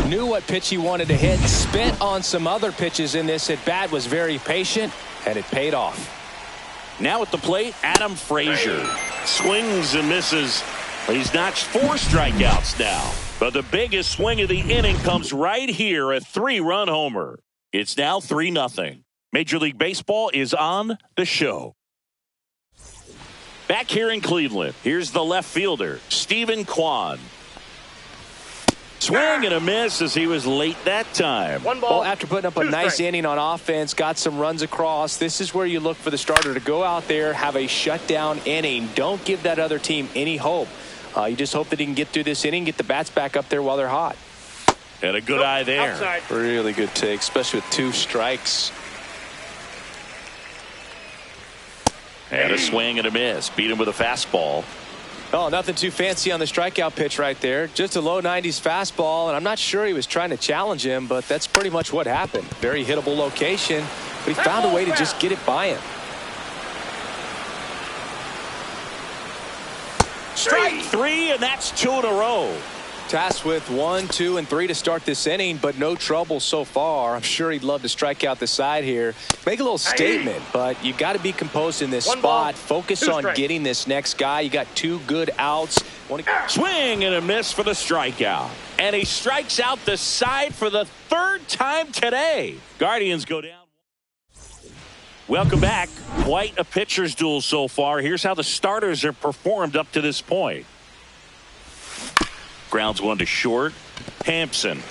Knew what pitch he wanted to hit. Spent on some other pitches in this at bat. Was very patient, and it paid off. Now at the plate, Adam Frazier. Swings and misses. He's notched 4 strikeouts now. But the biggest swing of the inning comes right here, a 3-run homer. It's now 3-0. Major League Baseball is on the show. Back here in Cleveland, here's the left fielder, Stephen Kwan. Swing and a miss as he was late that time. One ball. Well, after putting up a nice inning on offense, got some runs across, this is where you look for the starter to go out there, have a shutdown inning. Don't give that other team any hope. You just hope that he can get through this inning, get the bats back up there while they're hot. And a good eye there. Outside. Really good take, especially with 2 strikes. And a swing and a miss. Beat him with a fastball. Oh, nothing too fancy on the strikeout pitch right there. Just a low 90s fastball, and I'm not sure he was trying to challenge him, but that's pretty much what happened. Very hittable location, but he found a way to just get it by him. Strike 3, and that's 2 in a row. Tasked with 1, 2, and 3 to start this inning, but no trouble so far. I'm sure he'd love to strike out the side here. Make a little statement, but you got to be composed in this spot. Focus on getting this next guy. You got 2 good outs. Swing and a miss for the strikeout. And he strikes out the side for the 3rd time today. Guardians go down. Welcome back. Quite a pitcher's duel so far. Here's how the starters have performed up to this point. Grounds 1 to short. Hampson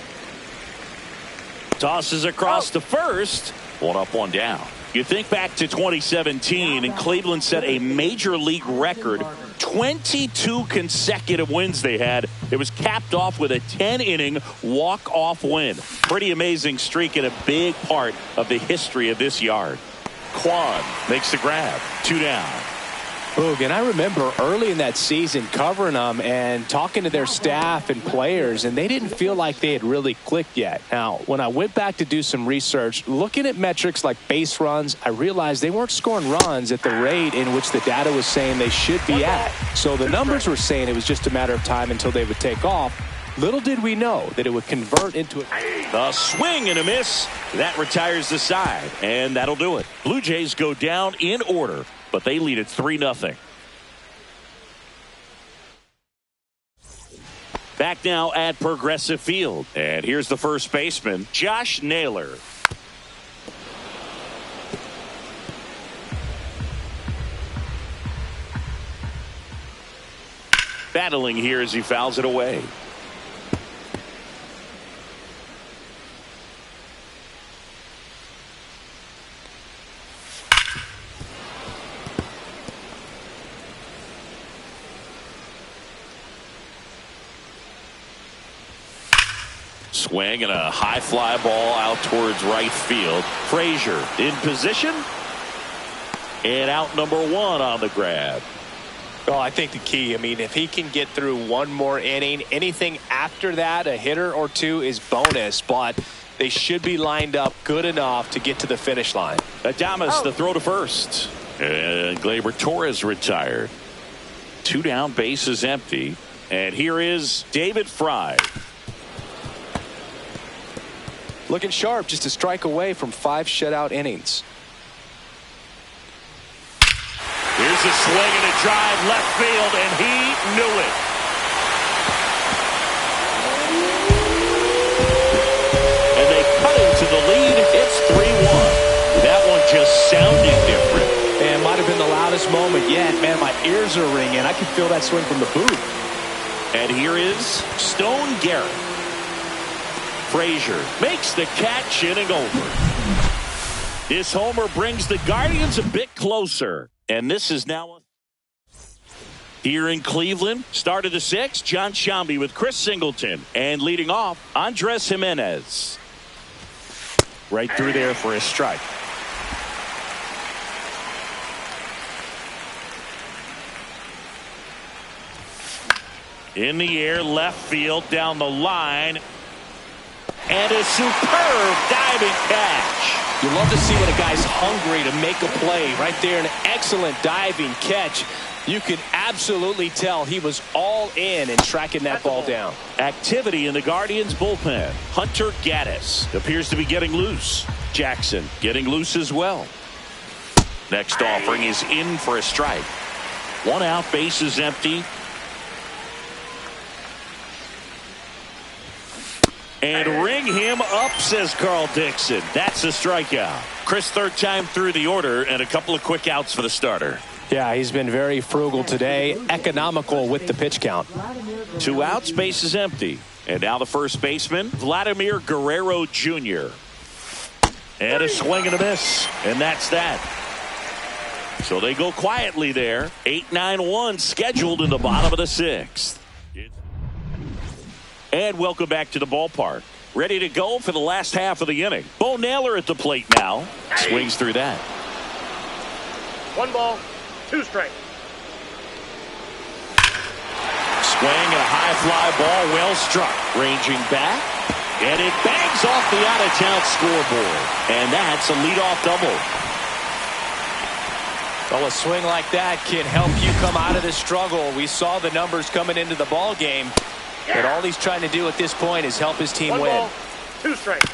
tosses across to first. 1 up, 1 down. You think back to 2017, and Cleveland set a major league record. 22 consecutive wins they had. It was capped off with a 10-inning walk-off win. Pretty amazing streak and a big part of the history of this yard. Kwan makes the grab. 2 down. Boog, and I remember early in that season covering them and talking to their staff and players, and they didn't feel like they had really clicked yet. Now, when I went back to do some research, looking at metrics like base runs, I realized they weren't scoring runs at the rate in which the data was saying they should be at. So the numbers were saying it was just a matter of time until they would take off. Little did we know that it would convert into a swing and a miss. That retires the side, and that'll do it. Blue Jays go down in order, but they lead at 3-0. Back now at Progressive Field. And here's the first baseman, Josh Naylor. Battling here as he fouls it away. Swing and a high fly ball out towards right field. Frazier in position. And out number 1 on the grab. Well, I think the key, if he can get through 1 more inning, anything after that, a hitter or 2 is bonus, but they should be lined up good enough to get to the finish line. Adames, the throw to first. And Gleyber Torres retired. 2 down, base is empty. And here is David Fry. Looking sharp, just a strike away from 5 shutout innings. Here's a swing and a drive left field, and he knew it. And they cut into the lead. It's 3-1. That one just sounded different. And might have been the loudest moment yet. Man, my ears are ringing. I can feel that swing from the booth. And here is Stone Garrett. Frazier makes the catch, inning over. This homer brings the Guardians a bit closer. And this is now here in Cleveland. Start of the 6th, John Sciambi with Chris Singleton. And leading off, Andres Jimenez. Right through there for a strike. In the air, left field, down the line. And a superb diving catch. You love to see when a guy's hungry to make a play. Right there, an excellent diving catch. You can absolutely tell he was all in tracking that ball down. Activity in the Guardians bullpen. Hunter Gaddis appears to be getting loose. Jackson getting loose as well. Next offering is in for a strike. 1 out, base is empty. And ring him up, says Carl Dixon. That's a strikeout. Chris, third time through the order, and a couple of quick outs for the starter. Yeah, he's been very frugal today, economical with the pitch count. 2 outs, base is empty. And now the first baseman, Vladimir Guerrero Jr. And a swing and a miss, and that's that. So they go quietly there. 8-9-1 scheduled in the bottom of the 6th. And welcome back to the ballpark. Ready to go for the last half of the inning. Bo Naylor at the plate now. Swings through that. 1 ball, 2 strikes. Swing and a high fly ball, well struck. Ranging back, and it bangs off the out-of-town scoreboard. And that's a leadoff double. Well, a swing like that can help you come out of this struggle. We saw the numbers coming into the ball game. But all he's trying to do at this point is help his team 1 win. ball, 2 strikes.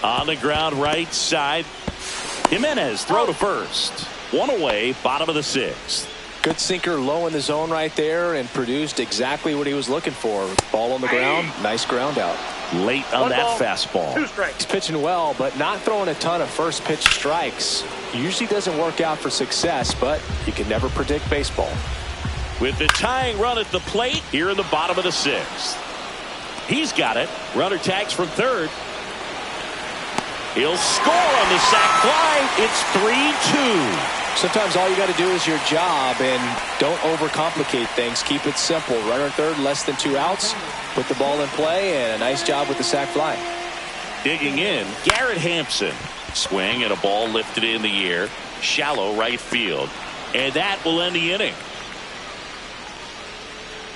On the ground right side. Jimenez throw to first. 1 away, bottom of the 6th. Good sinker low in the zone right there and produced exactly what he was looking for. Ball on the ground, nice ground out. Late on 1 that ball, fastball. 2 strikes. He's pitching well, but not throwing a ton of first pitch strikes. Usually doesn't work out for success, but you can never predict baseball. With the tying run at the plate here in the bottom of the 6th. He's got it. Runner tags from third. He'll score on the sac fly. It's 3-2. Sometimes all you got to do is your job and don't overcomplicate things. Keep it simple. Runner third, less than 2 outs. Put the ball in play, and a nice job with the sac fly. Digging in, Garrett Hampson. Swing and a ball lifted in the air. Shallow right field. And that will end the inning.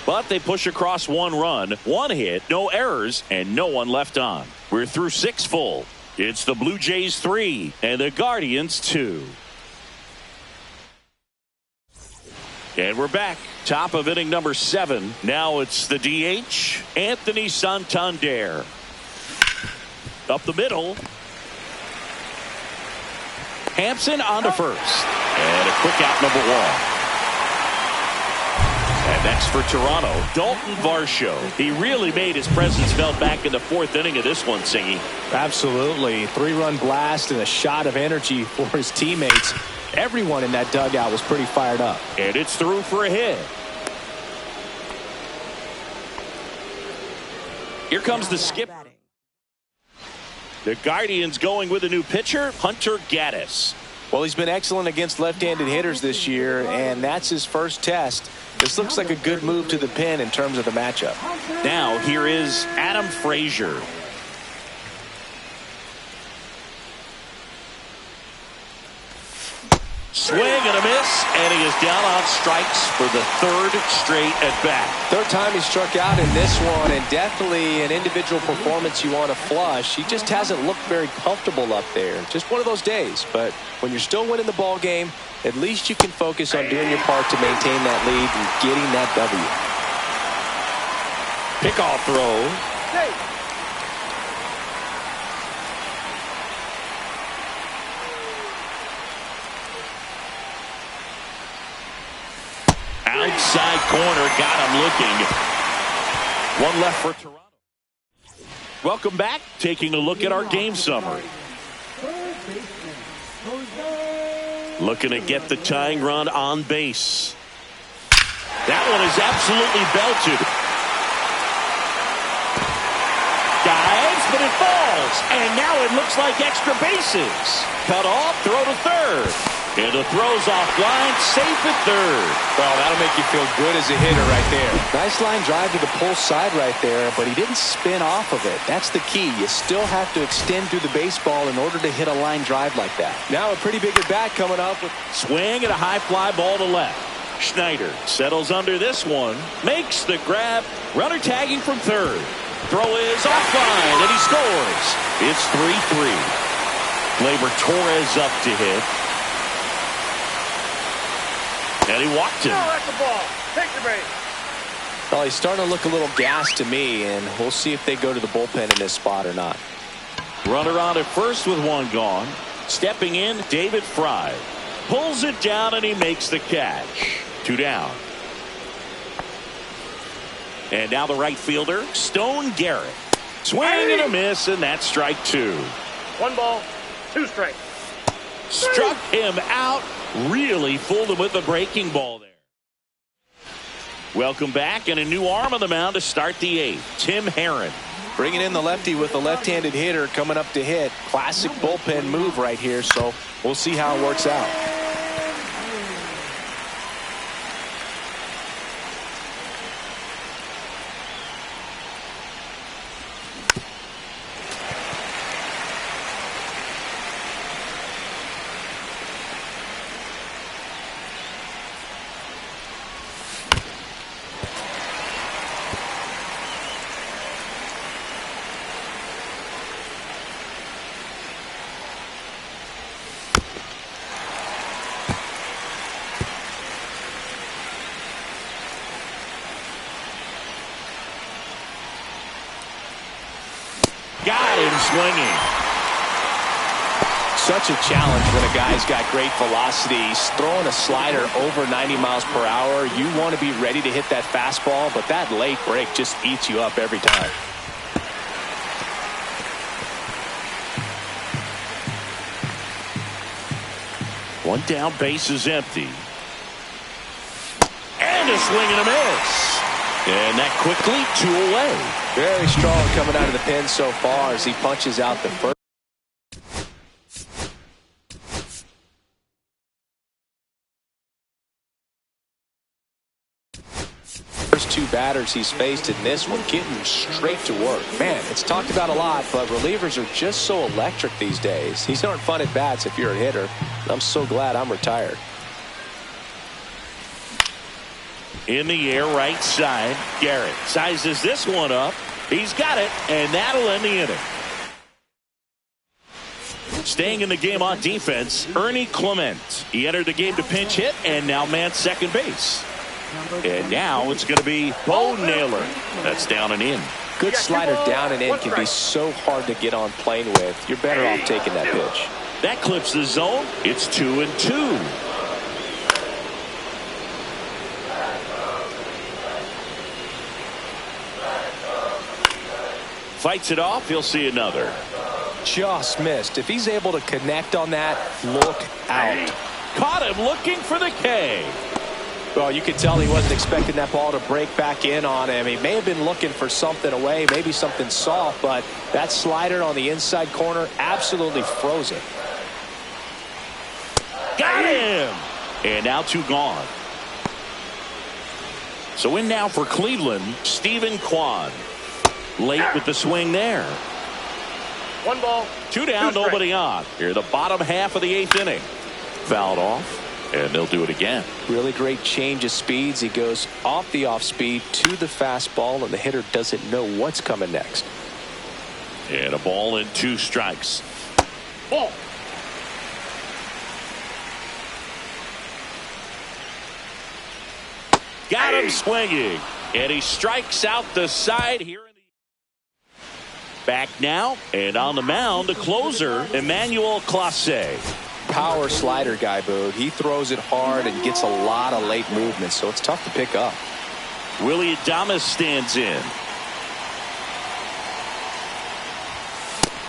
But they push across 1 run, 1 hit, no errors, and no one left on. We're through 6 full. It's the Blue Jays 3 and the Guardians 2. And we're back. Top of inning number 7. Now it's the DH, Anthony Santander. Up the middle. Hampson on to first. And a quick out, number 1. And next for Toronto, Dalton Varsho. He really made his presence felt back in the 4th inning of this one, Singy. Absolutely. 3-run blast and a shot of energy for his teammates. Everyone in that dugout was pretty fired up. And it's through for a hit. Here comes the skip. The Guardians going with a new pitcher, Hunter Gaddis. Well, he's been excellent against left-handed hitters this year, and that's his first test. This looks like a good move to the pen in terms of the matchup. Now here is Adam Frazier. Swing and a miss, and he is down on strikes for the 3rd straight at bat. 3rd time he struck out in this one, and definitely an individual performance you want to flush. He just hasn't looked very comfortable up there. Just one of those days. But when you're still winning the ball game, at least you can focus on doing your part to maintain that lead and getting that W. Pickoff throw. Hey. Outside corner, got him looking. 1 left for Toronto. Welcome back. Taking a look at our game summary. Looking to get the tying run on base. That one is absolutely belted. Dives, but it falls. And now it looks like extra bases. Cut off, throw to third. And the throw's offline, safe at third. Well, that'll make you feel good as a hitter right there. Nice line drive to the pull side right there, but he didn't spin off of it. That's the key. You still have to extend through the baseball in order to hit a line drive like that. Now a pretty big at bat coming up. Swing and a high fly ball to left. Schneider settles under this one, makes the grab. Runner tagging from third. Throw is offline, and he scores. It's 3-3. Gleyber Torres up to hit. And he walked him. No, that's the ball. Take the base. Well, he's starting to look a little gassed to me, and we'll see if they go to the bullpen in this spot or not. Runner on at first with 1 gone. Stepping in, David Fry. Pulls it down, and he makes the catch. 2 down. And now the right fielder, Stone Garrett. Swing and a miss, and that's strike two. 1 ball, 2 strikes. Struck him out. Really fooled him with the breaking ball there. Welcome back, and a new arm on the mound to start the 8th. Tim Herron. Bringing in the lefty with a left-handed hitter coming up to hit. Classic bullpen move right here, so we'll see how it works out. Got him swinging. Such a challenge when a guy's got great velocity. He's throwing a slider over 90 miles per hour. You want to be ready to hit that fastball, but that late break just eats you up every time. One down, base is empty. And a swing and a miss. And that quickly 2 away. Very strong coming out of the pen so far as he punches out the first. First 2 batters he's faced in this one, getting straight to work. Man, it's talked about a lot, but relievers are just so electric these days. These aren't fun at bats if you're a hitter. I'm so glad I'm retired. In the air, right side. Garrett sizes this one up. He's got it, and that'll end the inning. Staying in the game on defense, Ernie Clement. He entered the game to pinch hit and now man second base. And now it's going to be Bo Naylor. That's down and in. Good slider down and in can be so hard to get on plane with. You're better off taking that pitch. That clips the zone. It's 2-2. Fights it off. He'll see another. Just missed. If he's able to connect on that, look out. Caught him looking for the K. Well, you could tell he wasn't expecting that ball to break back in on him. He may have been looking for something away, maybe something soft, but that slider on the inside corner absolutely froze it. Got him! And now 2 gone. So in now for Cleveland, Stephen Kwan. Late with the swing there. 1 ball, 2 down, 2 nobody on. Here the bottom half of the 8th inning. Fouled off, and they'll do it again. Really great change of speeds. He goes off the off speed to the fastball, and the hitter doesn't know what's coming next. And a ball and 2 strikes. Ball. Got him swinging, and he strikes out the side here. Back now, and on the mound, the closer, Emmanuel Clase. Power slider guy, Boog. He throws it hard and gets a lot of late movement, so it's tough to pick up. Willie Adames stands in.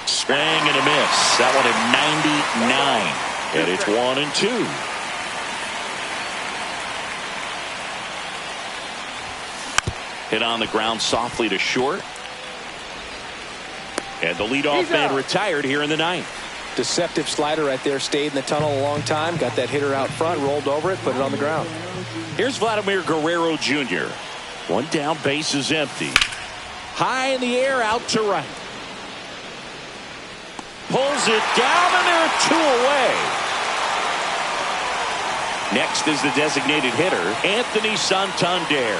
Swing and a miss. That one at 99. And it's 1-2. Hit on the ground softly to short. And the leadoff man retired here in the 9th. Deceptive slider right there. Stayed in the tunnel a long time. Got that hitter out front. Rolled over it. Put it on the ground. Here's Vladimir Guerrero Jr. 1 down. Base is empty. High in the air. Out to right. Pulls it down. And there are 2 away. Next is the designated hitter, Anthony Santander.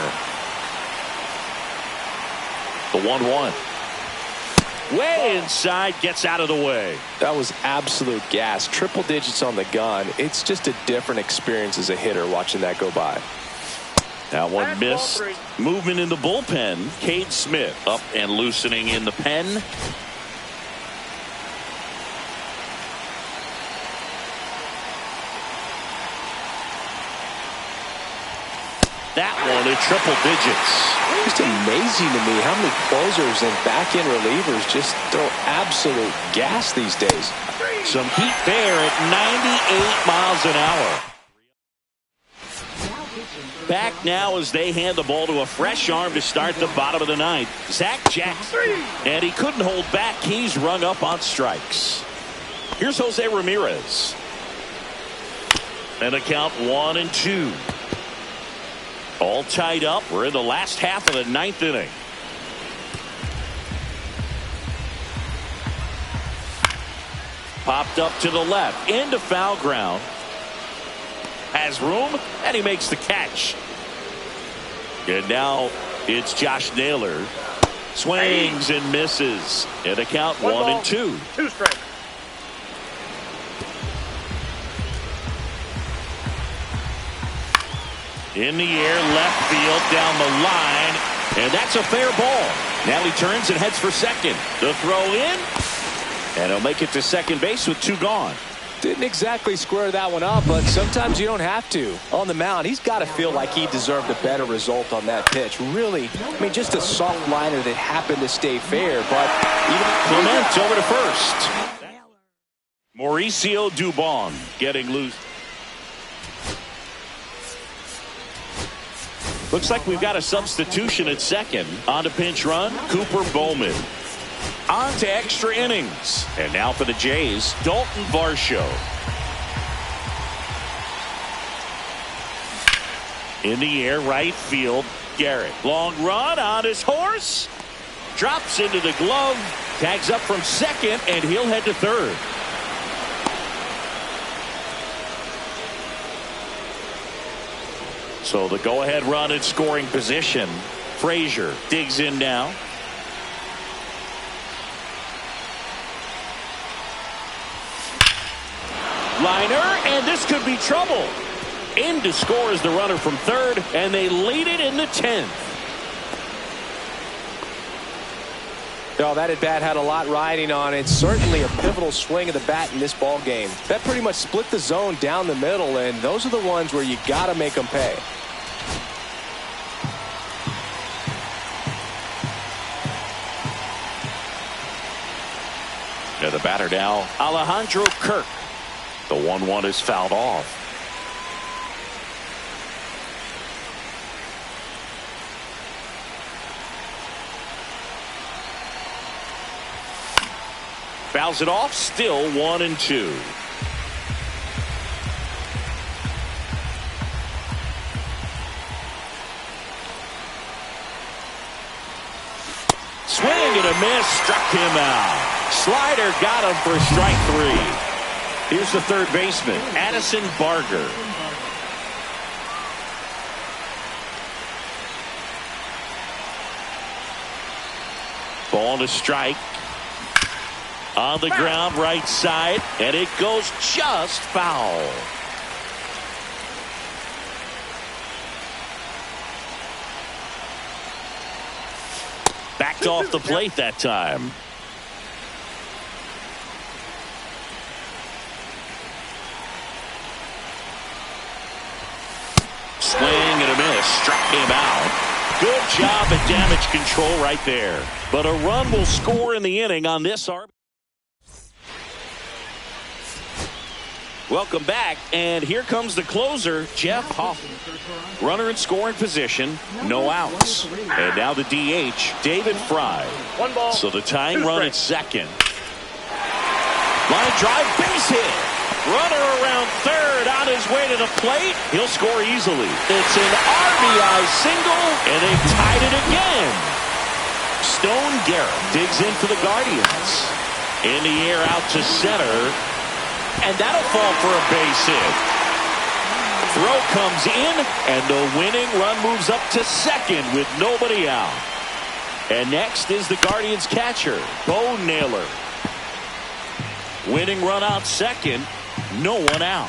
The 1-1. Way inside, gets out of the way. That was absolute gas. Triple digits on the gun. It's just a different experience as a hitter watching that go by. That one missed. Movement in the bullpen. Cade Smith up and loosening in the pen. that one at triple digits. Just amazing to me how many closers and back-end relievers just throw absolute gas these days. Some heat there at 98 miles an hour. Back now as they hand the ball to a fresh arm to start the bottom of the ninth. Zach Jackson. And he couldn't hold back. He's rung up on strikes. Here's Jose Ramirez. And a count 1-2. All tied up. We're in the last half of the ninth inning. Popped up to the left. Into foul ground. Has room. And he makes the catch. And now it's Josh Naylor. Swings and misses. And a count 1-2. 2 strikes. In the air, left field, down the line, and that's a fair ball. Now he turns and heads for second. The throw in, and he'll make it to second base with 2 gone. Didn't exactly square that one up, but sometimes you don't have to. On the mound, he's got to feel like he deserved a better result on that pitch. Really, I mean, just a soft liner that happened to stay fair, but even Clement over to first. Mauricio Dubon getting loose. Looks like we've got a substitution at second. On to pinch run, Cooper Bowman. On to extra innings. And now for the Jays, Dalton Varsho. In the air, right field, Garrett. Long run on his horse. Drops into the glove. Tags up from second, and he'll head to third. So the go-ahead run in scoring position. Frazier digs in now. Liner, and this could be trouble. In to score is the runner from third, and they lead it in the 10th. No, that at bat had a lot riding on it. Certainly a pivotal swing of the bat in this ball game. That pretty much split the zone down the middle, and those are the ones where you got to make them pay. Now the batter now, Alejandro Kirk. The 1-1 is fouled off. Fouls it off, still 1-2. Swing and a miss, struck him out. Slider got him for strike 3. Here's the third baseman, Addison Barger. Ball to strike. On the ground, right side, and it goes just foul. Backed off the plate that time. Swing and a miss, struck him out. Good job at damage control right there. But a run will score in the inning on this RB. Welcome back, and here comes the closer, Jeff Hoffman. Runner in scoring position, no outs. And now the DH, David Fry. 1 ball. So the tying run at second. Line drive, base hit. Runner around third, on his way to the plate. He'll score easily. It's an RBI single, and they've tied it again. Stone Garrett digs in for the Guardians. In the air out to center. And that'll fall for a base hit. Throw comes in, and the winning run moves up to second with nobody out. And next is the Guardians catcher, Bo Naylor. Winning run out second, no one out.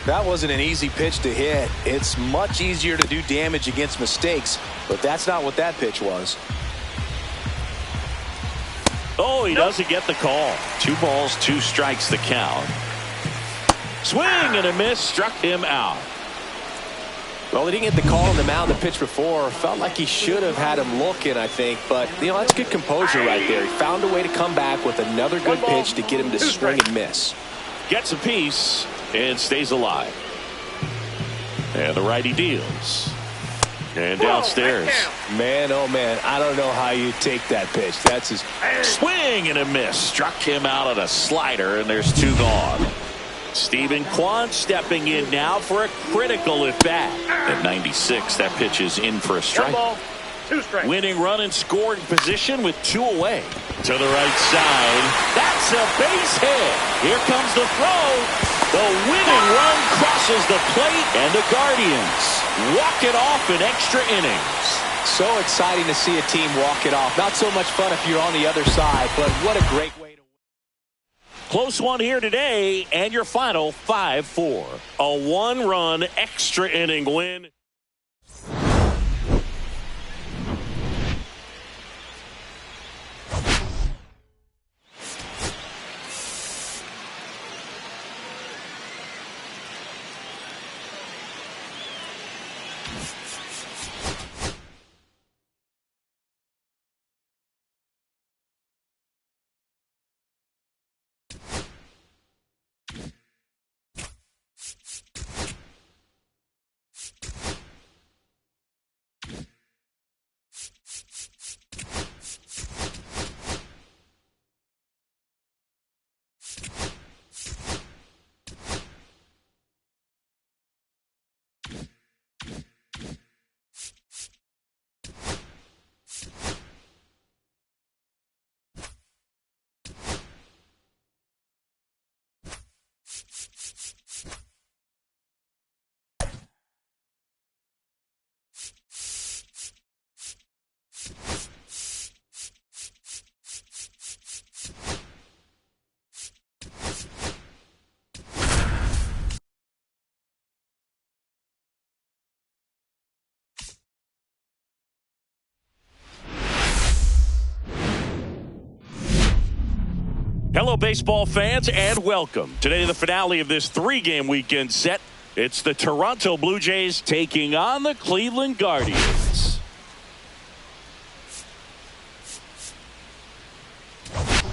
That wasn't an easy pitch to hit. It's much easier to do damage against mistakes, but that's not what that pitch was. Oh, he doesn't get the call. 2 balls, 2 strikes the count. Swing and a miss, struck him out. Well, he didn't get the call on the mound the pitch before. Felt like he should have had him looking, I think. But, that's good composure right there. He found a way to come back with another good pitch to get him to swing and miss. Gets a piece and stays alive. And the righty deals. And downstairs. Man, oh man, I don't know how you take that pitch. That's his swing and a miss. Struck him out on a slider, and there's 2 gone. Steven Kwan stepping in now for a critical at bat. At 96, that pitch is in for a strike. 1 ball, 2 strikes. Winning run in scoring position with 2 away. To the right side. That's a base hit. Here comes the throw. The winning run crosses the plate, and the Guardians walk it off in extra innings. So exciting to see a team walk it off. Not so much fun if you're on the other side, but what a great way to win. Close one here today, and your final 5-4. A 1-run extra inning win. Hello, baseball fans, and welcome. Today, the finale of this 3-game weekend set. It's the Toronto Blue Jays taking on the Cleveland Guardians.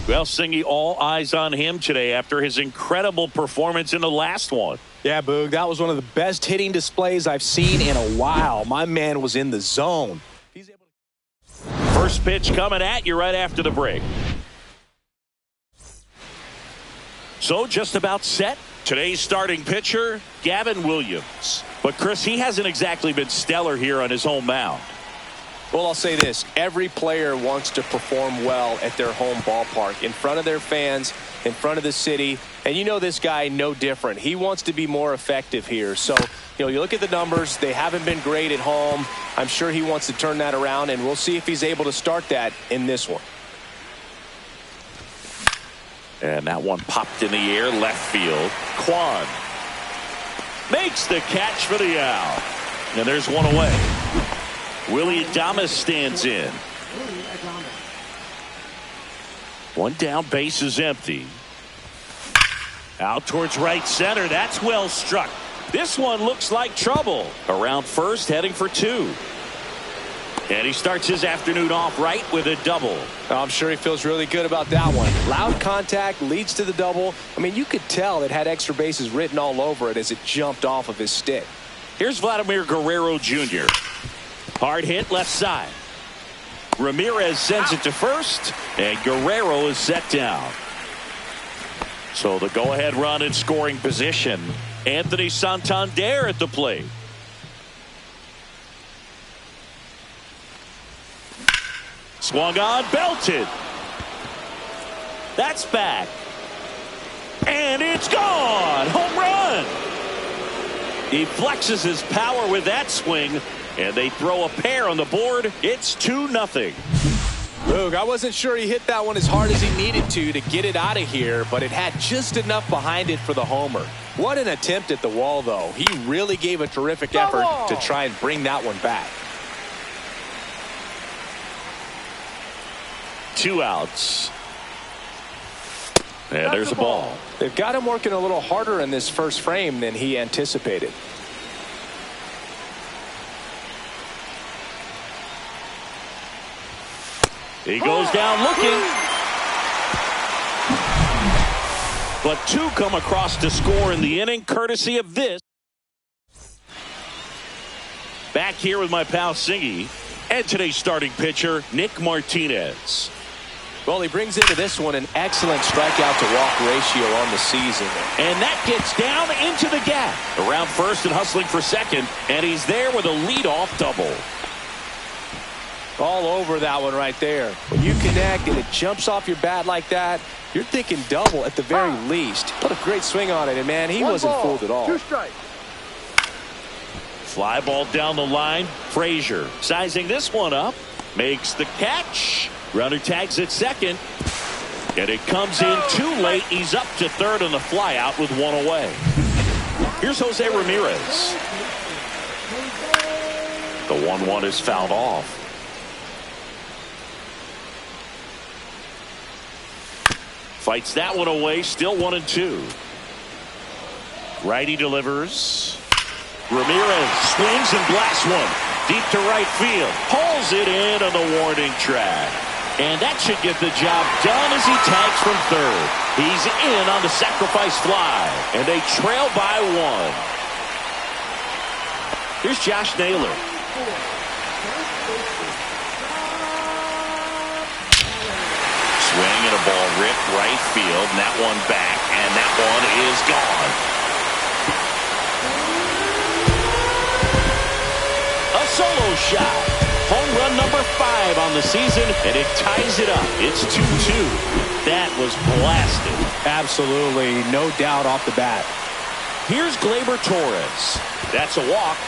Well, Singy, all eyes on him today after his incredible performance in the last one. Yeah, Boog, that was one of the best hitting displays I've seen in a while. My man was in the zone. First pitch coming at you right after the break. So just about set. Today's starting pitcher, Gavin Williams. But, Chris, he hasn't exactly been stellar here on his home mound. Well, I'll say this. Every player wants to perform well at their home ballpark, in front of their fans, in front of the city. And you know this guy no different. He wants to be more effective here. So, you look at the numbers. They haven't been great at home. I'm sure he wants to turn that around, and we'll see if he's able to start that in this one. And that one popped in the air, left field. Kwan makes the catch for the out. And there's one away. Willie Adames stands in. One down, base is empty. Out towards right center. That's well struck. This one looks like trouble. Around first, heading for 2. And he starts his afternoon off right with a double. I'm sure he feels really good about that one. Loud contact leads to the double. I mean, you could tell it had extra bases written all over it as it jumped off of his stick. Here's Vladimir Guerrero Jr. Hard hit left side. Ramirez sends it to first, and Guerrero is set down. So the go-ahead run in scoring position. Anthony Santander at the plate. Swung on, belted. That's back. And it's gone. Home run. He flexes his power with that swing, and they throw a pair on the board. It's 2-0. Look, I wasn't sure he hit that one as hard as he needed to get it out of here, but it had just enough behind it for the homer. What an attempt at the wall, though. He really gave a terrific effort to try and bring that one back. 2 outs. And there's a ball. They've got him working a little harder in this first frame than he anticipated. He goes down looking. But two come across to score in the inning, courtesy of this. Back here with my pal Singy and today's starting pitcher, Nick Martinez. Well, he brings into this one an excellent strikeout to walk ratio on the season. And that gets down into the gap. Around first and hustling for second. And he's there with a leadoff double. All over that one right there. When you connect and it jumps off your bat like that, you're thinking double at the very least. Put a great swing on it, and man, he wasn't fooled at all. 2 strikes. Fly ball down the line. Frazier sizing this one up. Makes the catch. Runner tags at second. And it comes in too late. He's up to third on the fly out with one away. Here's Jose Ramirez. The 1-1 is fouled off. Fights that one away. Still 1-2. Righty delivers. Ramirez swings and blasts one deep to right field. Pulls it in on the warning track. And that should get the job done as he tags from third. He's in on the sacrifice fly. And they trail by 1. Here's Josh Naylor. Swing and a ball ripped right field. And that one back. And that one is gone. A solo shot. Home run number 5 on the season, and it ties it up. It's 2-2. That was blasted. Absolutely, no doubt off the bat. Here's Gleyber Torres. That's a walk.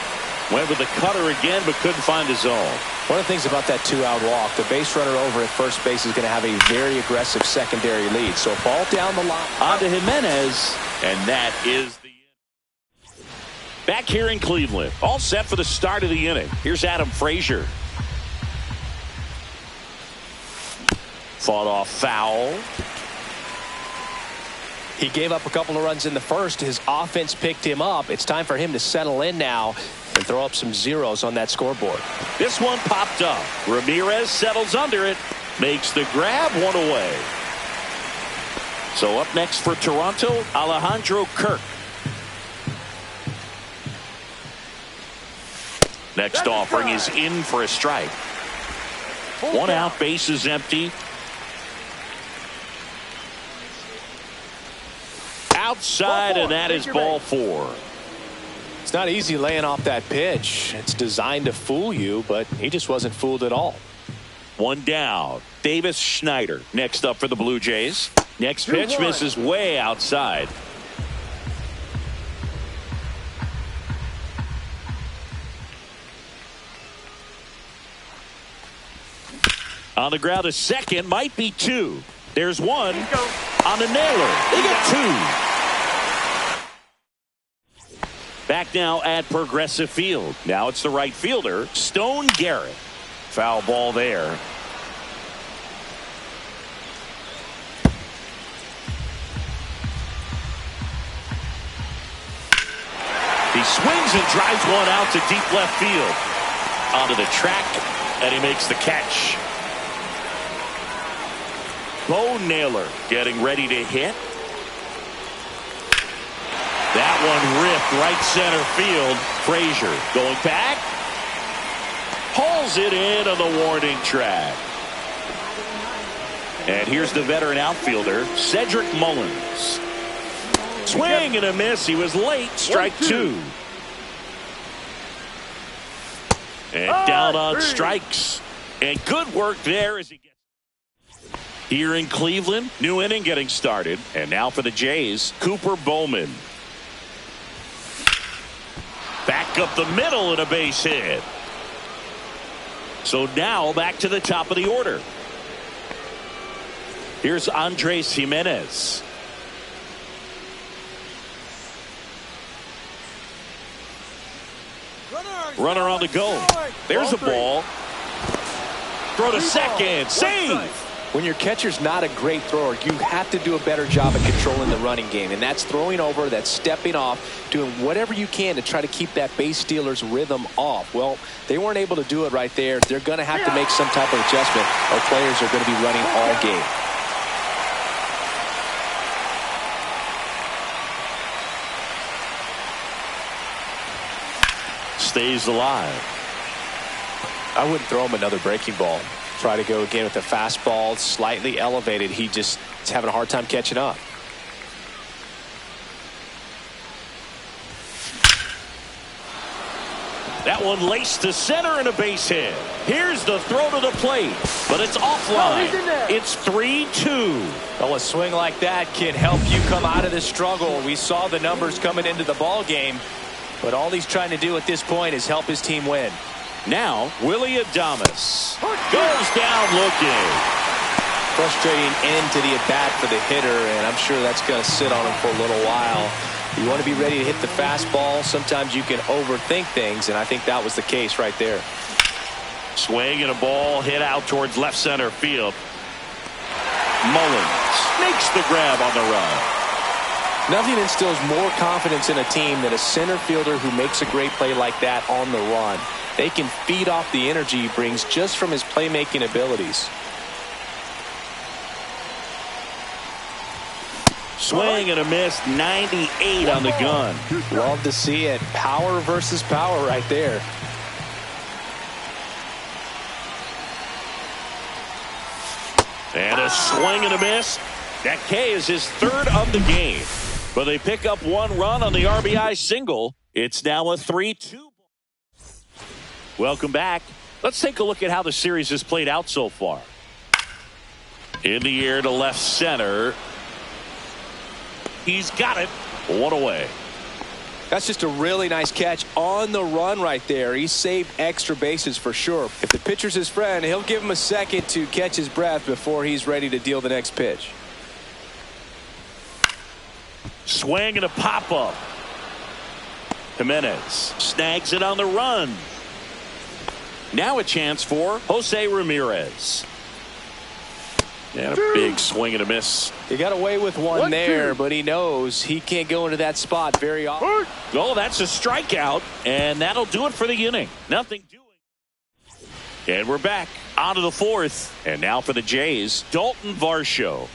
Went with the cutter again, but couldn't find the zone. One of the things about that 2-out walk, the base runner over at first base is going to have a very aggressive secondary lead. So ball down the line. On to Jimenez, and that is the end. Back here in Cleveland, all set for the start of the inning. Here's Adam Frazier. Fought off foul. He gave up a couple of runs in the first. His offense picked him up. It's time for him to settle in now and throw up some zeros on that scoreboard. This one popped up. Ramirez settles under it. Makes the grab, 1 away. So up next for Toronto, Alejandro Kirk. Next offering is in for a strike. 1 out, base is empty. Outside, and that is ball 4. It's not easy laying off that pitch. It's designed to fool you, but he just wasn't fooled at all. 1 down. Davis Schneider next up for the Blue Jays. Next pitch misses way outside. On the ground to second, might be 2. There's 1 on the nailer. They got 2. Back now at Progressive Field. Now it's the right fielder, Stone Garrett. Foul ball there. He swings and drives one out to deep left field. Onto the track, and he makes the catch. Bo Naylor getting ready to hit. That one ripped right center field. Frazier going back. Pulls it in on the warning track. And here's the veteran outfielder, Cedric Mullins. Swing and a miss. He was late. Strike 2. And down on strikes. And good work there as he gets. Here in Cleveland, new inning getting started. And now for the Jays, Cooper Bowman. Back up the middle and a base hit. So now back to the top of the order. Here's Andres Jimenez. Runner on the go. There's a ball. Throw to second. Save. When your catcher's not a great thrower, you have to do a better job of controlling the running game. And that's throwing over, that's stepping off, doing whatever you can to try to keep that base stealer's rhythm off. Well, they weren't able to do it right there. They're going to have to make some type of adjustment, or players are going to be running all game. Stays alive. I wouldn't throw him another breaking ball. Try to go again with the fastball, slightly elevated. He just is having a hard time catching up. That one laced to center and a base hit. Here's the throw to the plate, but it's offline. It's 3-2. Well, a swing like that can help you come out of the struggle. We saw the numbers coming into the ball game, but all he's trying to do at this point is help his team win. Now, Willie Adames goes down looking. Frustrating end to the at-bat for the hitter, and I'm sure that's going to sit on him for a little while. You want to be ready to hit the fastball. Sometimes you can overthink things, and I think that was the case right there. Swing and a ball hit out towards left center field. Mullins makes the grab on the run. Nothing instills more confidence in a team than a center fielder who makes a great play like that on the run. They can feed off the energy he brings just from his playmaking abilities. Swing and a miss, 98 on the gun. Love to see it. Power versus power right there. And a swing and a miss. That K is his third of the game. But they pick up one run on the RBI single. It's now a 3-2. Welcome back. Let's take a look at how the series has played out so far. In the air to left center. He's got it. One away. That's just a really nice catch on the run right there. He saved extra bases for sure. If the pitcher's his friend, he'll give him a second to catch his breath before he's ready to deal the next pitch. Swing and a pop-up. Jimenez snags it on the run. Now a chance for Jose Ramirez. And a big swing and a miss. He got away with one there, but he knows he can't go into that spot very often. Oh, that's a strikeout, and that'll do it for the inning. Nothing doing. And we're back on to the fourth. And now for the Jays, Dalton Varsho.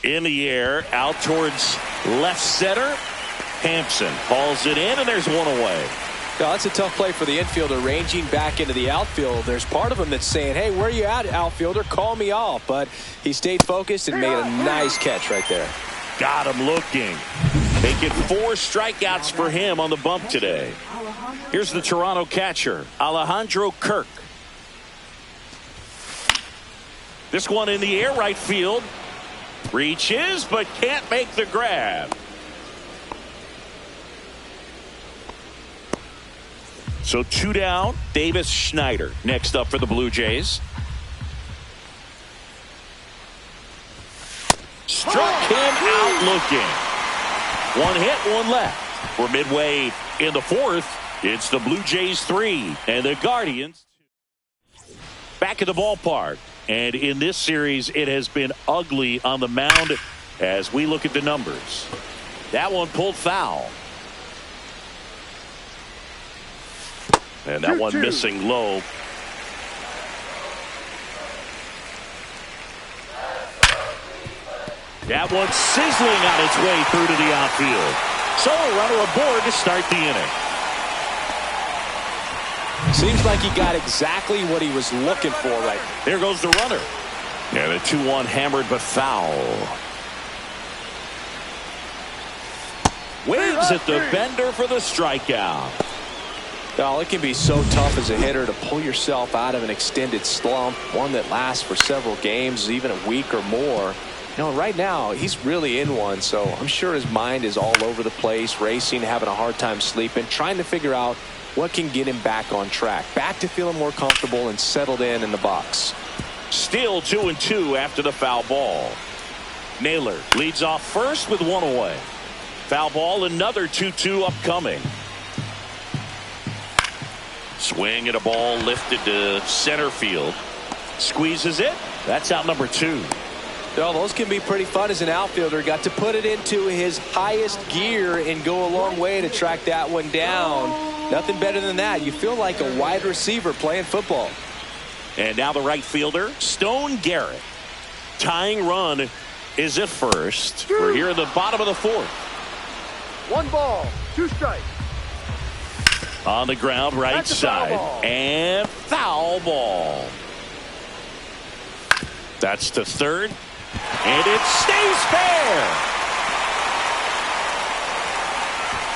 In the air, out towards left center. Hampson hauls it in, and there's one away. Now, that's a tough play for the infielder, ranging back into the outfield. There's part of him that's saying, hey, where are you at, outfielder? Call me off. But he stayed focused and made a nice catch right there. Got him looking. Making 4 strikeouts for him on the bump today. Here's the Toronto catcher, Alejandro Kirk. This one in the air, right field. Reaches, but can't make the grab. So 2 down. Davis Schneider next up for the Blue Jays. Struck him out looking. 1 hit, 1 left. We're midway in the fourth. It's the Blue Jays 3 and the Guardians 2. Back at the ballpark. And in this series, it has been ugly on the mound as we look at the numbers. That one pulled foul. And that one missing low. That one sizzling on its way through to the outfield. So a runner aboard to start the inning. Seems like he got exactly what he was looking for right. There goes the runner. And a 2-1 hammered but foul. Waves at the bender for the strikeout. Well, it can be so tough as a hitter to pull yourself out of an extended slump, one that lasts for several games, even a week or more. You know, right now, he's really in one, so I'm sure his mind is all over the place, racing, having a hard time sleeping, trying to figure out what can get him back on track, back to feeling more comfortable and settled in the box. Still 2-2 after the foul ball. Naylor leads off first with one away. Foul ball, another 2-2 upcoming. Swing and a ball lifted to center field. Squeezes it. That's out number 2. Well, those can be pretty fun as an outfielder. Got to put it into his highest gear and go a long way to track that one down. Nothing better than that. You feel like a wide receiver playing football. And now the right fielder, Stone Garrett. Tying run is at first. We're here in the bottom of the 4th. 1 ball, 2 strikes. On the ground, right That's a side. foul ball. And foul ball. That's to third. And it stays fair.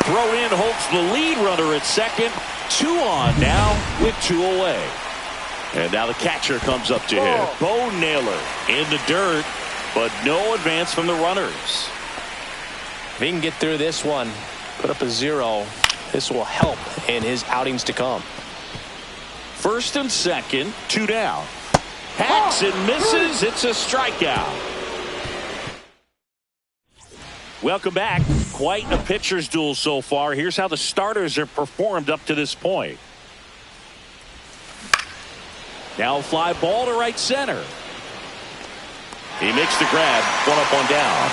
Throw in Holt's the lead runner at second. 2 on now with 2 away. And now the catcher comes up to him. Bo Naylor in the dirt, but no advance from the runners. If he can get through this one, put up a 0, this will help in his outings to come. First and second, 2 down. Hacks and misses. It's a strikeout. Welcome back. Quite a pitcher's duel so far. Here's how the starters have performed up to this point. Now a fly ball to right center. He makes the grab. 1 up, 1 down.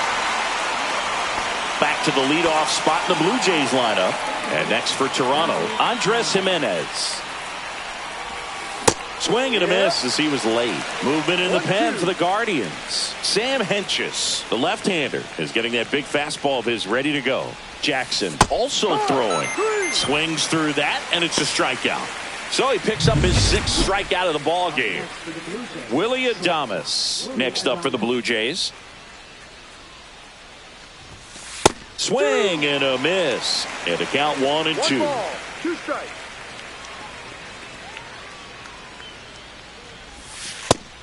Back to the leadoff spot in the Blue Jays lineup. And next for Toronto, Andres Jimenez. Swing and a miss as he was late. Movement in the pen for the Guardians. Sam Hentges, the left-hander, is getting that big fastball of his ready to go. Jackson also throwing. Swings through that, and it's a strikeout. So he picks up his 6th strikeout of the ball game. Willie Adames next up for the Blue Jays. Swing and a miss. And a count 1-2. 1 ball, 2 strikes.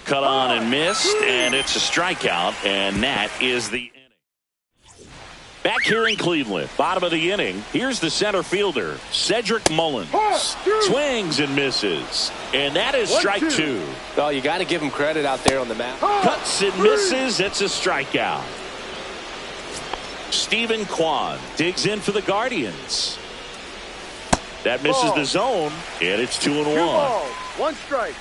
Cut on and missed, and it's a strikeout, and that is the inning. Back here in Cleveland, bottom of the inning, here's the center fielder, Cedric Mullins. Swings and misses, and that is strike 2. Well, you got to give him credit out there on the mound. Cuts and misses, it's a strikeout. Stephen Kwan digs in for the Guardians. That misses the zone, and it's 2-1. 2 balls, 1 strike.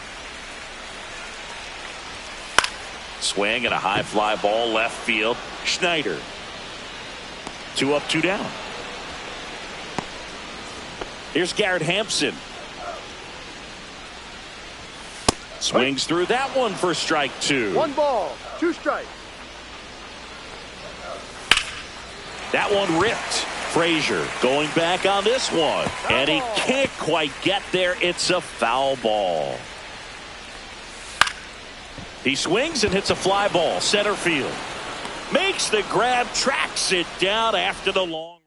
Swing and a high fly ball left field. Schneider. 2 up, 2 down. Here's Garrett Hampson. Swings through that one for strike 2. 1 ball, 2 strikes. That one ripped. Frazier going back on this one. And he can't quite get there. It's a foul ball. He swings and hits a fly ball. Center field. Makes the grab. Tracks it down after the long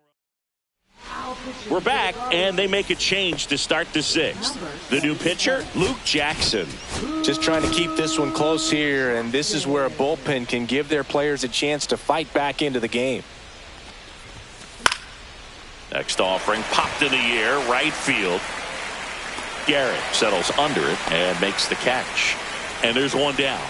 run. We're back, and they make a change to start the 6th. The new pitcher, Luke Jackson. Just trying to keep this one close here, and this is where a bullpen can give their players a chance to fight back into the game. Next offering popped in the air, right field. Garrett settles under it and makes the catch. And there's 1 down.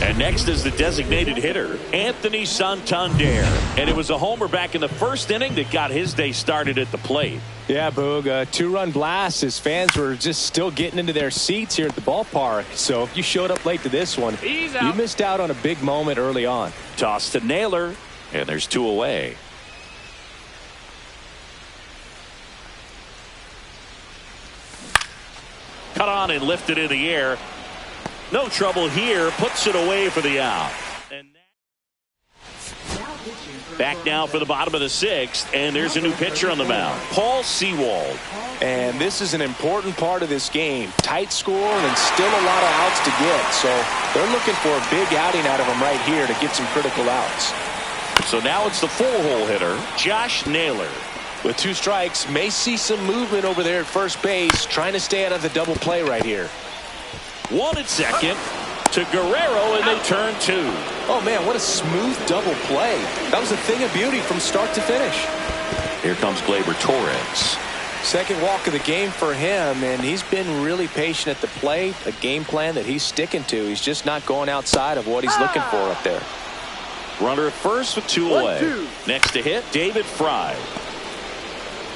And next is the designated hitter, Anthony Santander. And it was a homer back in the 1st inning that got his day started at the plate. Yeah, Boog, a 2-run blast. His fans were just still getting into their seats here at the ballpark. So if you showed up late to this one, you missed out on a big moment early on. Toss to Naylor, and there's 2 away. Cut on and lifted in the air. No trouble here. Puts it away for the out. And back now for the bottom of the 6th. And there's a new pitcher on the mound. Paul Sewald. And this is an important part of this game. Tight score and still a lot of outs to get. So they're looking for a big outing out of him right here to get some critical outs. So now it's the 4-hole hitter, Josh Naylor. With 2 strikes, may see some movement over there at first base, trying to stay out of the double play right here. 1 at second to Guerrero, and they turn 2. Oh, man, what a smooth double play. That was a thing of beauty from start to finish. Here comes Gleyber Torres. Second walk of the game for him, and he's been really patient at the plate, a game plan that he's sticking to. He's just not going outside of what he's looking for up there. Runner at first with 2 away. 1-2. Next to hit, David Fry.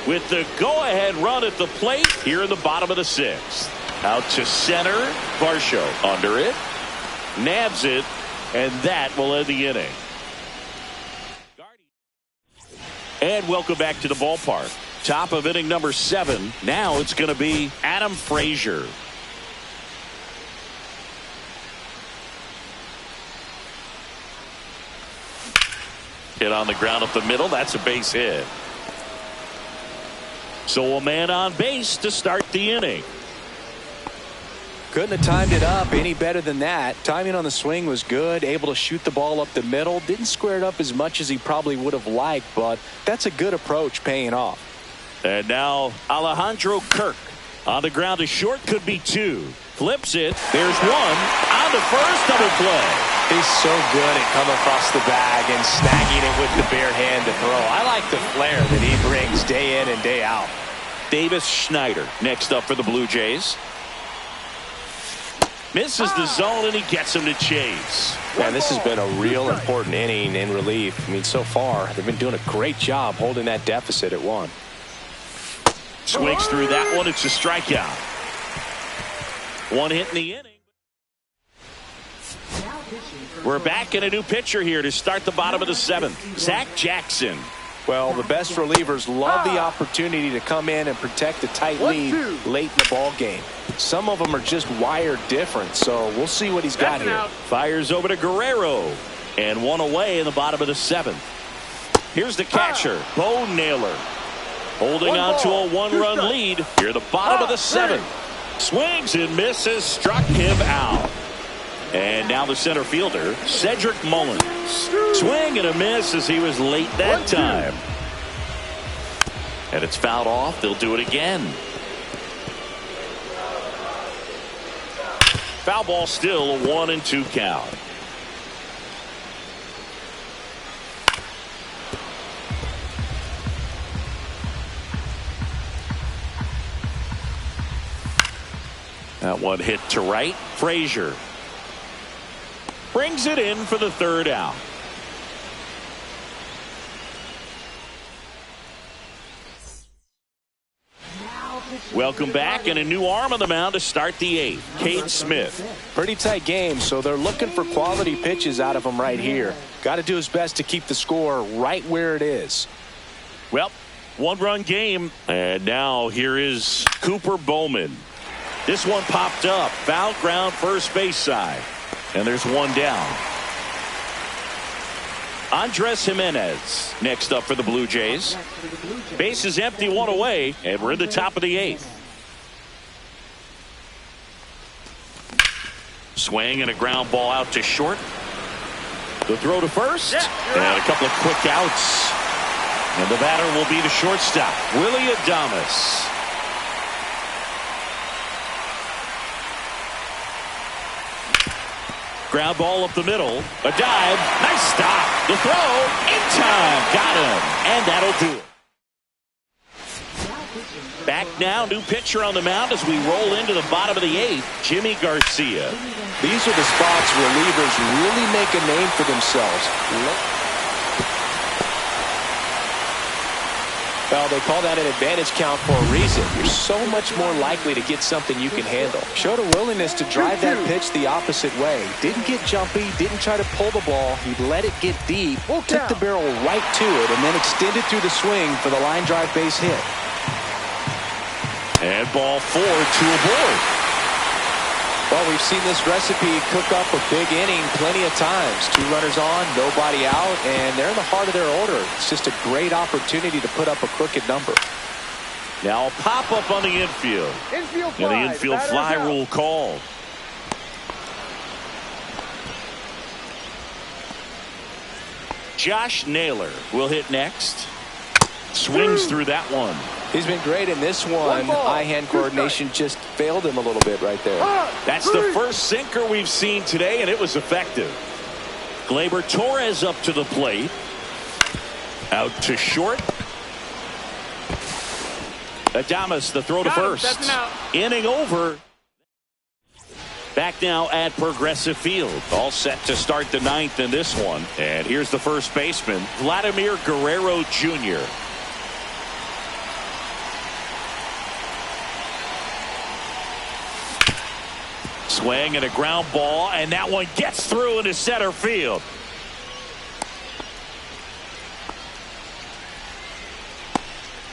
With the go-ahead run at the plate here in the bottom of the 6th. Out to center. Varsho under it. Nabs it. And that will end the inning. And welcome back to the ballpark. Top of inning number 7. Now it's going to be Adam Frazier. Hit on the ground up the middle. That's a base hit. So a man on base to start the inning. Couldn't have timed it up any better than that. Timing on the swing was good. Able to shoot the ball up the middle. Didn't square it up as much as he probably would have liked, but that's a good approach paying off. And now Alejandro Kirk on the ground to short. Could be 2. Flips it. There's 1. On to first. Double play. He's so good at coming across the bag and snagging it with the bare hand to throw. I like the flair that he brings day in and day out. Davis Schneider next up for the Blue Jays. Misses the zone and he gets him to chase. Man, this has been a real important inning in relief. I mean, so far they've been doing a great job holding that deficit at 1. Swings through that one. It's a strikeout. 1 hit in the inning. We're back in a new pitcher here to start the bottom of the 7th. Zach Jackson. Well, the best relievers love the opportunity to come in and protect a tight lead late in the ball game. Some of them are just wired different, so we'll see what he's got here. Fires over to Guerrero. And 1 away in the bottom of the 7th. Here's the catcher, Bo Naylor. Holding on to a 1-run lead here at the bottom of the 7th. Swings and misses, struck him out. And now the center fielder, Cedric Mullins. Swing and a miss as he was late that time. And it's fouled off. They'll do it again. Foul ball still, a 1-2 count. That one hit to right. Frazier brings it in for the 3rd out. Welcome back, and a new arm on the mound to start the 8th. Cade Smith. Pretty tight game, so they're looking for quality pitches out of him right here. Got to do his best to keep the score right where it is. Well, 1-run game, and now here is Cooper Bowman. This one popped up. Foul ground, first base side. And there's 1 down. Andres Jimenez next up for the Blue Jays. Base is empty, 1 away, and we're in the top of the 8th. Swing and a ground ball out to short. The throw to first, and a couple of quick outs. And the batter will be the shortstop, Willie Adames. Ground ball up the middle. A dive. Nice stop. The throw. In time. Got him. And that'll do it. Back now. New pitcher on the mound as we roll into the bottom of the 8th. Jimmy Garcia. These are the spots relievers really make a name for themselves. Well, they call that an advantage count for a reason. You're so much more likely to get something you can handle. Showed a willingness to drive that pitch the opposite way. Didn't get jumpy, didn't try to pull the ball. He let it get deep, took the barrel right to it, and then extended through the swing for the line drive base hit. And ball 4, 2 aboard. Well, we've seen this recipe cook up a big inning plenty of times. 2 runners on, nobody out, and they're in the heart of their order. It's just a great opportunity to put up a crooked number. Now a pop-up on the infield. Infield fly. And the infield fly rule called. Josh Naylor will hit next. Swings through that one. He's been great in this one. Eye-hand coordination just failed him a little bit right there. That's the first sinker we've seen today, and it was effective. Gleyber Torres up to the plate. Out to short. Adames, the throw to first. Inning over. Back now at Progressive Field. All set to start the ninth in this one. And here's the first baseman, Vladimir Guerrero Jr. Swing and a ground ball, and that one gets through into center field.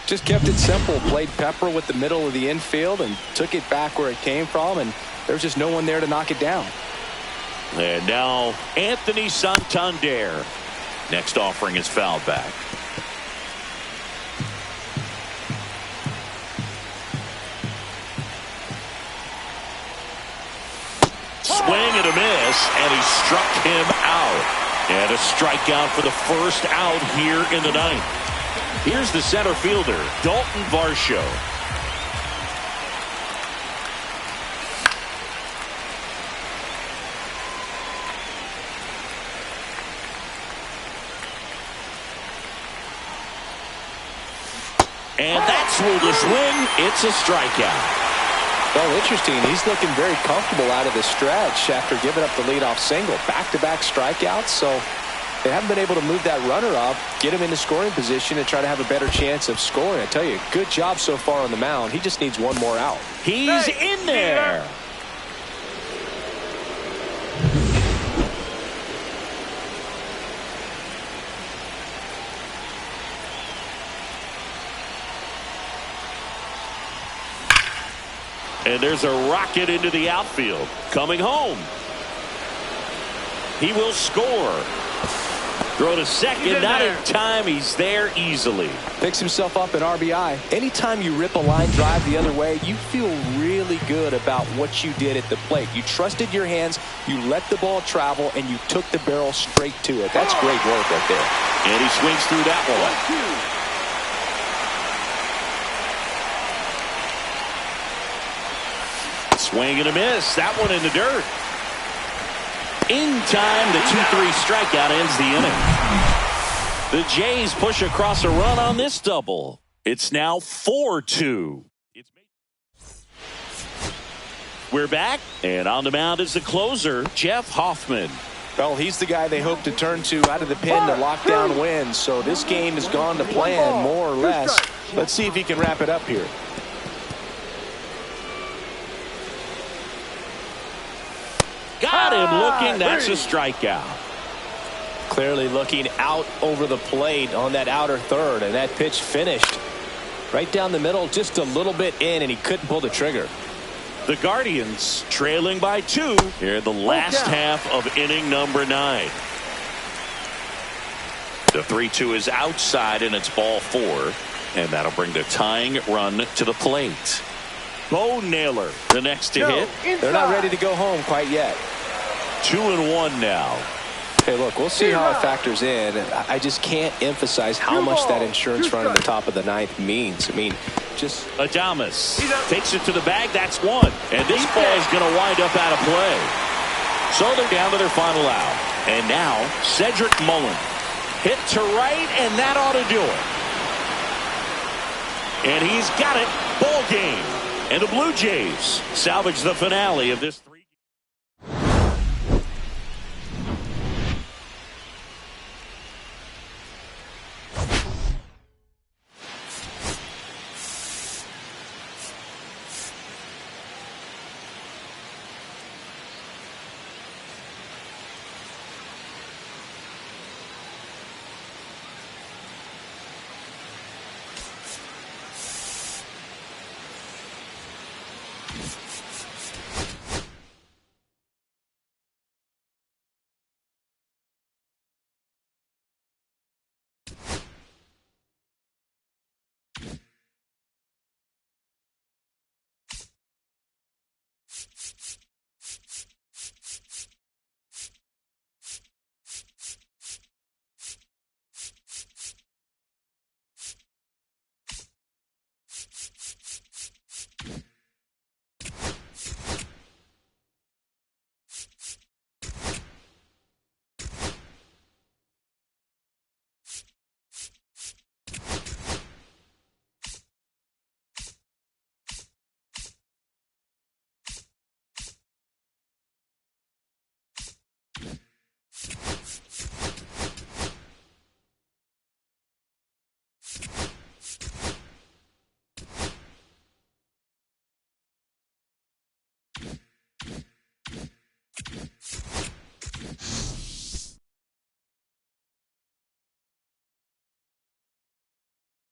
Just kept it simple. Played pepper with the middle of the infield and took it back where it came from, and there's just no one there to knock it down. And now Anthony Santander. Next offering is fouled back. Swing and a miss, and he struck him out. And a strikeout for the first out here in the ninth. Here's the center fielder, Dalton Varsho. And that's ruled a swing. It's a strikeout. Well, interesting. He's looking very comfortable out of the stretch after giving up the leadoff single. Back-to-back strikeouts, so they haven't been able to move that runner up, get him into scoring position, and try to have a better chance of scoring. I tell you, good job so far on the mound. He just needs one more out. He's in there. And there's a rocket into the outfield. Coming home. He will score. Throw to second, not in time. He's there easily. Picks himself up an RBI. Anytime you rip a line drive the other way, you feel really good about what you did at the plate. You trusted your hands, you let the ball travel, and you took the barrel straight to it. That's great work right there. And he swings through that one. Swing and a miss. That one in the dirt. In time, the 2-3 strikeout ends the inning. The Jays push across a run on this double. It's now 4-2. We're back, and on the mound is the closer, Jeff Hoffman. Well, he's the guy they hope to turn to out of the pen to lock down wins. So this game has gone to plan, more or less. Let's see if he can wrap it up here. Got him looking. That's a strikeout. Clearly looking out over the plate on that outer third, and that pitch finished right down the middle, just a little bit in, and he couldn't pull the trigger. The Guardians trailing by 2 here in the last half of inning number 9. The 3-2 is outside, and it's ball 4, and that'll bring the tying run to the plate. Bo Naylor, the next to hit. They're not ready to go home quite yet. 2-1 now. Hey, look, we'll see how it factors in. I just can't emphasize how much that insurance run at the top of the ninth means. I mean, just... Adames takes it to the bag. That's one. And this ball is going to wind up out of play. So they're down to their final out. And now, Cedric Mullen. Hit to right, and that ought to do it. And he's got it. Ball game. And the Blue Jays salvage the finale of this 3-game.